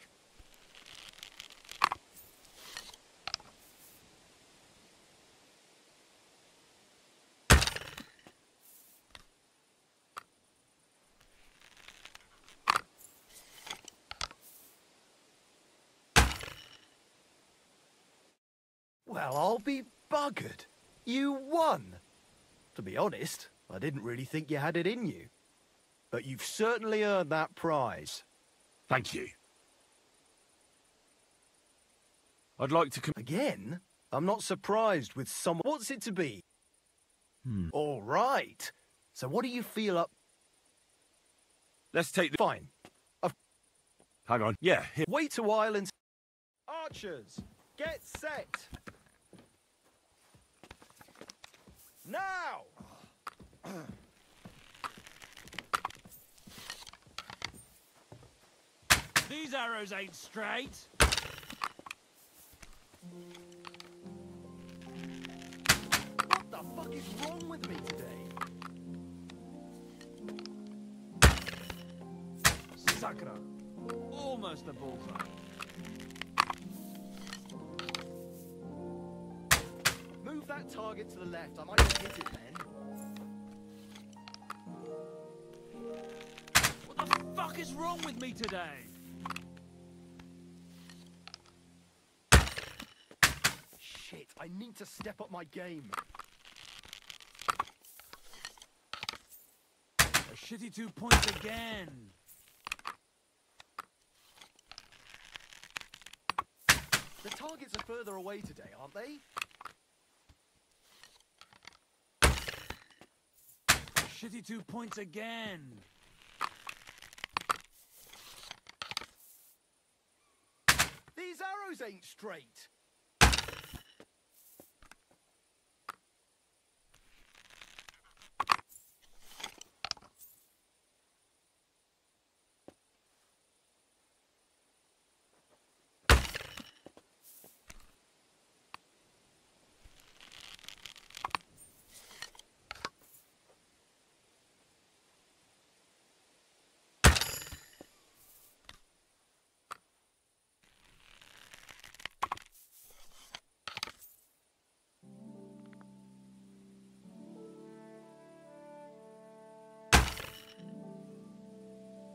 S18: Well, I'll be buggered. You won. To be honest, I didn't really think you had it in you. But you've certainly earned that prize.
S3: Thank you. I'd like to
S18: Again? I'm not surprised with someone... What's it to be? All right. So what do you feel up...
S3: Let's take the...
S18: Fine.
S3: Hang on. Yeah, here.
S18: Wait a while and... Archers, get set. Now!
S1: These arrows ain't straight.
S18: What the fuck is wrong with me today?
S1: Sakura. Almost a bullseye.
S18: Move that target to the left. I might hit it then.
S1: What the fuck is wrong with me today?
S18: Shit, I need to step up my game.
S1: A shitty 2 points again.
S18: The targets are further away today, aren't they?
S1: Shitty 2 points again.
S18: These arrows ain't straight.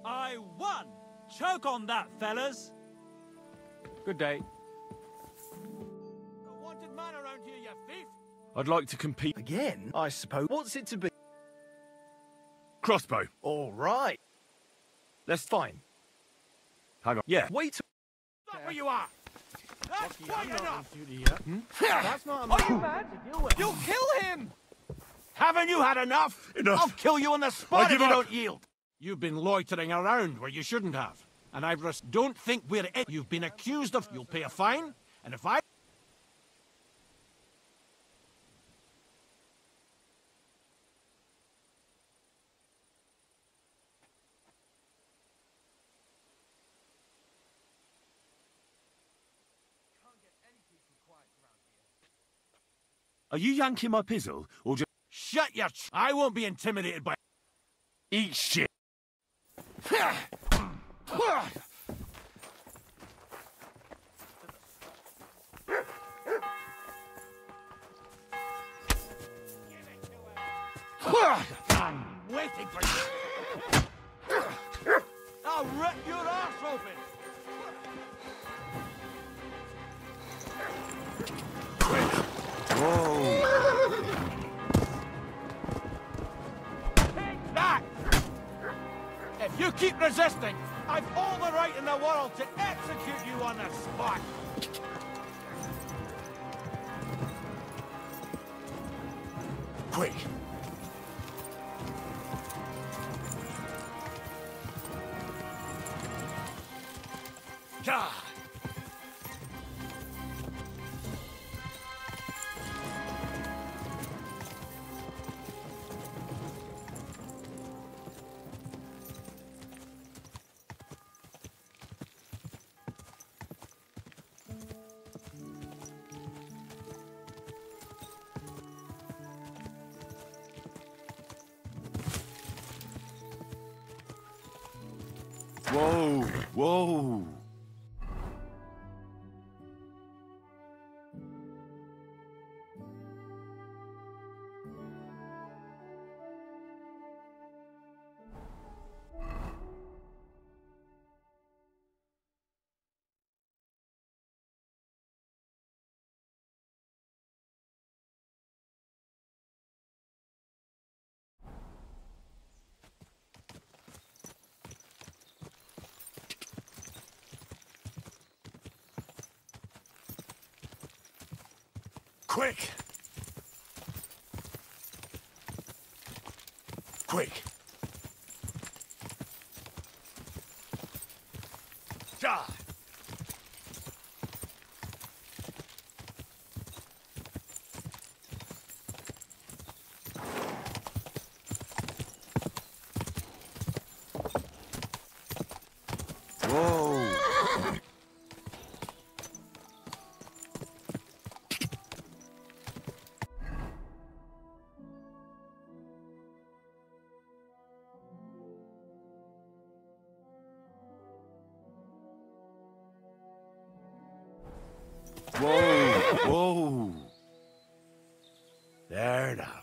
S1: I won! Choke on that, fellas!
S17: Good day.
S1: A wanted man around here, you thief!
S3: I'd like to compete...
S18: Again, I suppose. What's it to be?
S3: Crossbow.
S18: All right.
S3: Let's...
S18: Fine.
S3: Hang on. Yeah.
S18: Wait.
S1: Stop where you are! That's quite enough!
S18: That's not enough.
S1: Are you mad?
S18: You'll kill him!
S1: Haven't you had enough?
S3: Enough.
S1: I'll kill you on the spot
S3: give
S1: if you
S3: up.
S1: don't yield. You've been loitering around where you shouldn't have.
S19: and don't think we're it. You've been accused of. You'll pay a fine, and if I.
S3: Are you yanking my pizzle, or just...
S19: Shut your I won't be intimidated by...
S3: Eat shit!
S19: I'm waiting for you! I'll rip your ass open!
S3: Whoa!
S19: Take that! If you keep resisting, I've all the right in the world to execute you on the spot!
S22: Quick!
S19: Ja!
S3: Whoa! Whoa!
S19: Quick!
S22: Quick!
S19: Ja!
S3: Whoa! Whoa! Whoa!
S22: There now.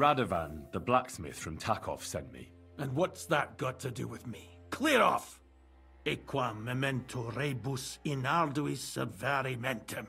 S3: Radovan, the blacksmith from Takov, sent me.
S19: And what's that got to do with me? Clear off! Equam memento rebus in arduis avarimentem.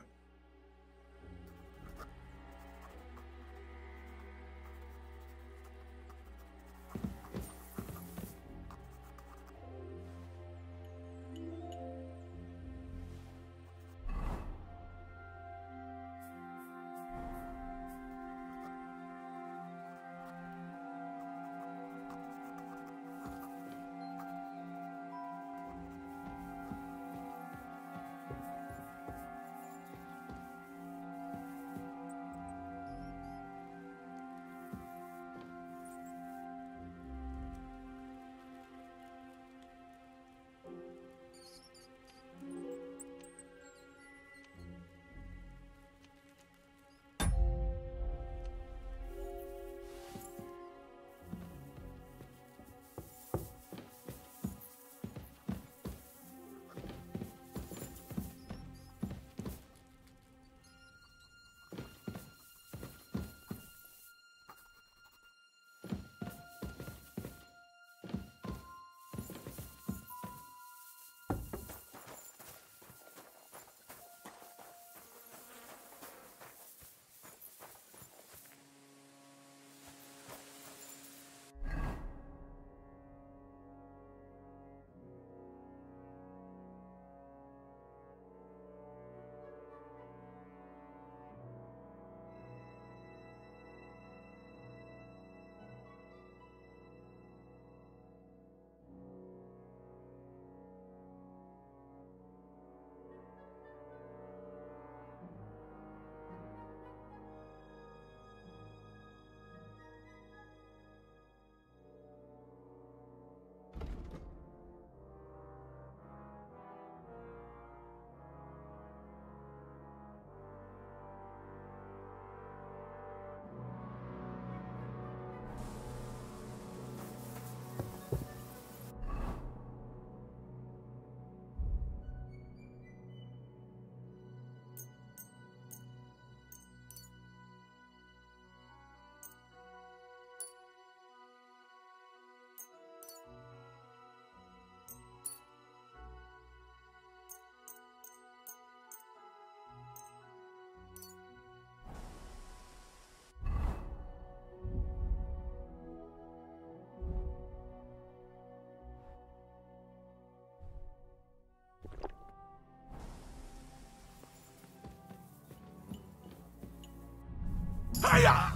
S19: Hiya!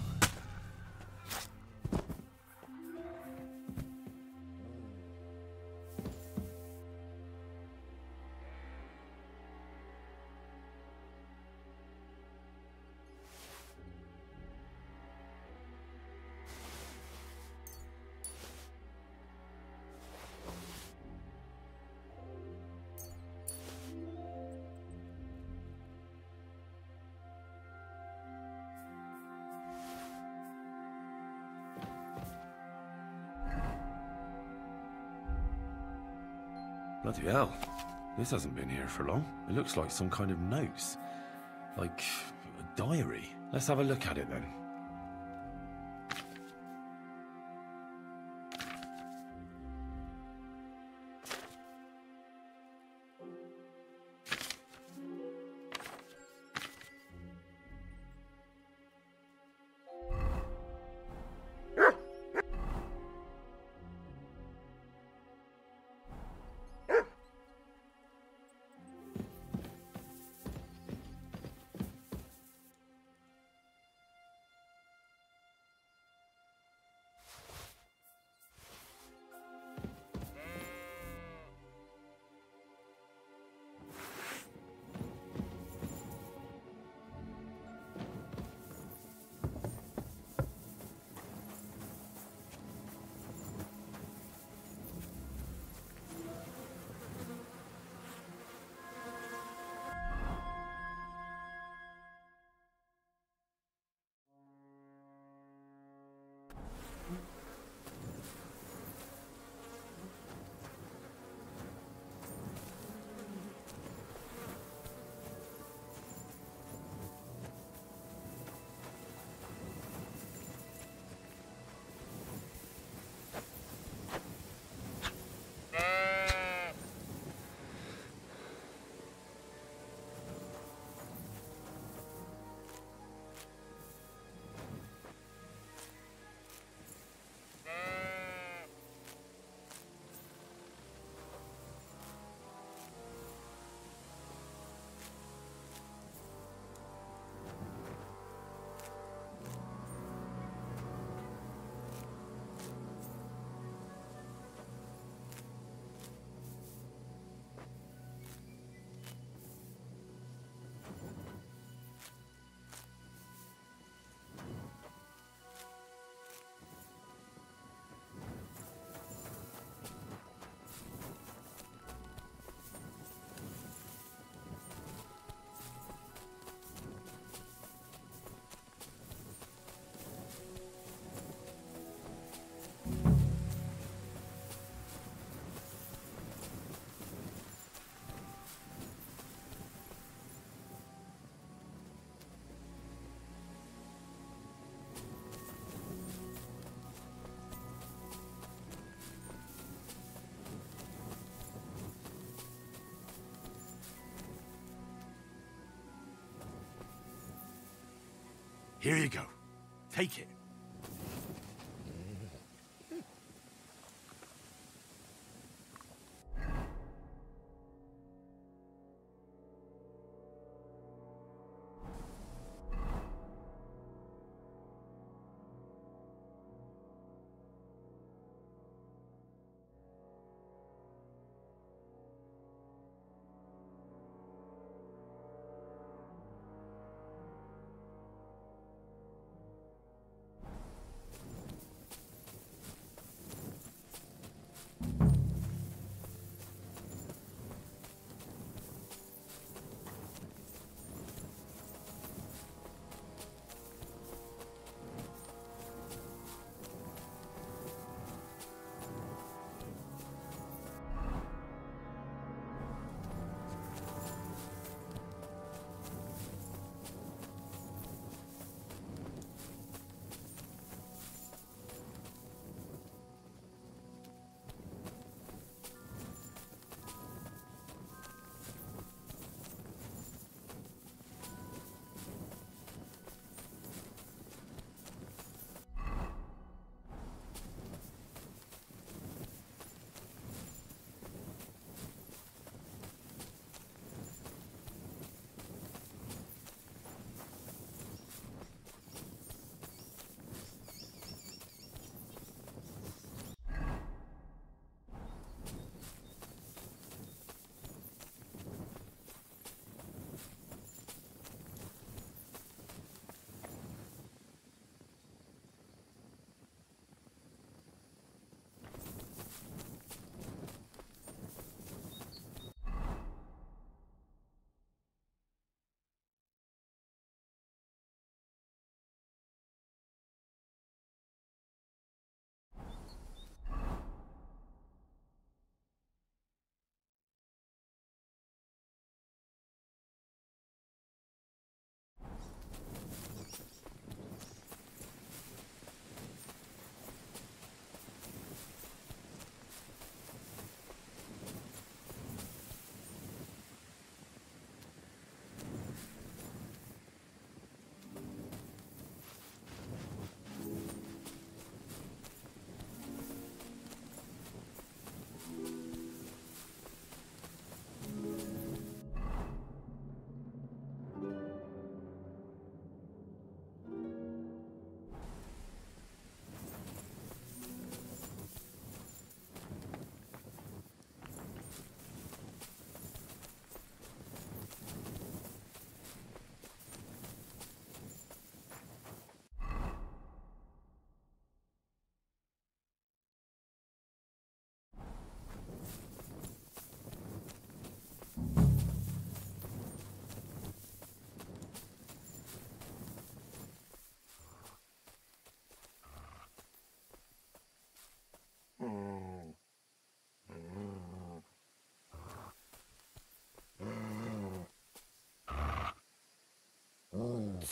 S3: Bloody hell. This hasn't been here for long. It looks like some kind of notes. Like a diary. Let's have a look at it then. Here you go. Take it.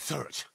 S3: Search.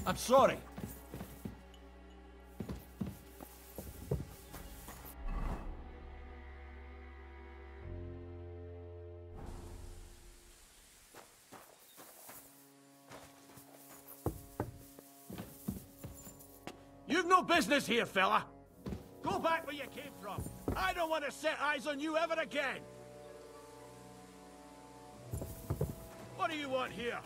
S19: I'm sorry. You've no business here, fella. Go back where you came from. I don't want to set eyes on you ever again. What do you want here?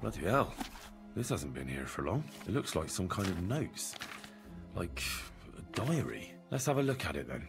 S3: Bloody hell. This hasn't been here for long. It looks like some kind of notes. Like a diary. Let's have a look at it then.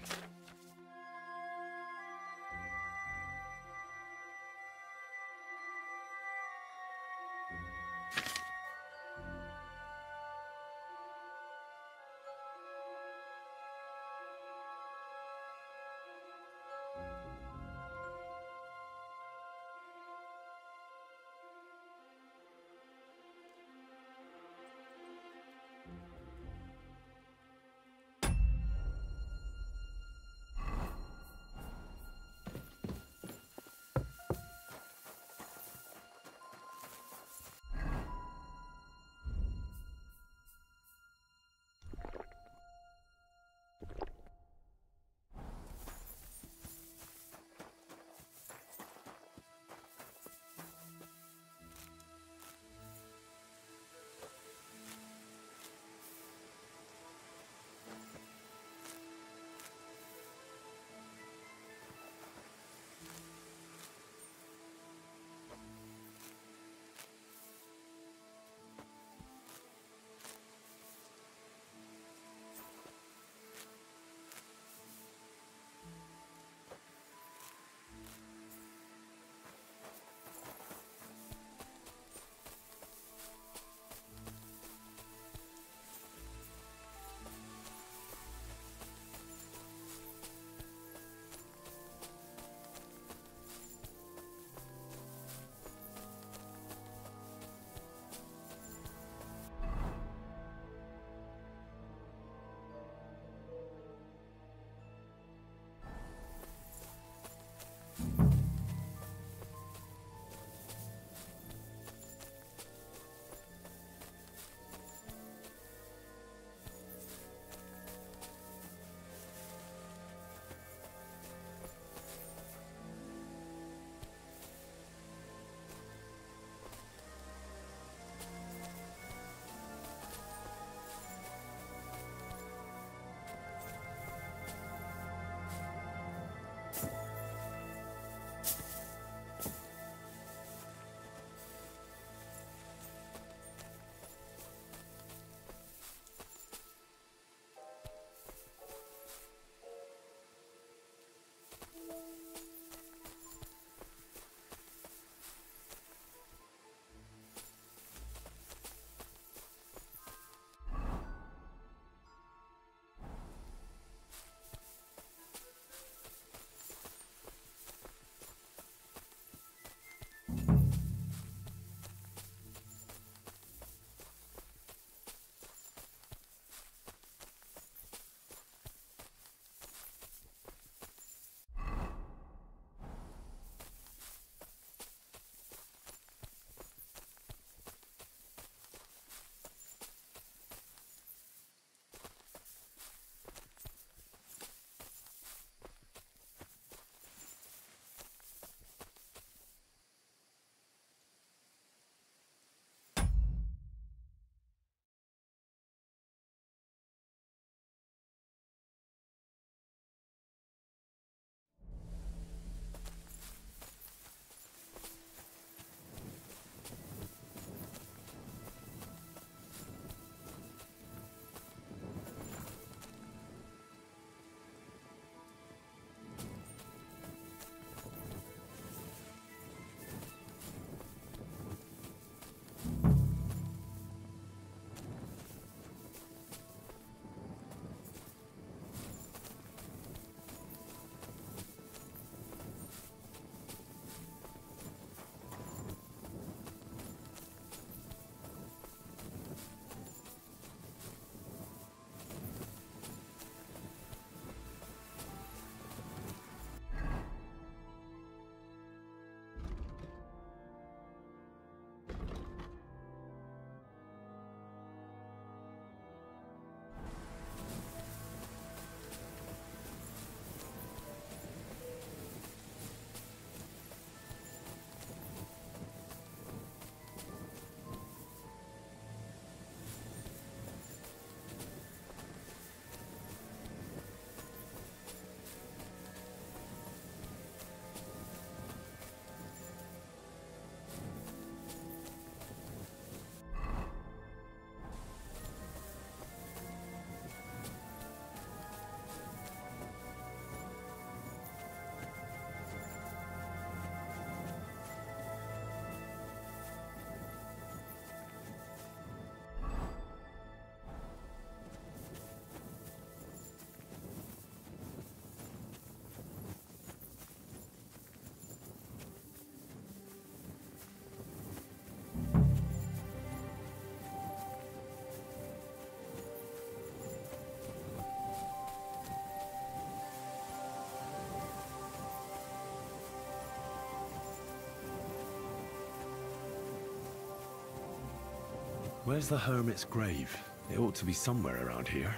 S3: Where's the hermit's grave? It ought to be somewhere around here.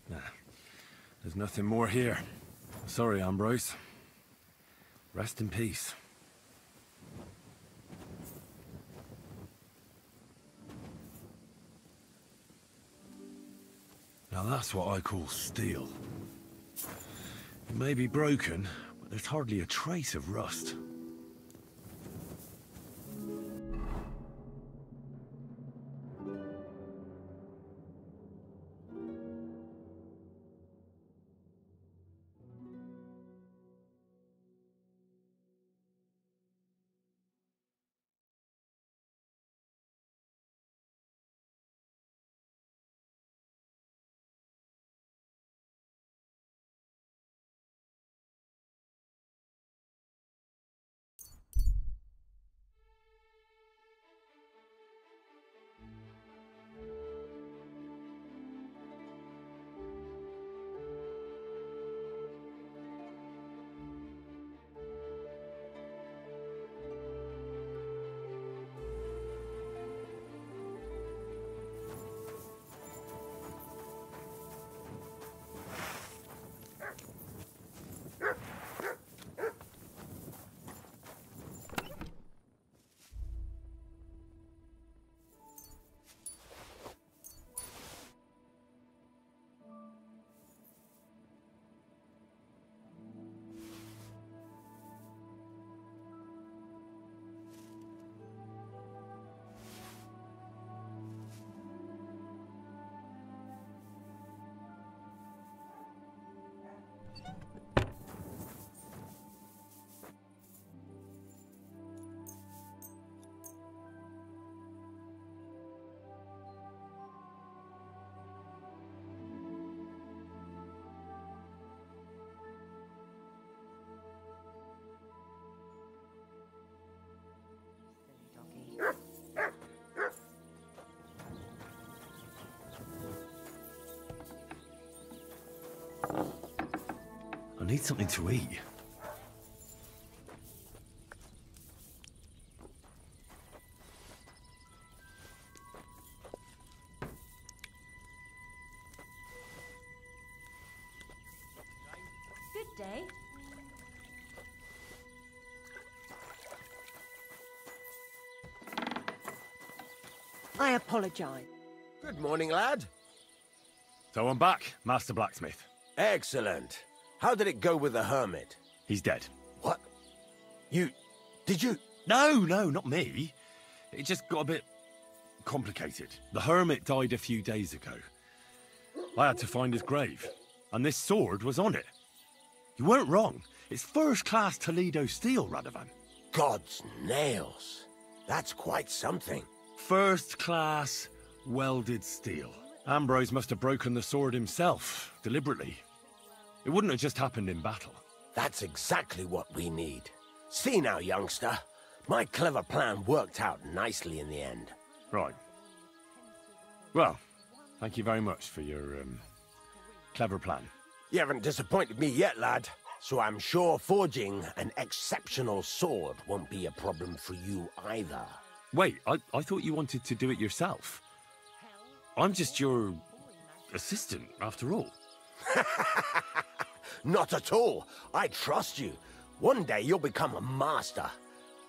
S3: Nah, there's nothing more here. Sorry, Ambrose. Rest in peace. Now that's what I call steel. It may be broken, but there's hardly a trace of rust. I need something to eat.
S15: Good day.
S21: I apologize.
S22: Good morning, lad.
S3: So I'm back, Master Blacksmith.
S22: Excellent. How did it go with the hermit?
S3: He's dead.
S22: What? Did you?
S3: No, not me. It just got a bit complicated. The hermit died a few days ago. I had to find his grave, and this sword was on it. You weren't wrong. It's first-class Toledo steel, Radovan.
S22: God's nails. That's quite something.
S3: First-class welded steel. Ambrose must have broken the sword himself, deliberately. It wouldn't have just happened in battle.
S22: That's exactly what we need. See now, youngster. My clever plan worked out nicely in the end.
S3: Right. Well, thank you very much for your, clever plan.
S22: You haven't disappointed me yet, lad. So I'm sure forging an exceptional sword won't be a problem for you either.
S3: Wait, I thought you wanted to do it yourself. I'm just your assistant, after all.
S22: Not at all. I trust you. One day you'll become a master.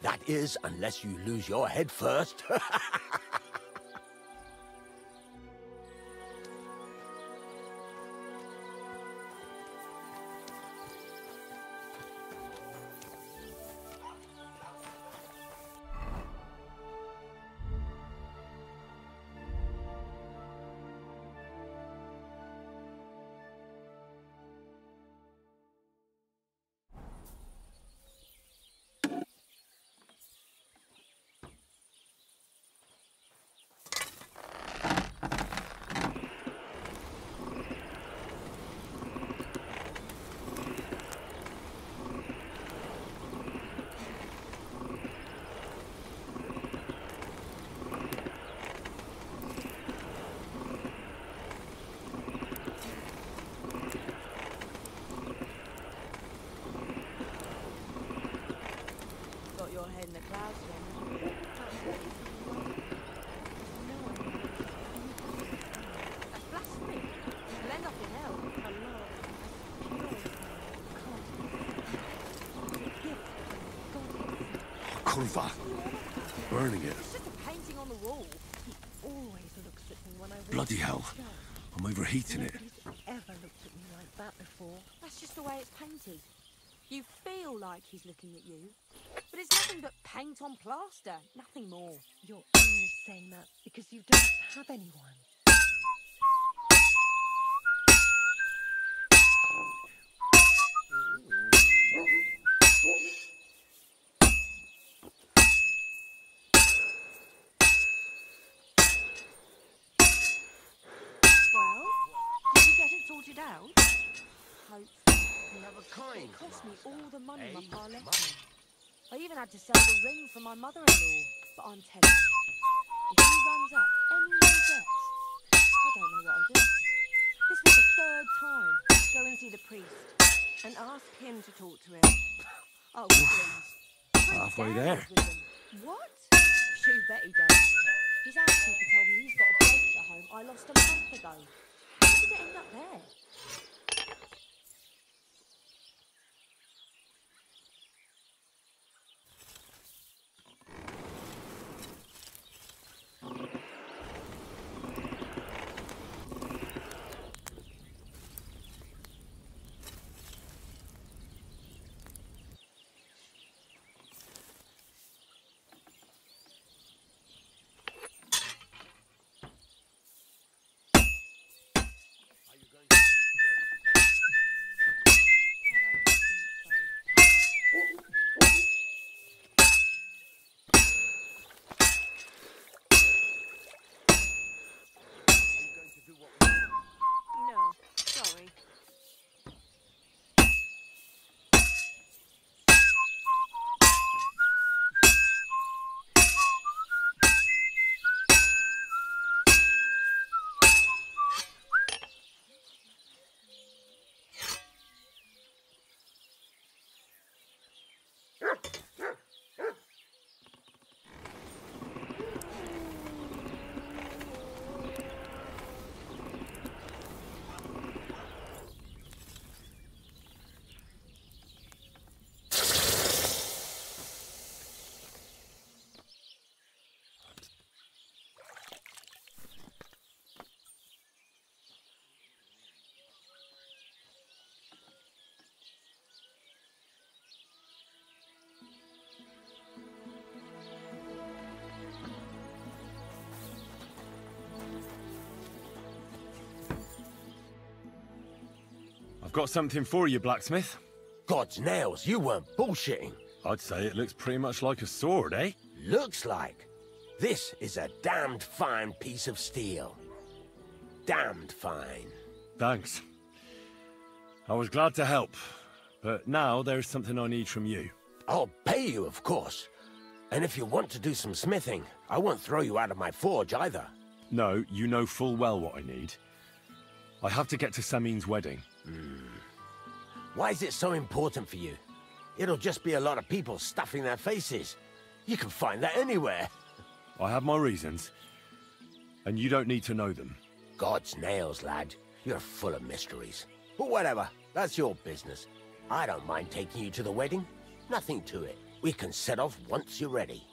S22: That is, unless you lose your head first.
S3: for that? Burning it.
S21: It's just a painting on the wall. He always looks at me when I read
S3: Bloody hell.
S21: his stuff.
S3: I'm overheating it.
S21: Nobody's ever looked at me like that before.
S15: That's just the way it's painted. You feel like he's looking at you, but it's nothing but paint on plaster, nothing more.
S21: You're only saying that because you don't have anyone.
S15: Well, did you get it sorted out? Hope. It cost me all the money my pa left me. I even had to sell the ring for my mother-in-law. But I'm telling you, if he runs up any more debts, I don't know what I'll do. This was the third time. Go and see the priest and ask him to talk to him. Oh, please.
S3: Halfway there.
S15: What? Shoo bet he does. His housekeeper told me he's got a brooch at home I lost a month ago. How did it end up there? No, sorry.
S3: I've got something for you, blacksmith.
S22: God's nails, you weren't bullshitting.
S3: I'd say it looks pretty much like a sword, eh?
S22: Looks like. This is a damned fine piece of steel. Damned fine.
S3: Thanks. I was glad to help, but now there's something I need from you.
S22: I'll pay you, of course. And if you want to do some smithing, I won't throw you out of my forge either.
S3: No, you know full well what I need. I have to get to Samin's wedding.
S22: Why is it so important for you? It'll just be a lot of people stuffing their faces. You can find that anywhere.
S3: I have my reasons, and you don't need to know them.
S22: God's nails, lad. You're full of mysteries. But whatever, that's your business. I don't mind taking you to the wedding. Nothing to it. We can set off once you're ready.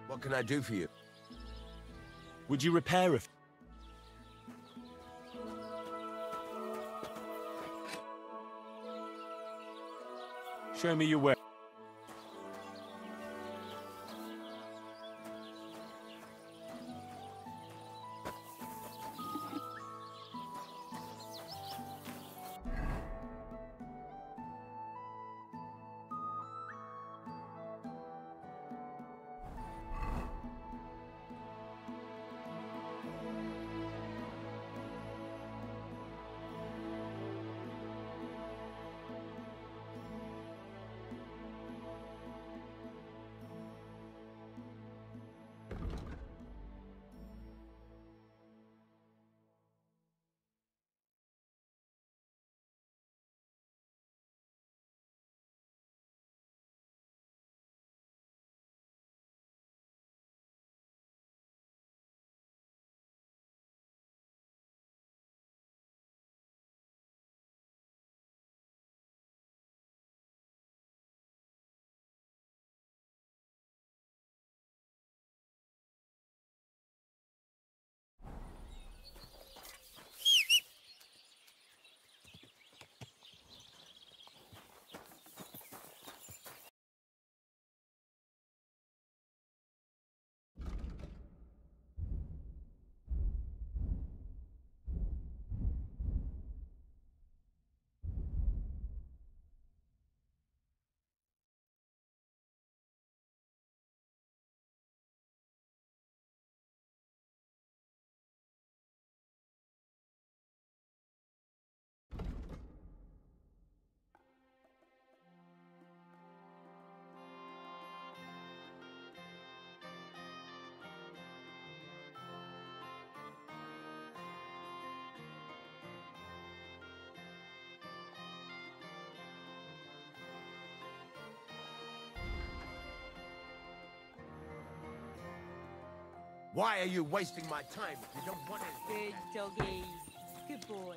S22: What can I do for you?
S3: Would you repair a... Show me your way.
S22: Why are you wasting my time if you don't want it?
S15: Good doggy. Good boy.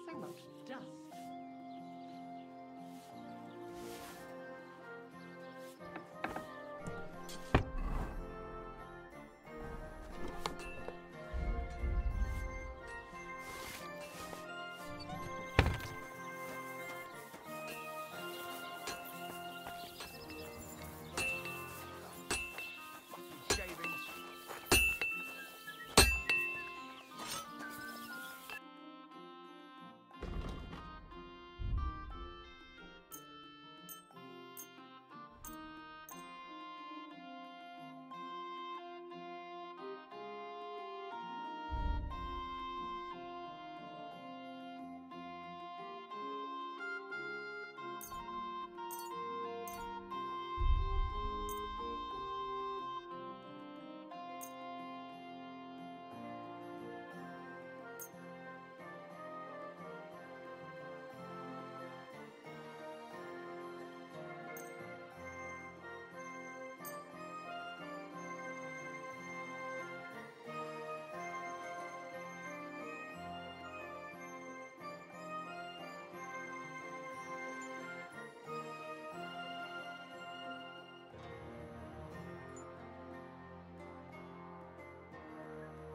S21: So much dust.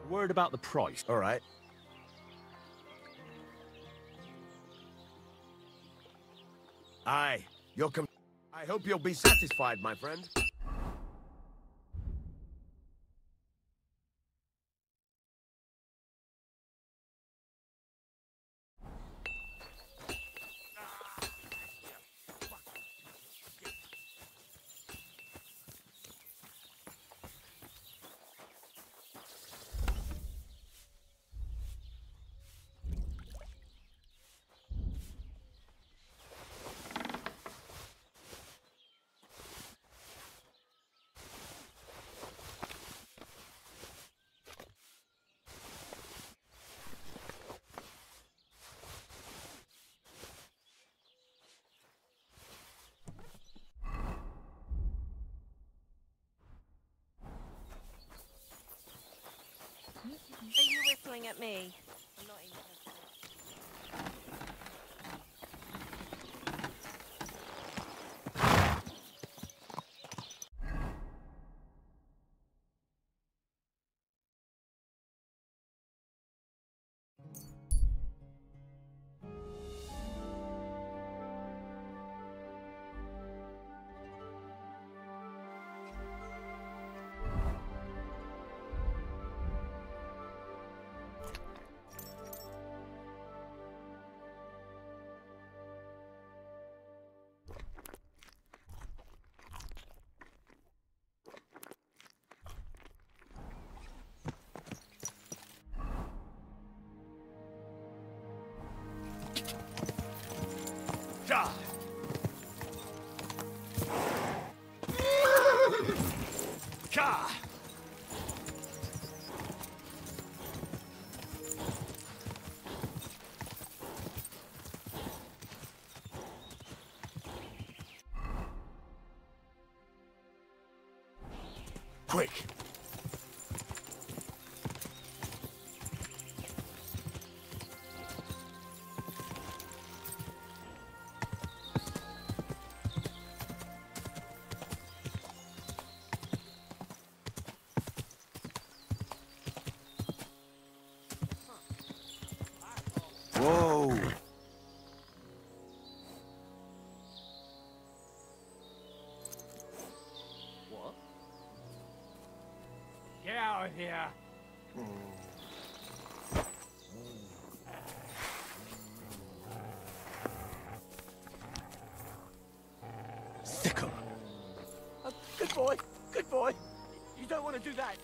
S7: Word about the price.
S22: All right. Aye, I hope you'll be satisfied, my friend.
S15: Are you whistling at me? I'm not interested.
S19: Ja! Ka!
S22: Quick! Whoa!
S19: What? Get out of here!
S22: Sickle!
S19: Good boy! Good boy! You don't want to do that!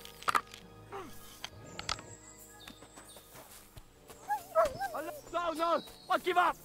S19: I love no! I give up!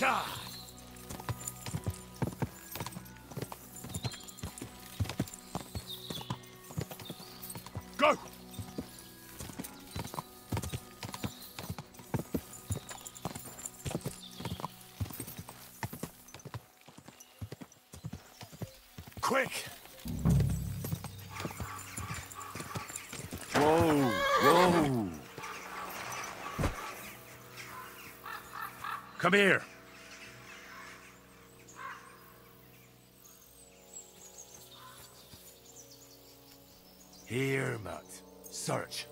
S3: God! Go! Quick! Whoa! Whoa! Come here! Here, Matt. Search.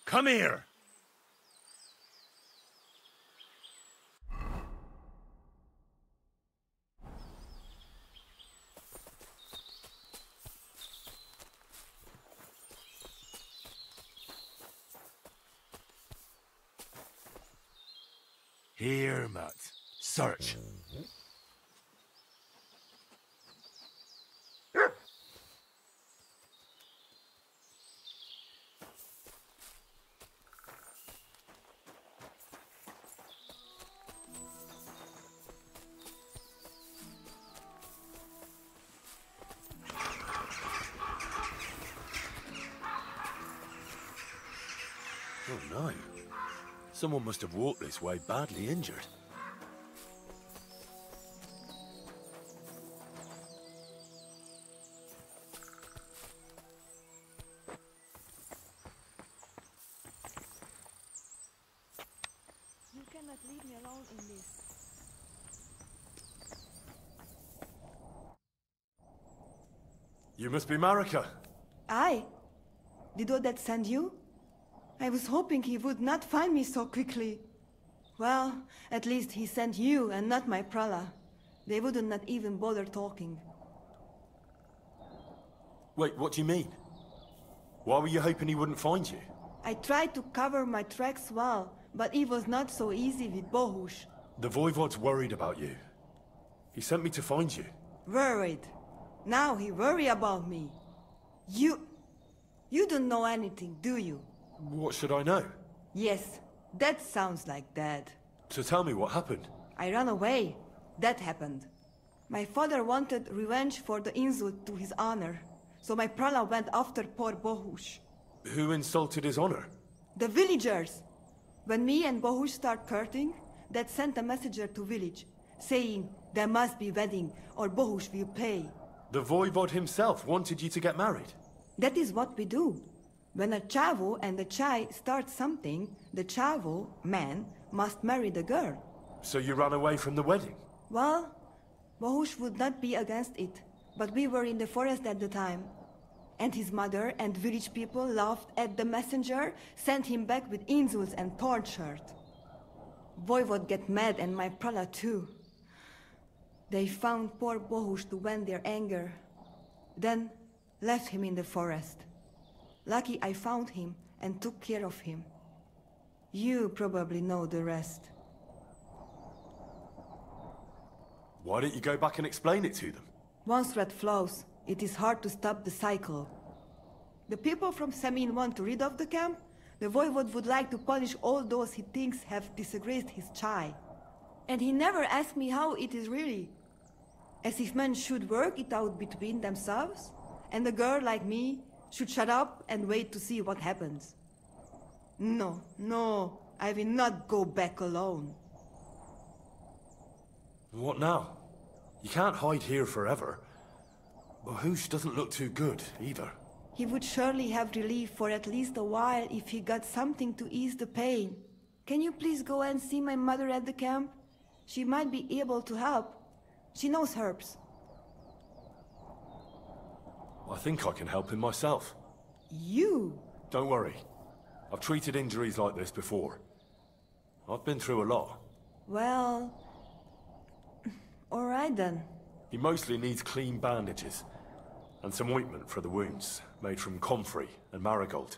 S3: Come here! Here, Matt. Search. Oh no. Someone must have walked this way badly injured.
S15: You cannot leave me alone in this.
S3: You must be Marika.
S9: I? Did Odette send you? I was hoping he would not find me so quickly. Well, at least he sent you and not my prala. They would not even bother talking.
S3: Wait, what do you mean? Why were you hoping he wouldn't find you?
S9: I tried to cover my tracks well, but it was not so easy with Bohush.
S3: The Voivod's worried about you. He sent me to find you.
S9: Worried? Now he worry about me. You don't know anything, do you?
S3: What should I know?
S9: Yes, that sounds like Dad.
S3: So tell me what happened.
S9: I ran away. That happened. My father wanted revenge for the insult to his honor, so my prala went after poor Bohush.
S3: Who insulted his honor?
S9: The villagers! When me and Bohush start courting, Dad sent a messenger to village, saying there must be wedding or Bohush will pay.
S3: The voivod himself wanted you to get married?
S9: That is what we do. When a chavo and a chai start something, the chavo, man, must marry the girl.
S3: So you ran away from the wedding?
S9: Well, Bohush would not be against it, but we were in the forest at the time. And his mother and village people laughed at the messenger, sent him back with insults and torn shirt. Voivod get mad and my prala too. They found poor Bohush to vent their anger, then left him in the forest. Lucky I found him and took care of him. You probably know the rest.
S3: Why don't you go back and explain it to them?
S9: Once red flows, it is hard to stop the cycle. The people from Semin want to rid of the camp. The voivod would like to punish all those he thinks have disgraced his chai. And he never asked me how it is really. As if men should work it out between themselves, and a girl like me should shut up and wait to see what happens. No, no, I will not go back alone.
S3: What now? You can't hide here forever. Bohush doesn't look too good, either.
S9: He would surely have relief for at least a while if he got something to ease the pain. Can you please go and see my mother at the camp? She might be able to help. She knows herbs.
S3: I think I can help him myself.
S9: You?
S3: Don't worry. I've treated injuries like this before. I've been through a lot.
S9: Well... all right then.
S3: He mostly needs clean bandages. And some ointment for the wounds, made from comfrey and marigold.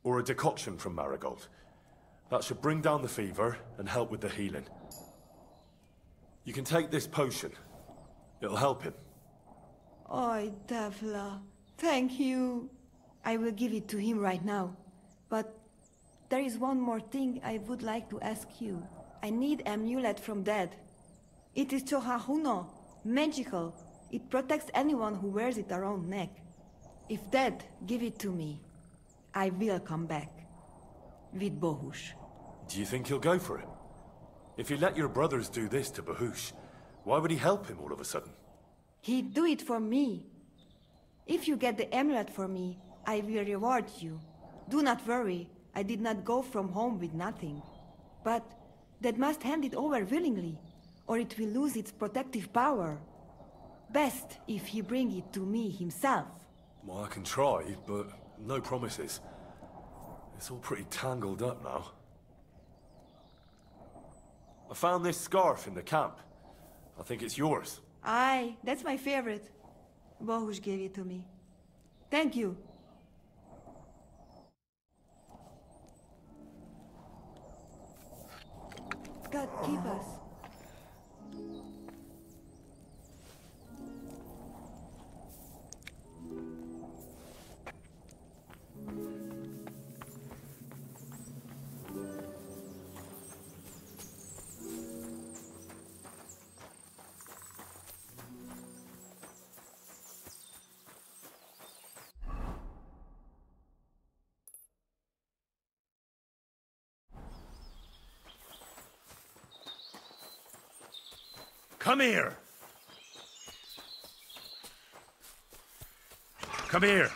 S3: Or a decoction from marigold. That should bring down the fever and help with the healing. You can take this potion. It'll help him.
S9: Oi, Devla. Thank you. I will give it to him right now. But there is one more thing I would like to ask you. I need amulet from Dad. It is Chohahuno, magical. It protects anyone who wears it around neck. If Dad give it to me, I will come back. With Bohush.
S3: Do you think he'll go for it? If you let your brothers do this to Bohush, why would he help him all of a sudden?
S9: He'd do it for me. If you get the amulet for me, I will reward you. Do not worry, I did not go from home with nothing. But Dad must hand it over willingly, or it will lose its protective power. Best if he bring it to me himself.
S3: Well, I can try, but no promises. It's all pretty tangled up now. I found this scarf in the camp. I think it's yours.
S9: Aye, that's my favorite. Bohush gave it to me. Thank you. God keep us.
S3: Come here! Come here!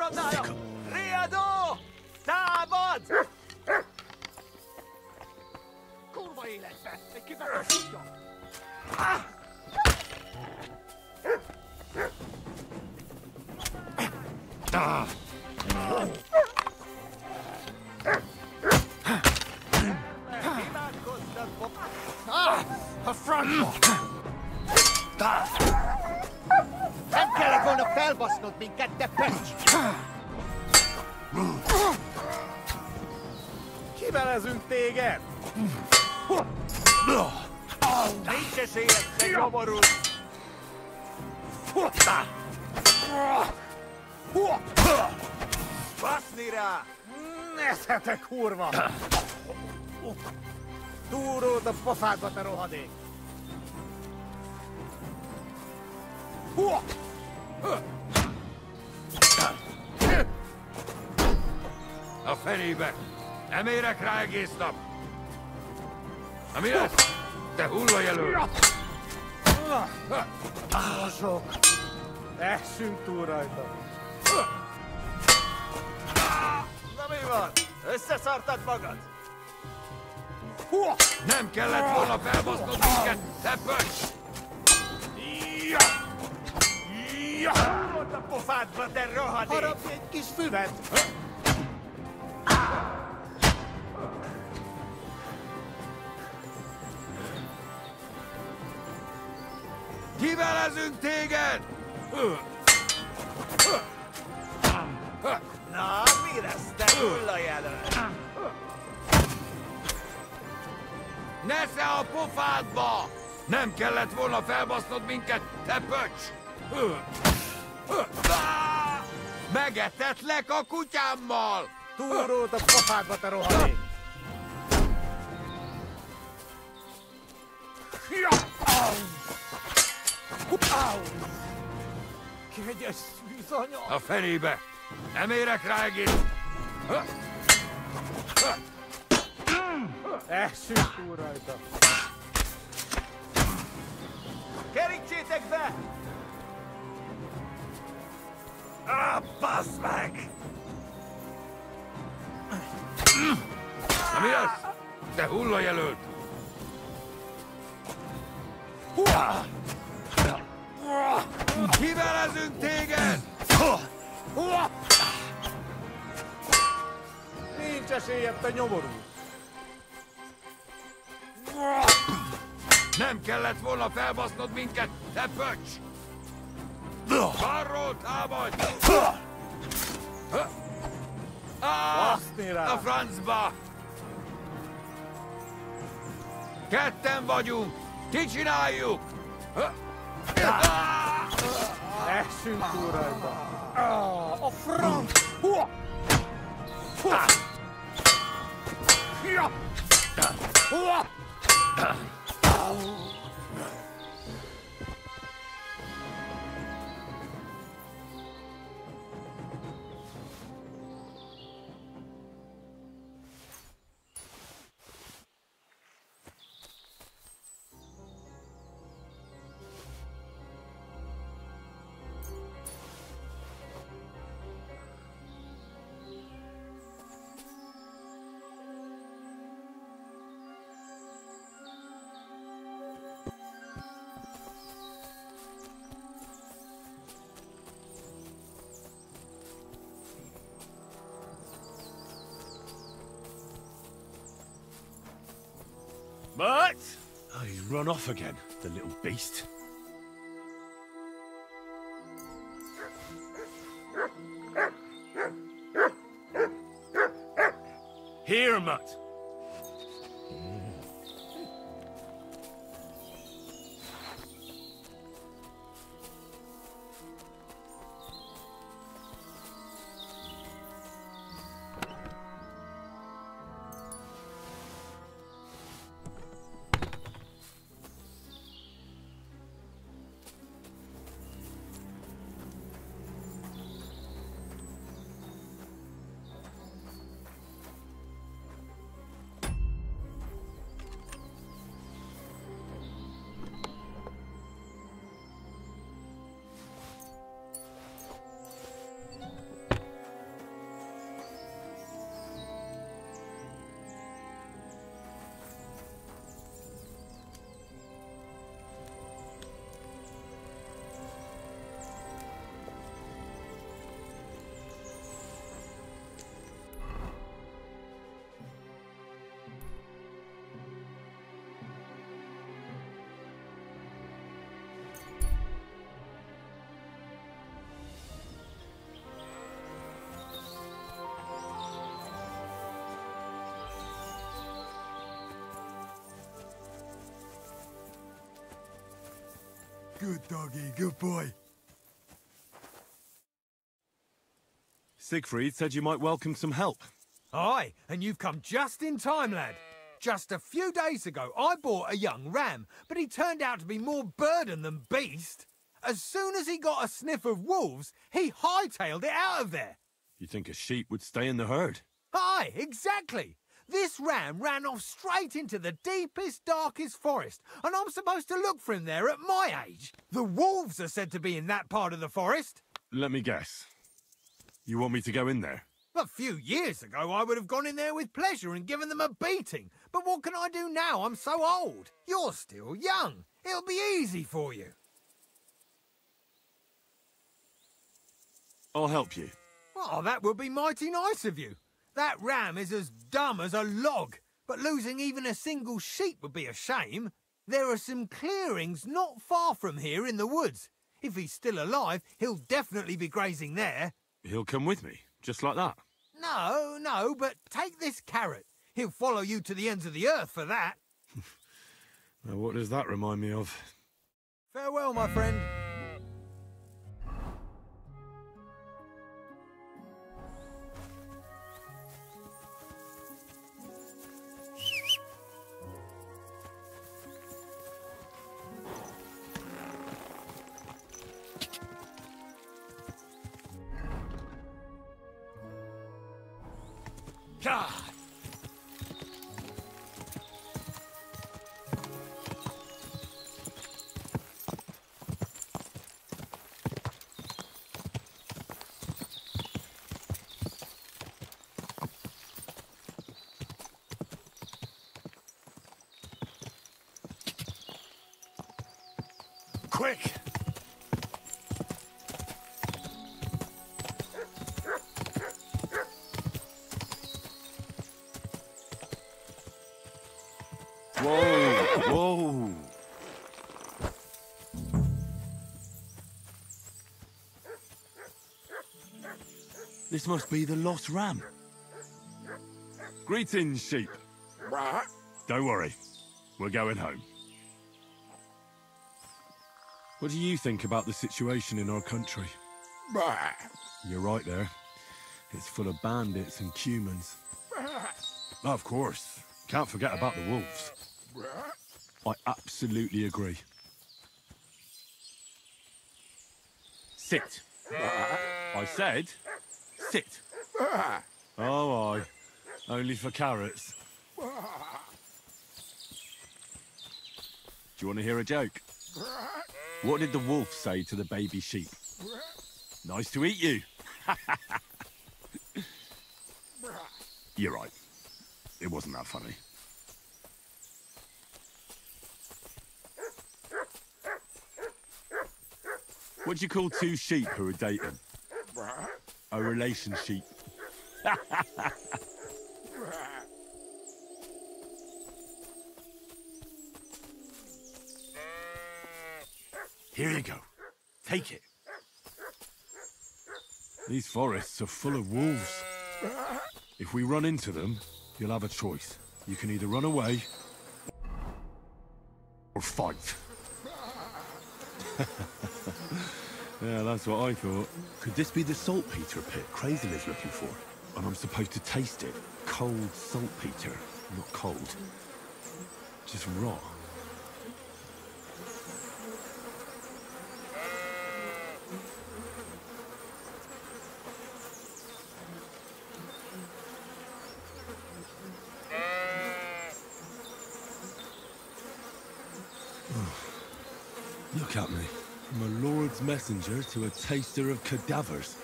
S19: Elrondajo! Riadó! Támad! Kurva életbe! Egy kibeszéltünk! A francba! Nem kellett volna felbasznod minket, te pöcs! Kivelezünk téged! Nincs esélyed, te nyomorul! Baszni rá! Nesze, te kurva! Túród a pofádba, te rohadék!
S1: A fenébe! Nem érek rá egész nap! Na mi lesz? Te hullajelöl!
S19: Sok! Essünk túl rajta! Na mi van? Összeszartad magad?
S1: Nem kellett volna felbasznod minket, te pöcs!
S19: Húrod a pofádba, te rohadék! Harapj egy kis füvet!
S1: Kivelezünk téged!
S19: Na, mi lesz, te hullajelöl?
S1: Nesze a pofádba! Nem kellett volna felbasznod minket, te pöcs! Megetetlek a kutyámmal!
S19: Túród a pofádba, te rohadék! Kegyes szűzanya!
S1: A fenébe! Nem érek rá egész!
S19: Essünk túl rajta! Kerítsétek be! Bazd meg!
S1: Na mi lesz? Te hullajelölt! Kivelezünk téged!
S19: Nincs esélyed, te nyomorú!
S1: Nem kellett volna felbasznod minket, te pöcs! Balról támadj! A francba! Ketten vagyunk! Ki csináljuk?
S19: Essünk túl rajta! A franc!
S3: But oh, he's run off again, the little beast. Here, Mutt.
S12: Good doggy, good boy.
S3: Siegfried said you might welcome some help.
S19: Aye, and you've come just in time, lad. Just a few days ago, I bought a young ram, but he turned out to be more burden than beast. As soon as he got a sniff of wolves, he hightailed it out of there.
S3: You think a sheep would stay in the herd?
S19: Aye, exactly. This ram ran off straight into the deepest, darkest forest, and I'm supposed to look for him there at my age. The wolves are said to be in that part of the forest.
S3: Let me guess. You want me to go in there?
S19: A few years ago, I would have gone in there with pleasure and given them a beating. But what can I do now? I'm so old. You're still young. It'll be easy for you.
S3: I'll help you.
S19: Oh, that would be mighty nice of you. That ram is as dumb as a log, but losing even a single sheep would be a shame. There are some clearings not far from here in the woods. If he's still alive, he'll definitely be grazing there.
S3: He'll come with me, just like that.
S19: No, but take this carrot. He'll follow you to the ends of the earth for that.
S3: Now, what does that remind me of?
S19: Farewell, my friend.
S1: God!
S3: Quick! Whoa! This must be the lost ram. Greetings, sheep. Don't worry. We're going home. What do you think about the situation in our country? You're right there. It's full of bandits and humans. Of course. Can't forget about the wolves. I absolutely agree. Sit. I said, sit. Oh, aye. Only for carrots. Do you want to hear a joke? What did the wolf say to the baby sheep? Nice to eat you. You're right. It wasn't that funny. What do you call two sheep who are dating? A relationship. Here you go. Take it. These forests are full of wolves. If we run into them, you'll have a choice. You can either run away or fight. Yeah, that's what I thought. Could this be the saltpeter pit Crazel is looking for? And I'm supposed to taste it. Cold saltpeter. Not cold. Just raw. Look at me. I'm a lord's messenger to a taster of cadavers.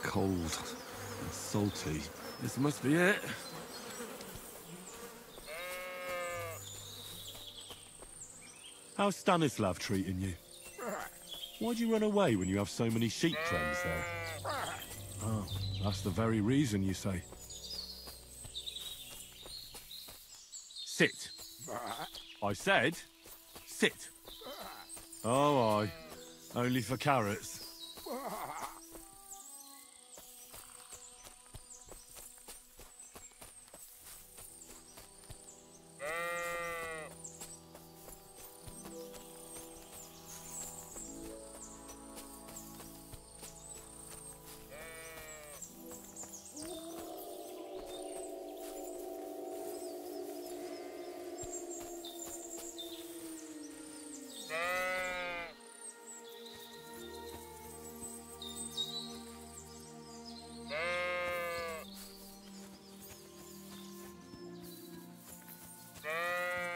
S3: Cold and salty. This must be it. How's Stanislav treating you? Why'd you run away when you have so many sheep friends there? Oh, that's the very reason, you say. Sit. I said, sit. Oh, aye. Only for carrots.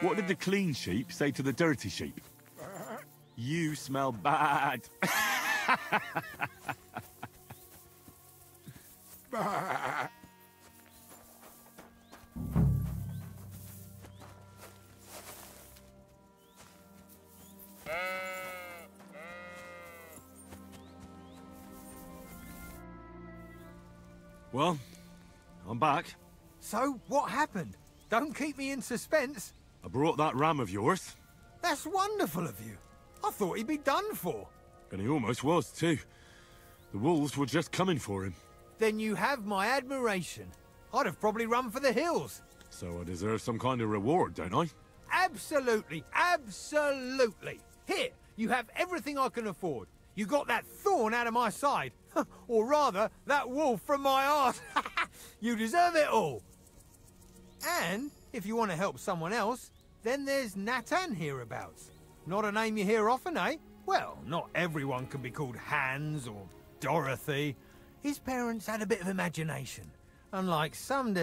S3: What did the clean sheep say to the dirty sheep? You smell bad. Well, I'm back.
S19: So, what happened? Don't keep me in suspense.
S3: I brought that ram of yours.
S19: That's wonderful of you. I thought he'd be done for.
S3: And he almost was, too. The wolves were just coming for him.
S19: Then you have my admiration. I'd have probably run for the hills.
S3: So I deserve some kind of reward, don't I?
S19: Absolutely, absolutely. Here, you have everything I can afford. You got that thorn out of my side. Or rather, that wolf from my arse. You deserve it all. And if you want to help someone else, then there's Natan hereabouts. Not a name you hear often, eh? Well, not everyone can be called Hans or Dorothy. His parents had a bit of imagination, unlike some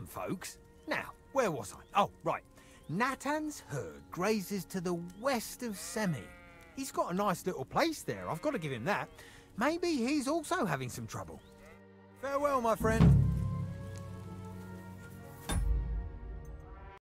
S19: folks. Now, where was I? Oh, right. Natan's herd grazes to the west of Semi. He's got a nice little place there, I've got to give him that. Maybe he's also having some trouble. Farewell, my friend.